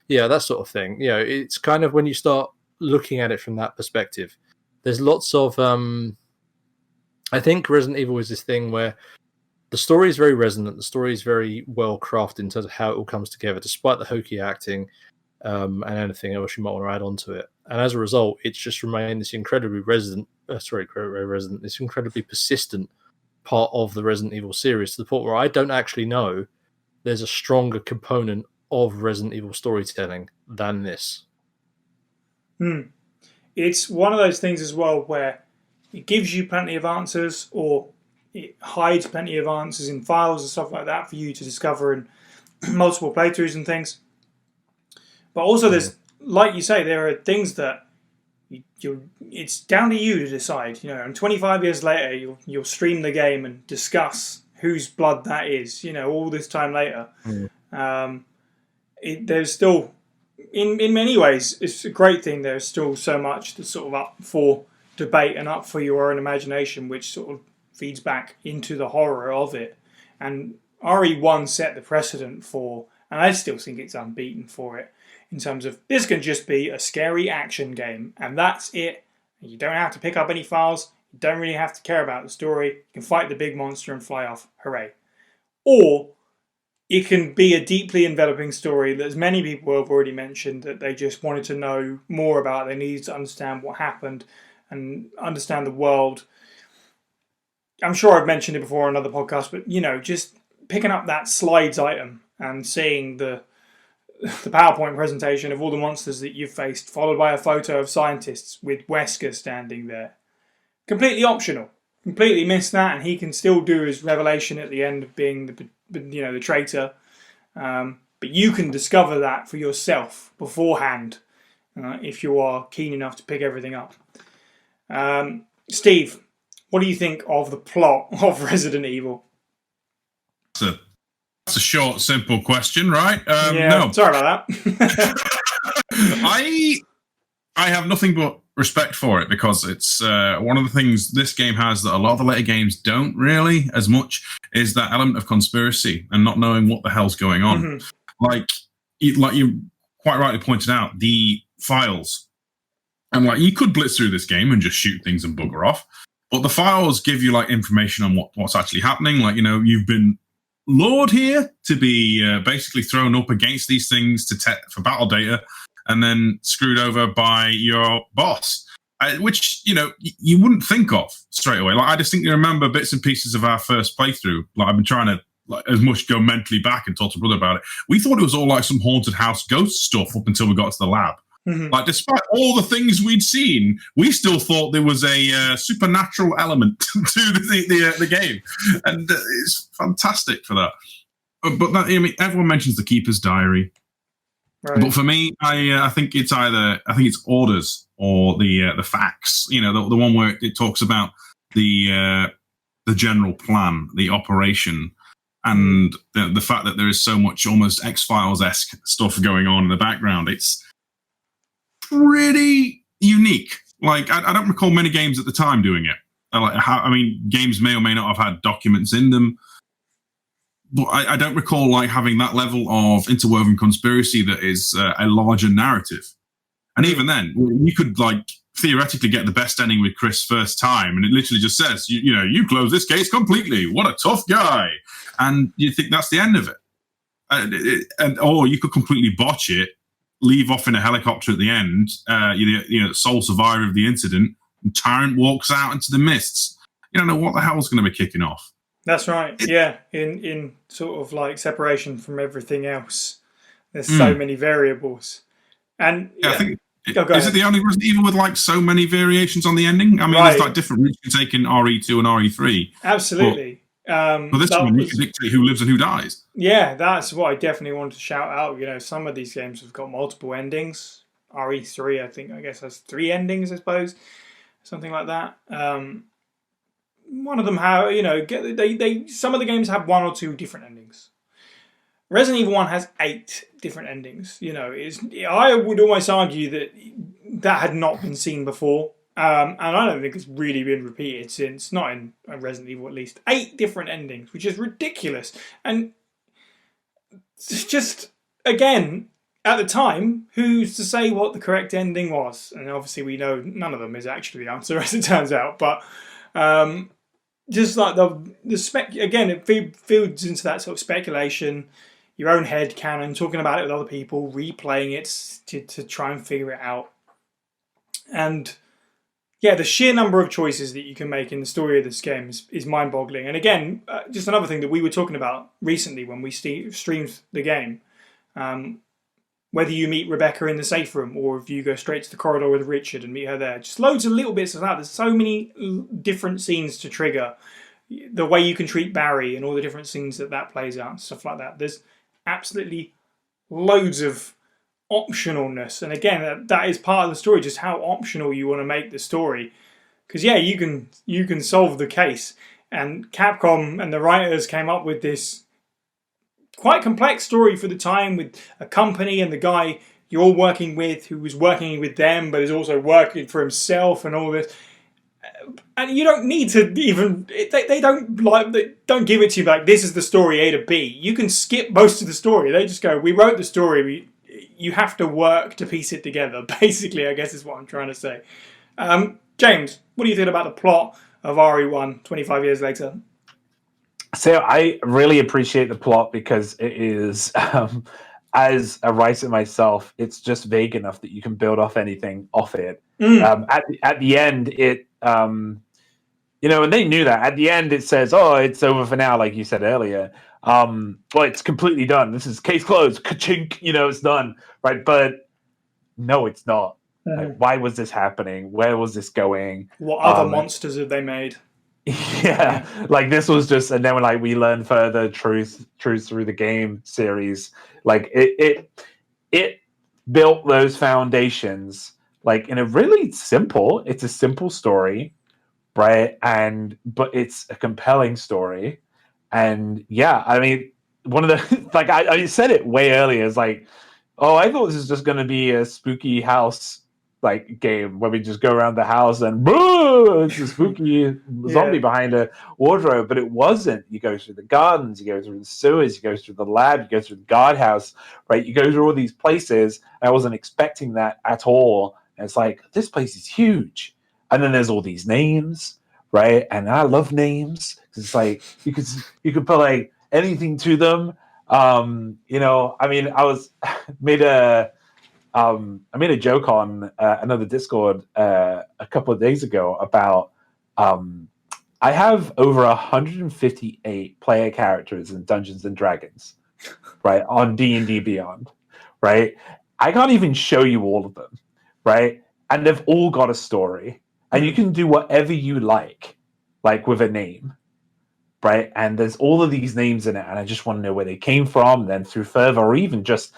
[SPEAKER 3] Yeah, that sort of thing. It's kind of when you start looking at it from that perspective. There's lots of... I think Resident Evil is this thing where the story is very resonant. The story is very well crafted in terms of how it all comes together, despite the hokey acting and anything else you might want to add on to it. And as a result, it's just remained this incredibly this incredibly persistent part of the Resident Evil series, to the point where I don't actually know there's a stronger component of Resident Evil storytelling than this.
[SPEAKER 1] It's one of those things as well where it gives you plenty of answers, or it hides plenty of answers in files and stuff like that for you to discover in multiple playthroughs and things. But also there's, like you say, there are things that it's down to you to decide. And 25 years later, you'll stream the game and discuss whose blood that is, all this time later. There's still, in many ways, it's a great thing. There's still so much that's sort of up for debate and up for your own imagination, which sort of feeds back into the horror of it. And RE1 set the precedent for, and I still think it's unbeaten for it, in terms of this can just be a scary action game, and that's it. You don't have to pick up any files, you don't really have to care about the story, you can fight the big monster and fly off, hooray. Or it can be a deeply enveloping story that, as many people have already mentioned, that they just wanted to know more about, they needed to understand what happened and understand the world. I'm sure I've mentioned it before on another podcast, but just picking up that slides item and seeing the PowerPoint presentation of all the monsters that you've faced, followed by a photo of scientists with Wesker standing there. Completely optional. Completely missed that, and he can still do his revelation at the end of being the traitor. But you can discover that for yourself beforehand if you are keen enough to pick everything up. Steve, what do you think of the plot of Resident Evil?
[SPEAKER 2] That's a short, simple question, right?
[SPEAKER 1] No. Sorry about that.
[SPEAKER 2] I have nothing but respect for it because it's one of the things this game has that a lot of the later games don't really as much is that element of conspiracy and not knowing what the hell's going on.
[SPEAKER 1] Mm-hmm.
[SPEAKER 2] Like you quite rightly pointed out, the files. And like you could blitz through this game and just shoot things and bugger off, but the files give you like information on what's actually happening. Like, you've been lured here to be basically thrown up against these things for battle data, and then screwed over by your boss, which you wouldn't think of straight away. Like I distinctly remember bits and pieces of our first playthrough. Like I've been trying to as much go mentally back and talk to brother about it. We thought it was all like some haunted house ghost stuff up until we got to the lab.
[SPEAKER 1] Mm-hmm.
[SPEAKER 2] Like, despite all the things we'd seen, we still thought there was a supernatural element to the game, and it's fantastic for that. But that, everyone mentions the Keeper's Diary,
[SPEAKER 1] right.
[SPEAKER 2] But for me, I think it's orders or the facts. The one where it talks about the general plan, the operation, and the fact that there is so much almost X-Files-esque stuff going on in the background. It's pretty unique. Like I don't recall many games at the time doing it. Games may or may not have had documents in them, but I don't recall like having that level of interwoven conspiracy that is a larger narrative. And even then, you could like theoretically get the best ending with Chris first time, and it literally just says, you close this case completely. What a tough guy, and you think that's the end of it. Or you could completely botch it. Leave off in a helicopter at the end, the sole survivor of the incident, and Tyrant walks out into the mists. You don't know what the hell's going to be kicking off.
[SPEAKER 1] That's right. Yeah, in sort of like separation from everything else, there's so many variables. And
[SPEAKER 2] I think
[SPEAKER 1] is
[SPEAKER 2] it the only Resident Evil with like so many variations on the ending? I mean,
[SPEAKER 1] right.
[SPEAKER 2] There's like different routes you take in RE2 and RE3.
[SPEAKER 1] Absolutely.
[SPEAKER 2] But this one, you can dictate who lives and who dies.
[SPEAKER 1] Yeah, that's what I definitely wanted to shout out. Some of these games have got multiple endings. RE3, I guess has 3 endings, I suppose, something like that. One of them have, some of the games have 1 or 2 different endings. Resident Evil 1 has 8 different endings. I would almost argue that had not been seen before. And I don't think it's really been repeated since, not in Resident Evil at least. 8 different endings, which is ridiculous. And it's just, again, at the time, who's to say what the correct ending was? And obviously we know none of them is actually the answer, as it turns out. But just like again, it feeds into that sort of speculation, your own head canon, talking about it with other people, replaying it to try and figure it out. And yeah, the sheer number of choices that you can make in the story of this game is mind-boggling. And again, just another thing that we were talking about recently when we streamed the game, whether you meet Rebecca in the safe room or if you go straight to the corridor with Richard and meet her there, just loads of little bits of that. There's so many different scenes to trigger. The way you can treat Barry and all the different scenes that plays out and stuff like that. There's absolutely loads of optionalness, and again that is part of the story, just how optional you want to make the story, because yeah, you can solve the case, and Capcom and the writers came up with this quite complex story for the time with a company and the guy you're working with who was working with them but is also working for himself and all this, and you don't need to even they don't give it to you like this is the story A to B. You can skip most of the story. They just go, we wrote the story, you have to work to piece it together, basically, I guess is what I'm trying to say. James, what do you think about the plot of RE1 25 years later?
[SPEAKER 4] So I really appreciate the plot because it is, as a writer myself, it's just vague enough that you can build off anything off it. At the end, it, and they knew that. At the end, it says, oh, it's over for now, like you said earlier. Well, it's completely done. This is case closed. Ka-chink, it's done, right? But no, it's not. Like, why was this happening? Where was this going?
[SPEAKER 1] What other monsters have they made?
[SPEAKER 4] Yeah, like this was just, and then we learn further truths through the game series. Like it built those foundations, like in a really simple. It's a simple story, right? But it's a compelling story. And yeah, I mean, one of the I said it way earlier. Is like, oh, I thought this was just going to be a spooky house like game where we just go around the house and boo, it's a spooky zombie behind a wardrobe, but it wasn't. You go through the gardens, you go through the sewers, you go through the lab, you go through the guardhouse, right? You go through all these places. I wasn't expecting that at all. And it's like, this place is huge. And then there's all these names, right? And I love names. It's like you could put like anything to them. You know, I mean, I made a joke on another Discord a couple of days ago about I have over 158 player characters in Dungeons and Dragons, right, on D&D Beyond, right? I can't even show you all of them, right? And they've all got a story, and you can do whatever you like with a name, right? And there's all of these names in it, and I just want to know where they came from. And then through further, or even just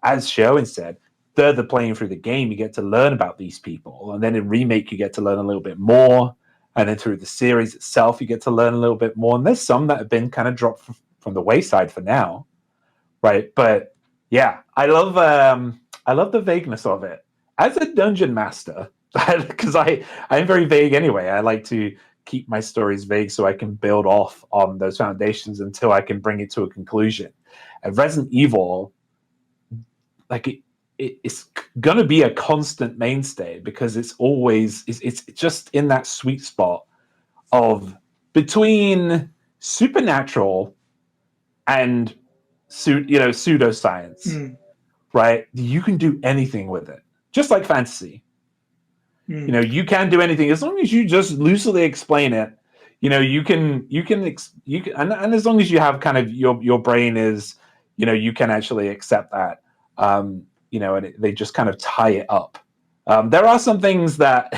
[SPEAKER 4] as Sherwin said, further playing through the game, you get to learn about these people. And then in Remake, you get to learn a little bit more. And then through the series itself, you get to learn a little bit more. And there's some that have been kind of dropped from the wayside for now, right? But yeah, I love the vagueness of it. As a dungeon master, because I'm very vague anyway. I like to keep my stories vague so I can build off on those foundations until I can bring it to a conclusion. And Resident Evil, it's going to be a constant mainstay because it's just in that sweet spot of between supernatural and pseudoscience, right? You can do anything with it, just like fantasy. You know, you can do anything as long as you just loosely explain it. You know, you can, and as long as you have kind of your brain is, you know, you can actually accept that. You know, and they just kind of tie it up. There are some things that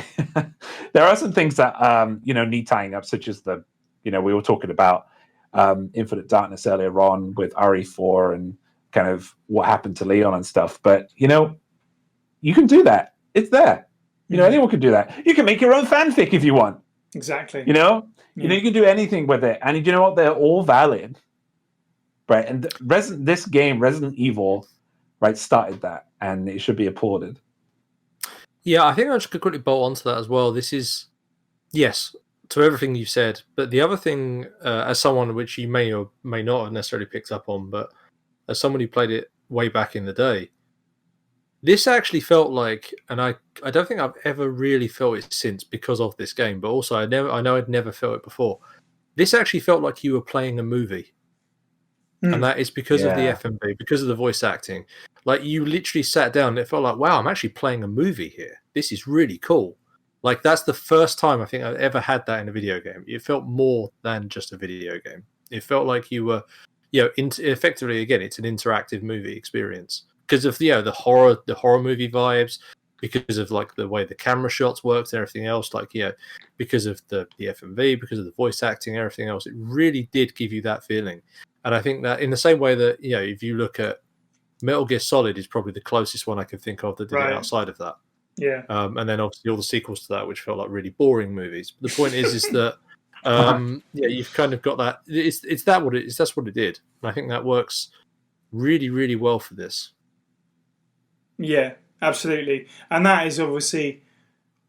[SPEAKER 4] you know, need tying up, such as we were talking about Infinite Darkness earlier on with RE4 and kind of what happened to Leon and stuff. But you know, you can do that. It's there. You know, anyone can do that. You can make your own fanfic if you want.
[SPEAKER 1] Exactly.
[SPEAKER 4] You know, you can do anything with it, and you know what? They're all valid, right? And this game, Resident Evil, right, started that, and it should be applauded.
[SPEAKER 3] Yeah, I think I just could quickly bolt onto that as well. This is, yes, to everything you said, but the other thing, as someone which you may or may not have necessarily picked up on, but as someone who played it way back in the day, this actually felt like, and I don't think I've ever really felt it since because of this game, but also I know I'd never felt it before. This actually felt like you were playing a movie. And that is because of the FMV, because of the voice acting. Like, you literally sat down and it felt like, wow, I'm actually playing a movie here. This is really cool. Like, that's the first time I think I've ever had that in a video game. It felt more than just a video game. It felt like you were, you know, effectively, again, it's an interactive movie experience. Because of the horror movie vibes, because of like the way the camera shots worked and everything else, like, you know, because of the FMV, because of the voice acting and everything else, it really did give you that feeling. And I think that in the same way that, you know, if you look at Metal Gear Solid is probably the closest one I can think of that did it outside of that.
[SPEAKER 1] Yeah.
[SPEAKER 3] And then obviously all the sequels to that, which felt like really boring movies. But the point is that yeah, you've kind of got that. That's what it did. And I think that works really, really well for this.
[SPEAKER 1] Yeah, absolutely. And that is obviously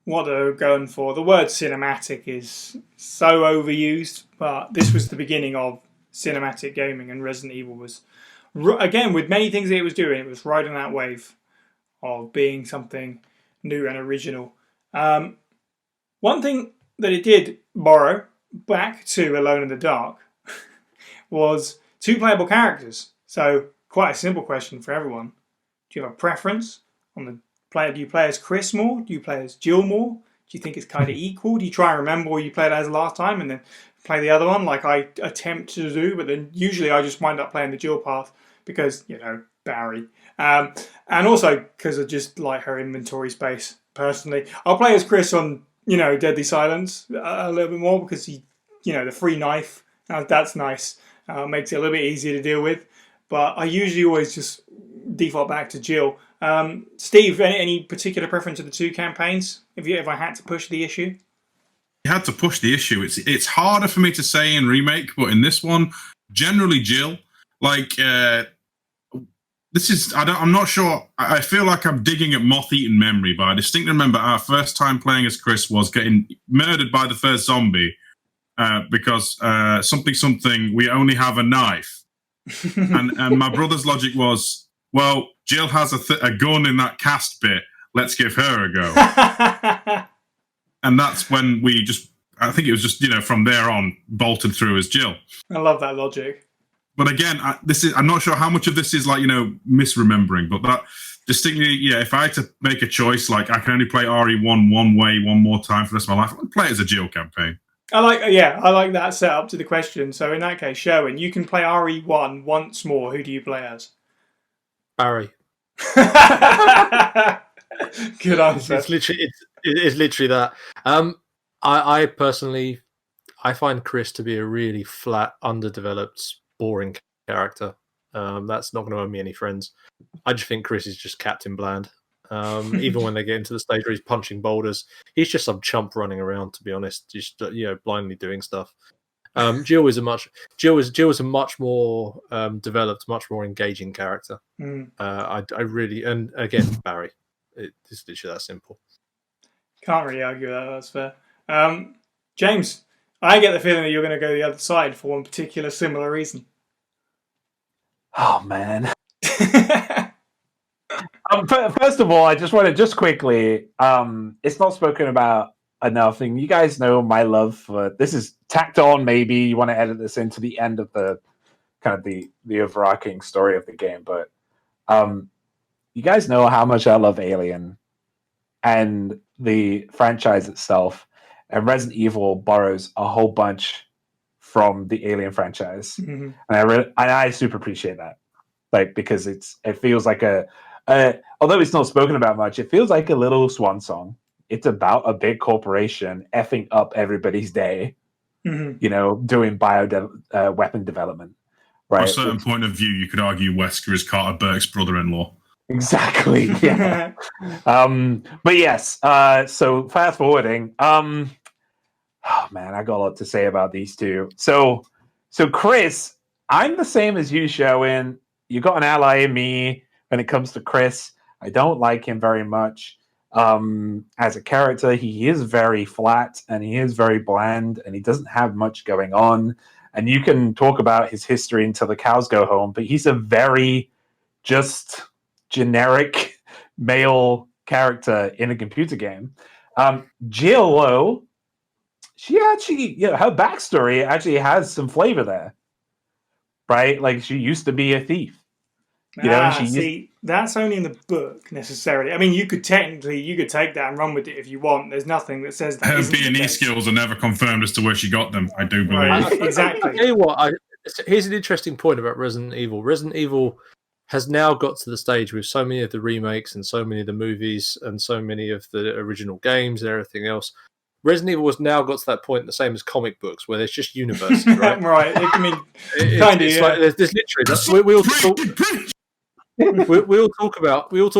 [SPEAKER 1] what they're going for. The word cinematic is so overused, but this was the beginning of cinematic gaming, and Resident Evil was, again, with many things that it was doing, it was riding that wave of being something new and original. One thing that it did borrow back to Alone in the Dark was 2 playable characters. So quite a simple question for everyone. Do you have a preference on the player? Do you play as Chris more? Do you play as Jill more? Do you think it's kind of equal? Do you try and remember what you played as last time and then play the other one like I attempt to do? But then usually I just wind up playing the Jill path because, you know, Barry. And also because I just like her inventory space, personally. I'll play as Chris on, you know, Deadly Silence a little bit more because he, you know, the free knife, that's nice. Makes it a little bit easier to deal with. But I usually always just default back to Jill. Steve, any particular preference of the 2 campaigns? If I had to push the issue?
[SPEAKER 2] You had to push the issue. It's harder for me to say in Remake, but in this one, generally Jill. Like, this is I'm not sure. I feel like I'm digging at moth-eaten memory, but I distinctly remember our first time playing as Chris was getting murdered by the first zombie because something. We only have a knife, and my brother's logic was, well, Jill has a gun in that cast bit. Let's give her a go. And that's when we I think it was just from there on bolted through as Jill.
[SPEAKER 1] I love that logic.
[SPEAKER 2] But again, I'm not sure how much of this is misremembering, but that distinctly, if I had to make a choice, I can only play RE1 one way, one more time for the rest of my life, I'd play it as a Jill campaign.
[SPEAKER 1] I like that setup to the question. So in that case, Sherwin, you can play RE1 once more. Who do you play as?
[SPEAKER 3] Barry.
[SPEAKER 1] Good answer.
[SPEAKER 3] It's literally that. I personally, I find Chris to be a really flat, underdeveloped, boring character. That's not going to earn me any friends. I just think Chris is just Captain Bland. Even when they get into the stage where he's punching boulders, he's just some chump running around. To be honest, just blindly doing stuff. Jill is a much more developed, much more engaging character. I really, and again, Barry. It's literally that simple.
[SPEAKER 1] Can't really argue with that. That's fair. James, I get the feeling that you're going to go the other side for one particular similar reason.
[SPEAKER 4] Oh, man. First of all, I just want to quickly, it's not spoken about enough, and you guys know my love for, this is tacked on, maybe you want to edit this into the end of the kind of the overarching story of the game, but you guys know how much I love Alien and the franchise itself, and Resident Evil borrows a whole bunch from the Alien franchise, and I super appreciate that, because it feels like although it's not spoken about much, it feels like a little swan song. It's about a big corporation effing up everybody's day, doing weapon development. Right.
[SPEAKER 2] From a certain point of view, you could argue Wesker is Carter Burke's brother-in-law.
[SPEAKER 4] Exactly. Yeah. But yes. So fast forwarding. Oh man, I got a lot to say about these two. So Chris, I'm the same as you, Sherwin. You got an ally in me when it comes to Chris. I don't like him very much. As a character, he is very flat and he is very bland and he doesn't have much going on. And you can talk about his history until the cows go home, but he's a very just generic male character in a computer game. Jill, though, she actually, her backstory actually has some flavor there, right? Like she used to be a thief.
[SPEAKER 1] That's only in the book necessarily. I mean, you could take that and run with it if you want. There's nothing that says that.
[SPEAKER 2] Her B&E skills are never confirmed as to where she got them, I do believe.
[SPEAKER 1] Right, exactly.
[SPEAKER 3] I'll tell you what, here's an interesting point about Resident Evil. Resident Evil has now got to the stage with so many of the remakes and so many of the movies and so many of the original games and everything else. Resident Evil has now got to that point, the same as comic books, where there's just universes, right?
[SPEAKER 1] Right. I mean, kind of.
[SPEAKER 3] Like there's literally we all talk about what's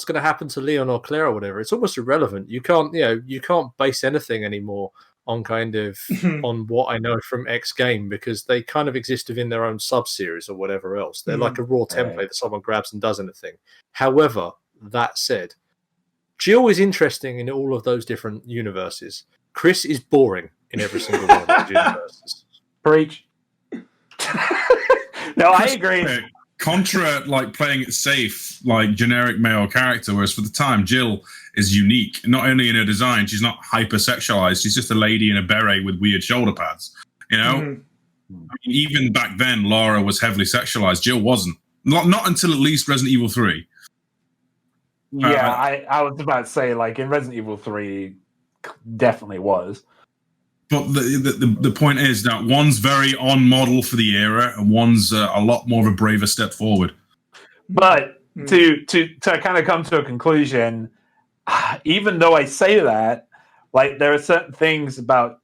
[SPEAKER 3] going to happen to Leon or Claire or whatever. It's almost irrelevant. You can't base anything anymore on on what I know from X game, because they kind of exist within their own sub-series or whatever else. They're like a raw template that someone grabs and does anything. However, that said, Jill is interesting in all of those different universes. Chris is boring in every single one of those universes.
[SPEAKER 4] Preach. No, I agree.
[SPEAKER 2] Contra, playing it safe, generic male character, whereas for the time, Jill is unique. Not only in her design, she's not hyper-sexualized. She's just a lady in a beret with weird shoulder pads. I mean, even back then, Laura was heavily sexualized. Jill wasn't. Not until at least Resident Evil 3.
[SPEAKER 4] Yeah, I was about to say, in Resident Evil 3, definitely was.
[SPEAKER 2] But the point is that one's very on model for the era, and one's a lot more of a braver step forward.
[SPEAKER 4] But to kind of come to a conclusion, even though I say that, there are certain things about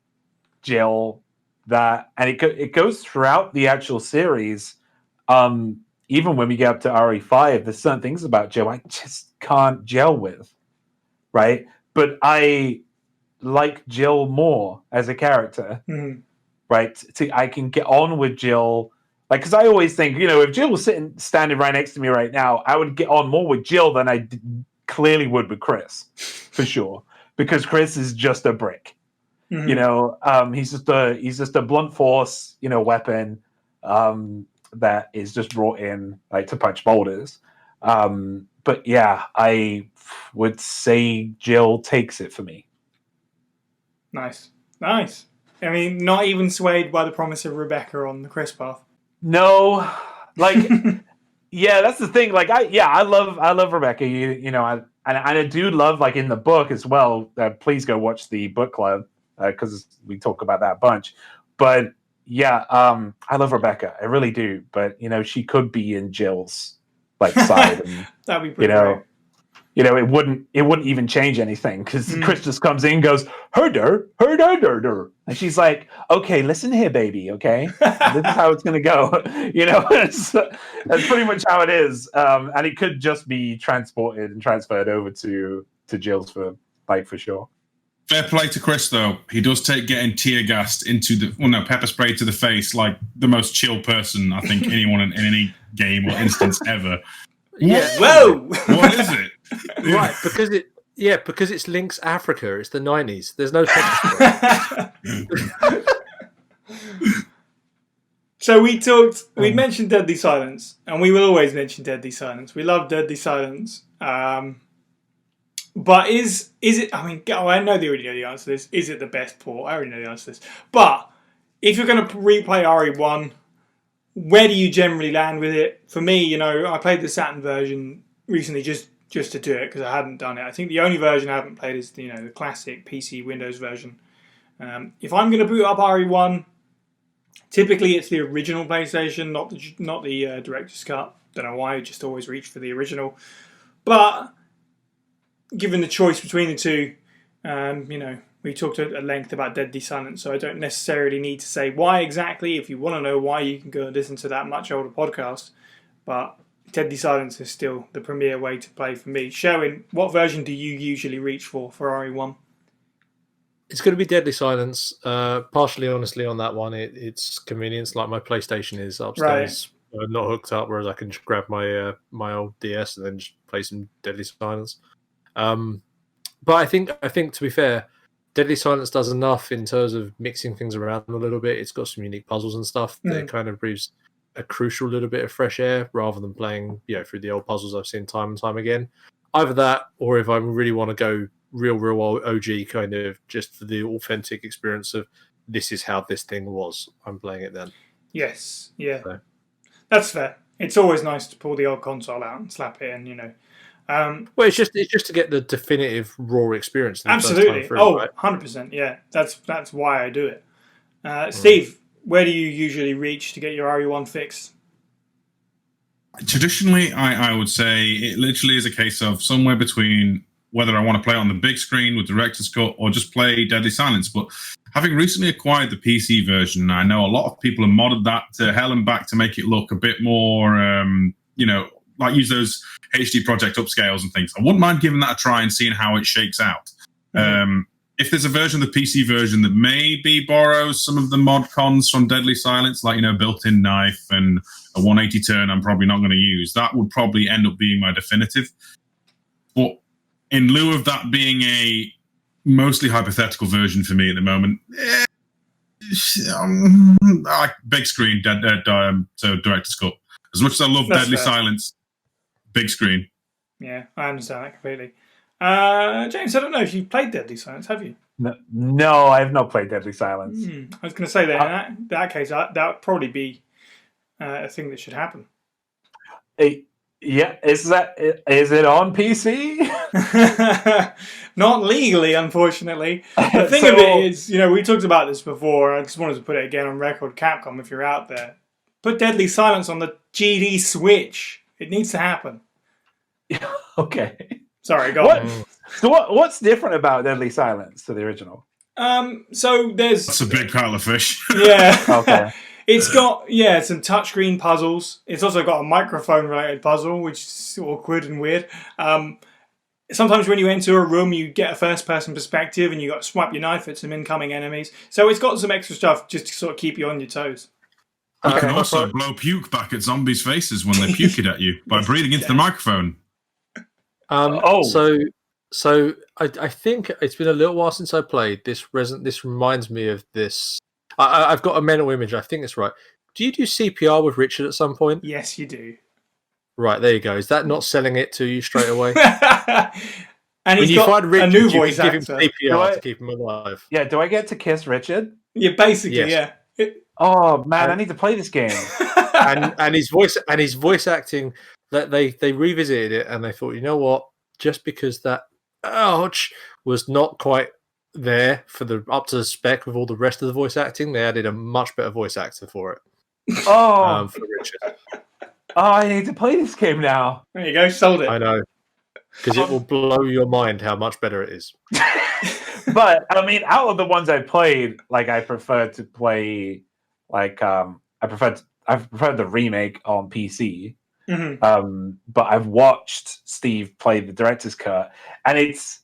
[SPEAKER 4] Jill that, and it goes throughout the actual series. Even when we get up to RE5, there's certain things about Jill I just can't gel with, right? But I like Jill more as a character, right? I can get on with Jill Like, because I always think, if Jill was standing right next to me right now, I would get on more with Jill than I clearly would with Chris, for sure. Because Chris is just a brick.
[SPEAKER 1] Mhm.
[SPEAKER 4] He's just a blunt force, weapon that is just brought in like to punch boulders. But yeah, I would say Jill takes it for me.
[SPEAKER 1] Nice. I mean, not even swayed by the promise of Rebecca on the Chris path.
[SPEAKER 4] No, like, yeah, that's the thing. Like, I love Rebecca. I do love, like, in the book as well. Please go watch the book club because we talk about that a bunch. But yeah, I love Rebecca. I really do. But she could be in Jill's like side. And,
[SPEAKER 1] That'd be pretty great.
[SPEAKER 4] It wouldn't even change anything because Chris just comes in and goes, herder, and she's like, okay, listen here, baby, okay? This is how it's going to go. That's pretty much how it is. And it could just be transported and transferred over to Jill's for sure.
[SPEAKER 2] Fair play to Chris, though. He does take getting tear gassed into pepper spray to the face like the most chill person I think anyone in any game or instance ever.
[SPEAKER 3] Yeah.
[SPEAKER 1] Whoa!
[SPEAKER 2] What is it?
[SPEAKER 3] Right, because it's Link's Africa. It's the 90s. There's no pepper spray.
[SPEAKER 1] So we mentioned Deadly Silence, and we will always mention Deadly Silence. We love Deadly Silence. But is it, I mean, I know they already know the answer to this. Is it the best port? I already know the answer to this. But if you're going to replay RE1, where do you generally land with it? For me, I played the Saturn version recently just to do it because I hadn't done it. I think the only version I haven't played is the classic PC Windows version. If I'm going to boot up RE1, typically it's the original PlayStation, not the director's cut. Don't know why, I just always reach for the original. But given the choice between the two, we talked at length about Deadly Silence, so I don't necessarily need to say why exactly. If you want to know why, you can go and listen to that much older podcast. But Deadly Silence is still the premier way to play for me. Sherwin, what version do you usually reach for RE1?
[SPEAKER 3] It's going to be Deadly Silence. Partially, honestly, on that one, it's convenience. Like my PlayStation is upstairs, not hooked up, whereas I can just grab my my old DS and then just play some Deadly Silence. But I think to be fair, Deadly Silence does enough in terms of mixing things around a little bit. It's got some unique puzzles and stuff that kind of breathes a crucial little bit of fresh air rather than playing through the old puzzles I've seen time and time again. Either that, or if I really want to go real OG kind of just for the authentic experience of this is how this thing was, I'm playing it then.
[SPEAKER 1] Yes, yeah,
[SPEAKER 3] So.
[SPEAKER 1] That's fair. It's always nice to pull the old console out and slap it in,
[SPEAKER 3] Well, it's just to get the definitive raw experience.
[SPEAKER 1] Absolutely.
[SPEAKER 3] Through,
[SPEAKER 1] 100%. Yeah, that's why I do it. Steve, where do you usually reach to get your RE1 fixed?
[SPEAKER 2] Traditionally, I would say it literally is a case of somewhere between whether I want to play it on the big screen with Director's Cut or just play Deadly Silence. But having recently acquired the PC version, I know a lot of people have modded that to hell and back to make it look a bit more, like use those HD Project upscales and things. I wouldn't mind giving that a try and seeing how it shakes out. If there's a version of the PC version that maybe borrows some of the mod cons from Deadly Silence, like, built-in knife and a 180 turn I'm probably not going to use, that would probably end up being my definitive. But in lieu of that being a mostly hypothetical version for me at the moment, I like big screen, so Director's Cut. As much as I love Deadly Silence, big screen.
[SPEAKER 1] Yeah, I understand that completely. James, I don't know if you've played Deadly Silence, have you?
[SPEAKER 4] No, I have not played Deadly Silence.
[SPEAKER 1] I was going to say that in that case, that would probably be a thing that should happen.
[SPEAKER 4] Yeah, is it on PC?
[SPEAKER 1] Not legally, unfortunately. The thing of it is, we talked about this before. I just wanted to put it again on record. Capcom, if you're out there, put Deadly Silence on the GD Switch. It needs to happen.
[SPEAKER 4] Okay.
[SPEAKER 1] Sorry, go on.
[SPEAKER 4] So what's different about Deadly Silence to the original?
[SPEAKER 1] So there's...
[SPEAKER 2] That's a big pile of fish.
[SPEAKER 1] Yeah.
[SPEAKER 4] Okay.
[SPEAKER 1] It's got, some touchscreen puzzles. It's also got a microphone-related puzzle, which is awkward and weird. Sometimes when you enter a room, you get a first-person perspective, and you got to swipe your knife at some incoming enemies. So it's got some extra stuff just to sort of keep you on your toes.
[SPEAKER 2] You can
[SPEAKER 3] my
[SPEAKER 2] also
[SPEAKER 3] pri-
[SPEAKER 2] blow puke back at zombies' faces when they puke it at you by breathing into the microphone.
[SPEAKER 3] So I think it's been a little while since I played this. This reminds me of this. I've got a mental image. I think it's right. Do you do CPR with Richard at some point?
[SPEAKER 1] Yes, you do.
[SPEAKER 3] Right, there you go. Is that not selling it to you straight away?
[SPEAKER 1] And
[SPEAKER 3] When
[SPEAKER 1] he's
[SPEAKER 3] you
[SPEAKER 1] got
[SPEAKER 3] find Richard,
[SPEAKER 1] a new
[SPEAKER 3] you
[SPEAKER 1] voice
[SPEAKER 3] can give him
[SPEAKER 1] actor.
[SPEAKER 3] CPR to keep him alive.
[SPEAKER 4] Yeah, do I get to kiss Richard?
[SPEAKER 1] Yeah, basically,
[SPEAKER 3] Yes.
[SPEAKER 1] yeah.
[SPEAKER 4] Oh man, I need to play this game.
[SPEAKER 3] and his voice acting, that they revisited it and they thought, you know what, just because that ouch was not quite there for the up to the spec with all the rest of the voice acting, they added a much better voice actor for it.
[SPEAKER 4] Oh,
[SPEAKER 3] For Richard.
[SPEAKER 4] I need to play this game now.
[SPEAKER 1] There you go, sold it.
[SPEAKER 3] I know, because it will blow your mind how much better it is.
[SPEAKER 4] But I mean, out of the ones I played, like I prefer to play, like I prefer the remake on PC.
[SPEAKER 1] Mm-hmm.
[SPEAKER 4] But I've watched Steve play the director's cut, and it's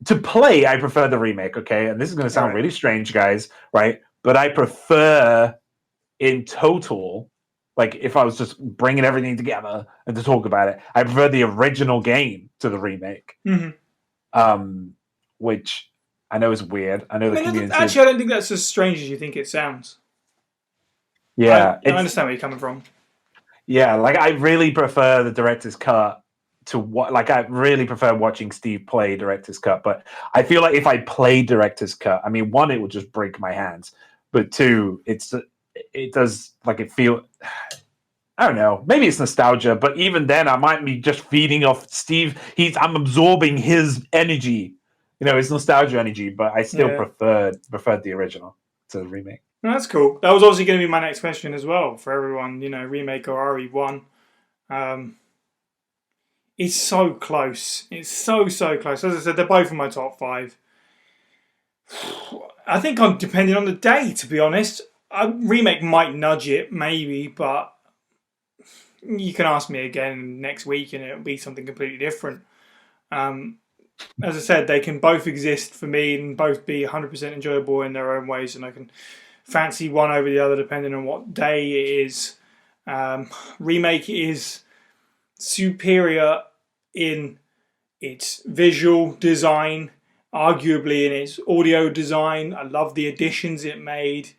[SPEAKER 4] to play. I prefer the remake. Okay, and this is going to sound really strange, guys, right? But I prefer, in total, like if I was just bringing everything together and to talk about it, I prefer the original game to the remake.
[SPEAKER 1] Mm-hmm.
[SPEAKER 4] Which I know is weird. I know the community.
[SPEAKER 1] Actually, I don't think that's as strange as you think it sounds.
[SPEAKER 4] Yeah,
[SPEAKER 1] I understand where you're coming from.
[SPEAKER 4] Yeah, like I really prefer the director's cut to what. Like I really prefer watching Steve play director's cut. But I feel like if I play director's cut, I mean, one, it would just break my hands. But two, it does like it feel. I don't know. Maybe it's nostalgia, but even then, I might be just feeding off Steve. I'm absorbing his energy. You know, it's nostalgia energy, but I still preferred the original to the remake.
[SPEAKER 1] No, that's cool. That was obviously going to be my next question as well for everyone. You know, remake or RE1. It's so close. It's so close. As I said, they're both in my top 5. I think I'm depending on the day, to be honest. A remake might nudge it, maybe, but you can ask me again next week and it'll be something completely different. As I said, they can both exist for me and both be 100% enjoyable in their own ways, and I can fancy one over the other depending on what day it is. Remake is superior in its visual design, arguably in its audio design. I love the additions it made.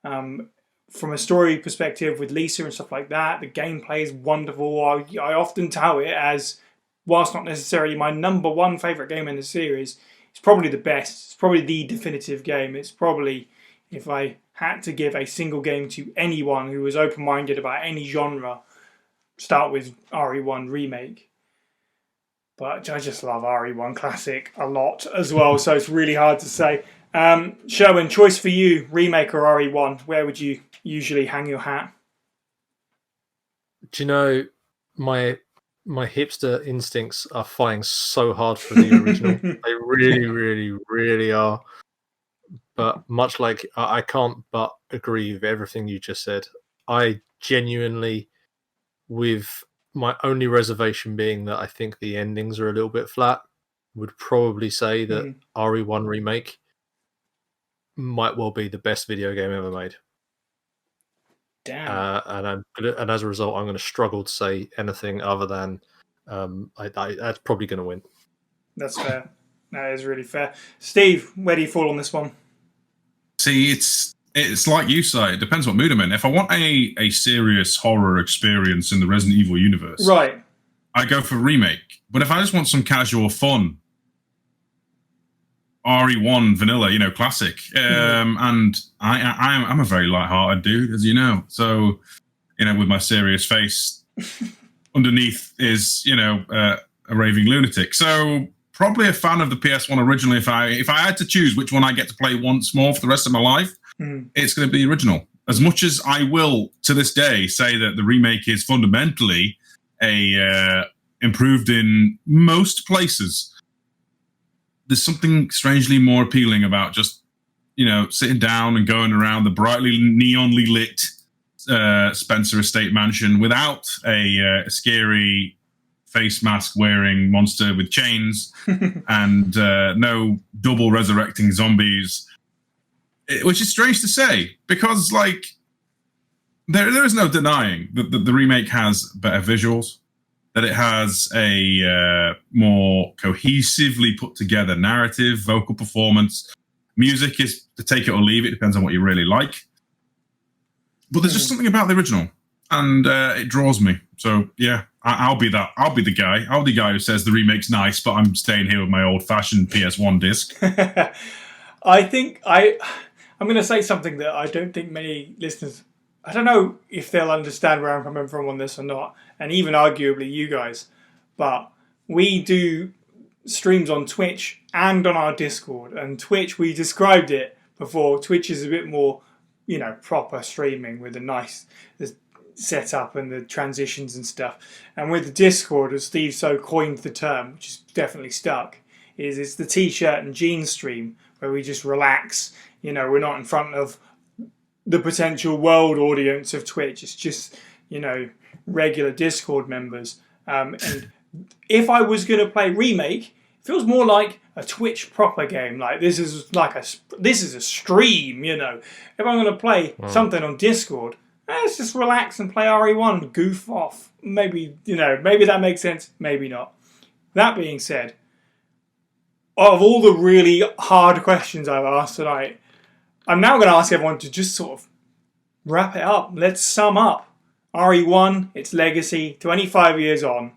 [SPEAKER 1] From a story perspective with Lisa and stuff like that, the gameplay is wonderful. I often tout it as, whilst not necessarily my number one favourite game in the series, it's probably the best. It's probably the definitive game. It's probably, if I had to give a single game to anyone who was open-minded about any genre, start with RE1 Remake. But I just love RE1 Classic a lot as well, so it's really hard to say. Sherwin, choice for you, Remake or RE1? Where would you usually hang your hat?
[SPEAKER 3] Do you know, my hipster instincts are fighting so hard for the original. They really are. But much like I can't but agree with everything you just said. I genuinely, with my only reservation being that I think the endings are a little bit flat, would probably say that RE1 Remake might well be the best video game ever made.
[SPEAKER 1] Damn.
[SPEAKER 3] And as a result, I'm going to struggle to say anything other than that's probably going to win.
[SPEAKER 1] That's fair. That is really fair. Steve, where do you fall on this one?
[SPEAKER 2] See, it's like you say, it depends what mood I'm in. If I want a serious horror experience in the Resident Evil universe,
[SPEAKER 1] right,
[SPEAKER 2] I go for remake. But if I just want some casual fun, RE1 vanilla, classic. And I'm a very light-hearted dude, as you know. So, with my serious face, underneath is, a raving lunatic. So probably a fan of the PS1 originally. If I had to choose which one I get to play once more for the rest of my life, it's going to be the original. As much as I will, to this day, say that the remake is fundamentally improved in most places, there's something strangely more appealing about just, sitting down and going around the brightly neonly lit Spencer Estate mansion without a scary face mask wearing monster with chains and no double resurrecting zombies, which is strange to say because, there is no denying that the remake has better visuals, that it has a more cohesively put together narrative, vocal performance. Music is to take it or leave it, depends on what you really like. But there's just something about the original, and it draws me. So yeah, I'll be that. I'll be the guy. I'll be the guy who says the remake's nice, but I'm staying here with my old-fashioned PS1 disc.
[SPEAKER 1] I think I'm going to say something that I don't think many listeners. I don't know if they'll understand where I'm coming from on this or not, and even arguably you guys. But we do streams on Twitch and on our Discord, and Twitch, we described it before. Twitch is a bit more, proper streaming with a nice setup and the transitions and stuff. And with the Discord, as Steve so coined the term, which is definitely stuck, it's the t-shirt and jeans stream where we just relax. We're not in front of the potential world audience of Twitch. It's just, regular Discord members. And if I was going to play Remake, it feels more like a Twitch proper game. Like this is a stream, If I'm going to play something on Discord, let's just relax and play RE1 and goof off. Maybe that makes sense, maybe not. That being said, of all the really hard questions I've asked tonight, I'm now going to ask everyone to just sort of wrap it up. Let's sum up RE1, its legacy, 25 years on.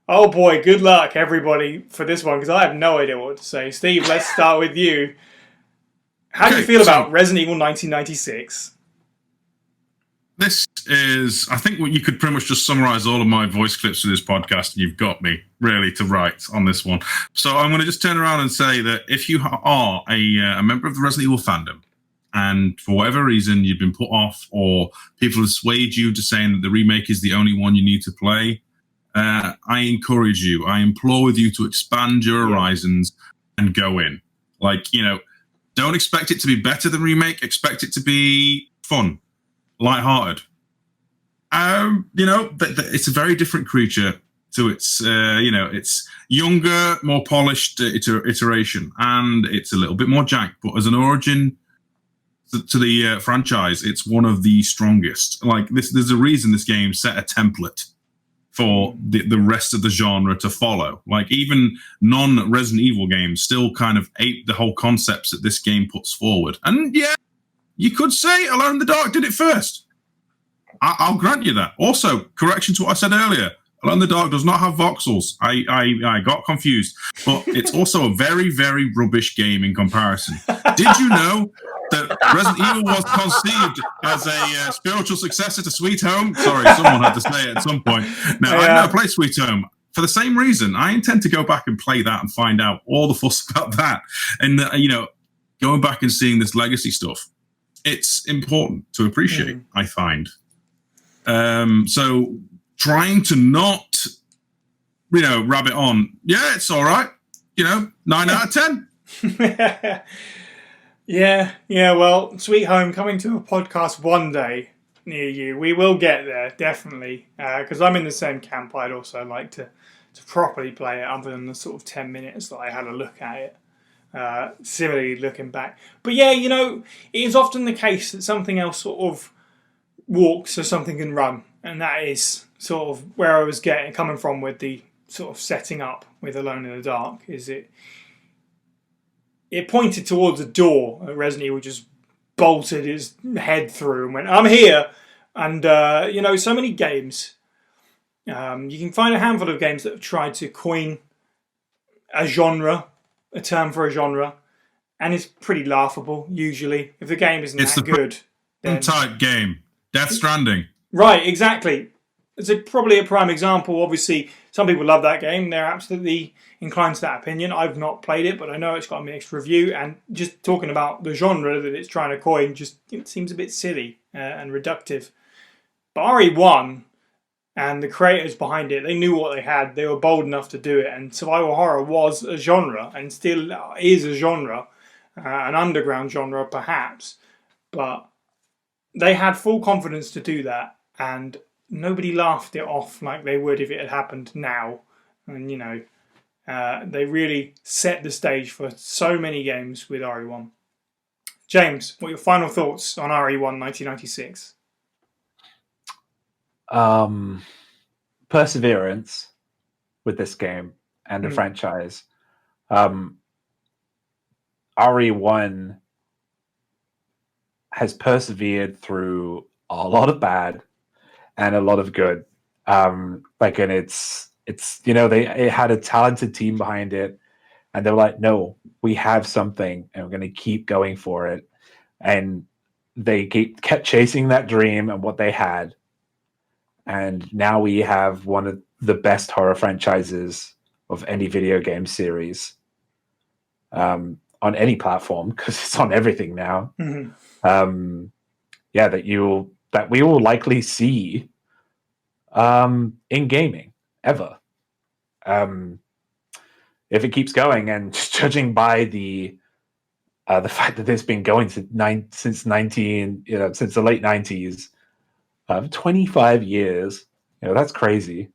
[SPEAKER 1] Oh boy, good luck everybody for this one, because I have no idea what to say. Steve, let's start with you. How do you feel about Resident Evil 1996?
[SPEAKER 2] This is, I think, what you could pretty much just summarize all of my voice clips for this podcast, and you've got me really to write on this one. So I'm going to just turn around and say that if you are a member of the Resident Evil fandom, and for whatever reason you've been put off, or people have swayed you to saying that the remake is the only one you need to play, I encourage you, I implore with you to expand your horizons and go in. Don't expect it to be better than remake. Expect it to be fun, lighthearted. It's a very different creature to its, its younger, more polished iteration, and it's a little bit more jacked. But as an origin to the franchise, it's one of the strongest. There's a reason this game set a template for the rest of the genre to follow. Even non-Resident Evil games still kind of ape the whole concepts that this game puts forward. And yeah, you could say Alone in the Dark did it first. I'll grant you that. Also, correction to what I said earlier, Alone in the Dark does not have voxels. I got confused. But it's also a very, very rubbish game in comparison. Did you know that Resident Evil was conceived as a spiritual successor to Sweet Home? Sorry, someone had to say it at some point. Now, I've never played Sweet Home. For the same reason, I intend to go back and play that and find out all the fuss about that. And, going back and seeing this legacy stuff, it's important to appreciate, I find. So trying to not, rabbit on, yeah, it's all right. 9 out of 10.
[SPEAKER 1] Yeah, well, Sweet Home coming to a podcast one day near you. We will get there, definitely, because I'm in the same camp. I'd also like to properly play it, other than the sort of 10 minutes that I had a look at it, similarly looking back. But yeah, it is often the case that something else sort of walks so something can run, and that is sort of where I was coming from with the sort of setting up with Alone in the Dark. Is it pointed towards a door, and Resident Evil just bolted his head through and went, I'm here. And, so many games. You can find a handful of games that have tried to coin a term for a genre, and it's pretty laughable, usually. If the game isn't that good.
[SPEAKER 2] It's the type game. Death Stranding.
[SPEAKER 1] Right, exactly. It's probably a prime example. Obviously, some people love that game. They're absolutely inclined to that opinion. I've not played it, but I know it's got a mixed review. And just talking about the genre that it's trying to coin, it seems a bit silly and reductive. But RE1 and the creators behind it, they knew what they had. They were bold enough to do it. And survival horror was a genre, and still is a genre, an underground genre perhaps. But they had full confidence to do that, and nobody laughed it off like they would if it had happened now. And, they really set the stage for so many games with RE1. James, what are your final thoughts on RE1 1996?
[SPEAKER 4] perseverance with this game and the franchise. RE1 has persevered through a lot of bad and a lot of good. And it's it had a talented team behind it, and they were like, no, we have something and we're going to keep going for it. And they kept chasing that dream and what they had. And now we have one of the best horror franchises of any video game series on any platform, because it's on everything now. That we will likely see in gaming ever. If it keeps going, and judging by the fact that it's been going since the late 90s, 25 years, that's crazy.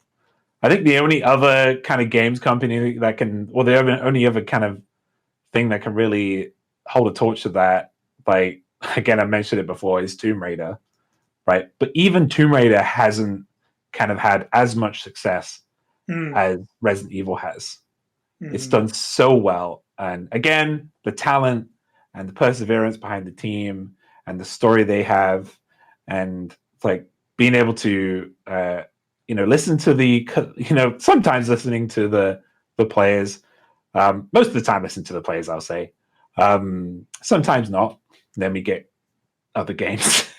[SPEAKER 4] I think the only other kind of games company that can, or the only other kind of thing that can really hold a torch to that, like, again, I mentioned it before, is Tomb Raider, right? But even Tomb Raider hasn't kind of had as much success as Resident Evil has. It's done so well. And again, the talent and the perseverance behind the team and the story they have, and like being able to, listen to sometimes listening to the players, most of the time listen to the players, I'll say. Sometimes not. Then we get other games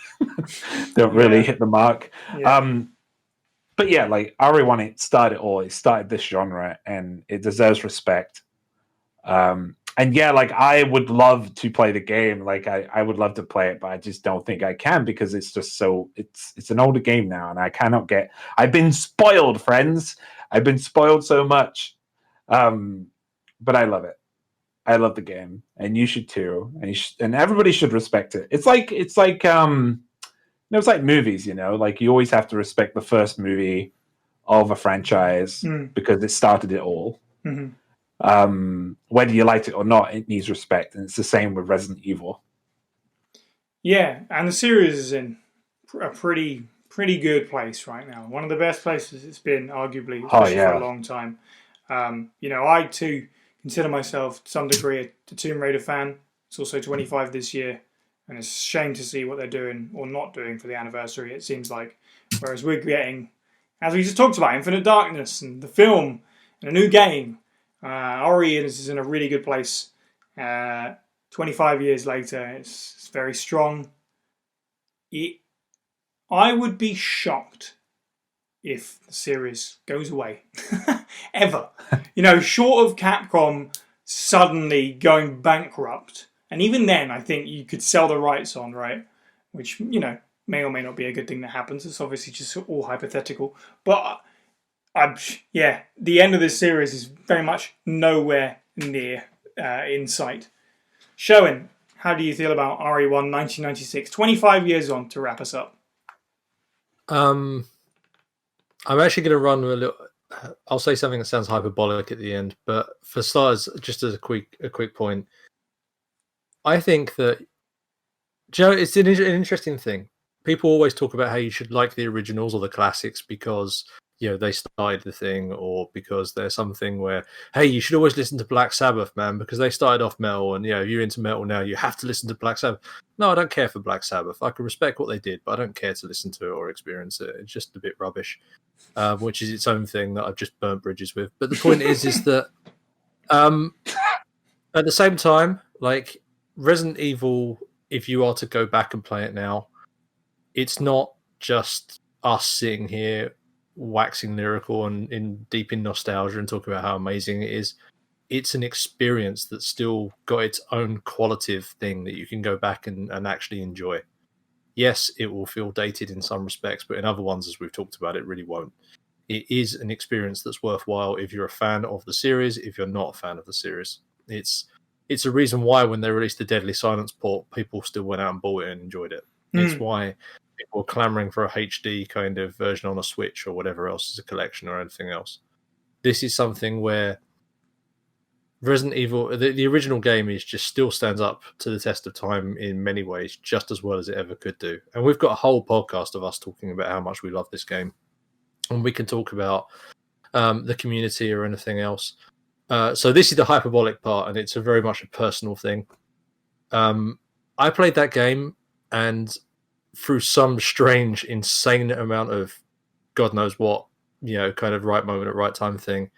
[SPEAKER 4] don't really hit the mark. Yeah. But yeah, like RE1, it started all. It started this genre, and it deserves respect. And yeah, like I would love to play the game. Like I would love to play it, but I just don't think I can, because it's just it's an older game now, and I cannot get. I've been spoiled, friends. I've been spoiled so much. But I love it. I love the game, and you should too. And everybody should respect it. It's like it's like movies, like you always have to respect the first movie of a franchise because it started it all. Whether you liked it or not, it needs respect, and it's the same with Resident Evil.
[SPEAKER 1] Yeah, and the series is in a pretty good place right now. One of the best places it's been, arguably, especially for a long time. I too consider myself to some degree a Tomb Raider fan. It's also 25 this year. And it's a shame to see what they're doing or not doing for the anniversary, it seems like. Whereas we're getting, as we just talked about, Infinite Darkness and the film and a new game. RE is in a really good place. 25 years later, it's very strong. I would be shocked if the series goes away. Ever. Short of Capcom suddenly going bankrupt. And even then, I think you could sell the rights on, right? Which, may or may not be a good thing that happens. It's obviously just all hypothetical. But, the end of this series is very much nowhere near in sight. Sherwin, how do you feel about RE1 1996? 25 years on to wrap us up.
[SPEAKER 3] I'm actually going to run a little... I'll say something that sounds hyperbolic at the end, but for starters, just as a quick point, I think that, it's an interesting thing. People always talk about how you should like the originals or the classics because, they started the thing, or because there's something where, hey, you should always listen to Black Sabbath, man, because they started off metal, and, if you're into metal now, you have to listen to Black Sabbath. No, I don't care for Black Sabbath. I can respect what they did, but I don't care to listen to it or experience it. It's just a bit rubbish, which is its own thing that I've just burnt bridges with. But the point is that at the same time, like, Resident Evil, if you are to go back and play it now, it's not just us sitting here waxing lyrical and deep in nostalgia and talking about how amazing it is. It's an experience that's still got its own qualitative thing that you can go back and actually enjoy. Yes, it will feel dated in some respects, but in other ones, as we've talked about, it really won't. It is an experience that's worthwhile if you're a fan of the series, if you're not a fan of the series. It's a reason why when they released the Deadly Silence port, people still went out and bought it and enjoyed it. It's why people are clamoring for a HD kind of version on a Switch or whatever else as a collection or anything else. This is something where Resident Evil, the original game, is just still stands up to the test of time in many ways, just as well as it ever could do. And we've got a whole podcast of us talking about how much we love this game, and we can talk about the community or anything else. So this is the hyperbolic part, and it's very much a personal thing. I played that game, and through some strange, insane amount of God knows what, kind of right moment at right time thing,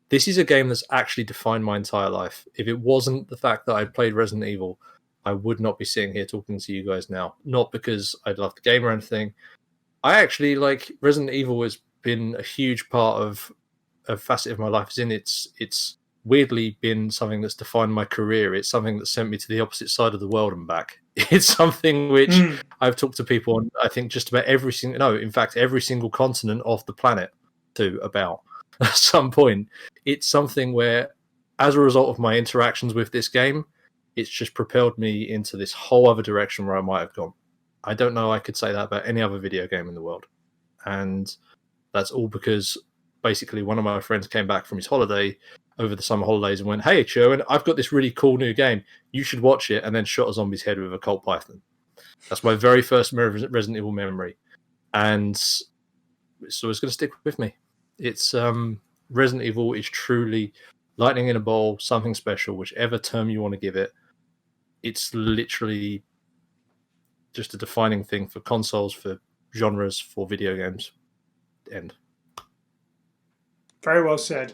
[SPEAKER 3] this is a game that's actually defined my entire life. If it wasn't the fact that I played Resident Evil, I would not be sitting here talking to you guys now. Not because I love the game or anything. I actually Resident Evil has been a huge part of a facet of my life. It's weirdly been something that's defined my career. It's something that sent me to the opposite side of the world and back. It's something which I've talked to people on, I think, just about every single continent of the planet about at some point. It's something where, as a result of my interactions with this game, it's just propelled me into this whole other direction where I might have gone. I don't know I could say that about any other video game in the world. And that's all because basically one of my friends came back from his holiday over the summer holidays and went, "Hey, Sherwin, I've got this really cool new game. You should watch it," and then shot a zombie's head with a Colt Python. That's my very first Resident Evil memory. And so it's going to stick with me. It's Resident Evil is truly lightning in a bowl, something special, whichever term you want to give it. It's literally just a defining thing for consoles, for genres, for video games. End.
[SPEAKER 1] Very well said.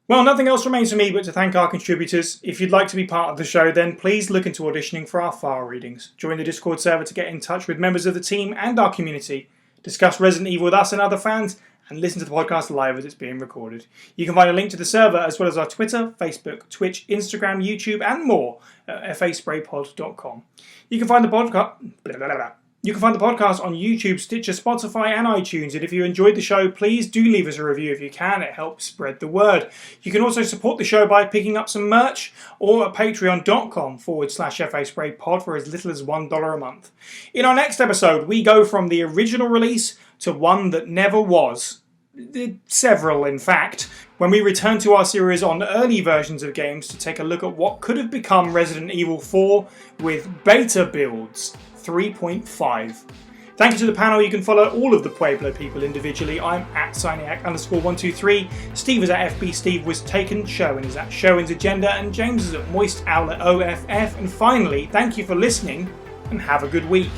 [SPEAKER 1] Well, nothing else remains for me but to thank our contributors. If you'd like to be part of the show, then please look into auditioning for our file readings. Join the Discord server to get in touch with members of the team and our community. Discuss Resident Evil with us and other fans, and listen to the podcast live as it's being recorded. You can find a link to the server as well as our Twitter, Facebook, Twitch, Instagram, YouTube, and more at faspraypod.com. You can find the podcast. You can find the podcast on YouTube, Stitcher, Spotify, and iTunes. And if you enjoyed the show, please do leave us a review if you can. It helps spread the word. You can also support the show by picking up some merch or at patreon.com/FASprayPod for as little as $1 a month. In our next episode, we go from the original release to one that never was. Several, in fact, when we return to our series on early versions of games to take a look at what could have become Resident Evil 4 with beta builds 3.5. Thank you to the panel. You can follow all of the Pueblo people individually. I'm at Cyniac_123. Steve is at FB Steve Was Taken. Sherwin is at Sherwin's Agenda. And James is at Moist Owl at OFF. And finally, thank you for listening and have a good week.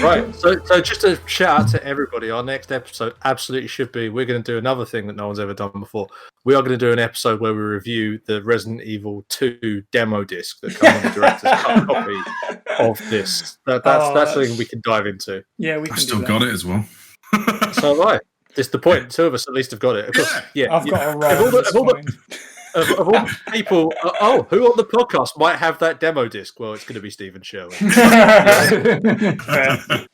[SPEAKER 3] Right, so just a shout out to everybody. Our next episode absolutely should be, we're going to do another thing that no one's ever done before. We are going to do an episode where we review the Resident Evil 2 demo disc that comes on the director's cut copy of this. That's something we can dive into.
[SPEAKER 1] Yeah, we can.
[SPEAKER 2] I still got it as well.
[SPEAKER 3] So have I. It's the point. Two of us at least have got it. Of course, yeah.
[SPEAKER 1] I've got a roll.
[SPEAKER 3] Of all the people, who on the podcast might have that demo disc? Well, it's going to be Stephen Sherwin.
[SPEAKER 1] Fair.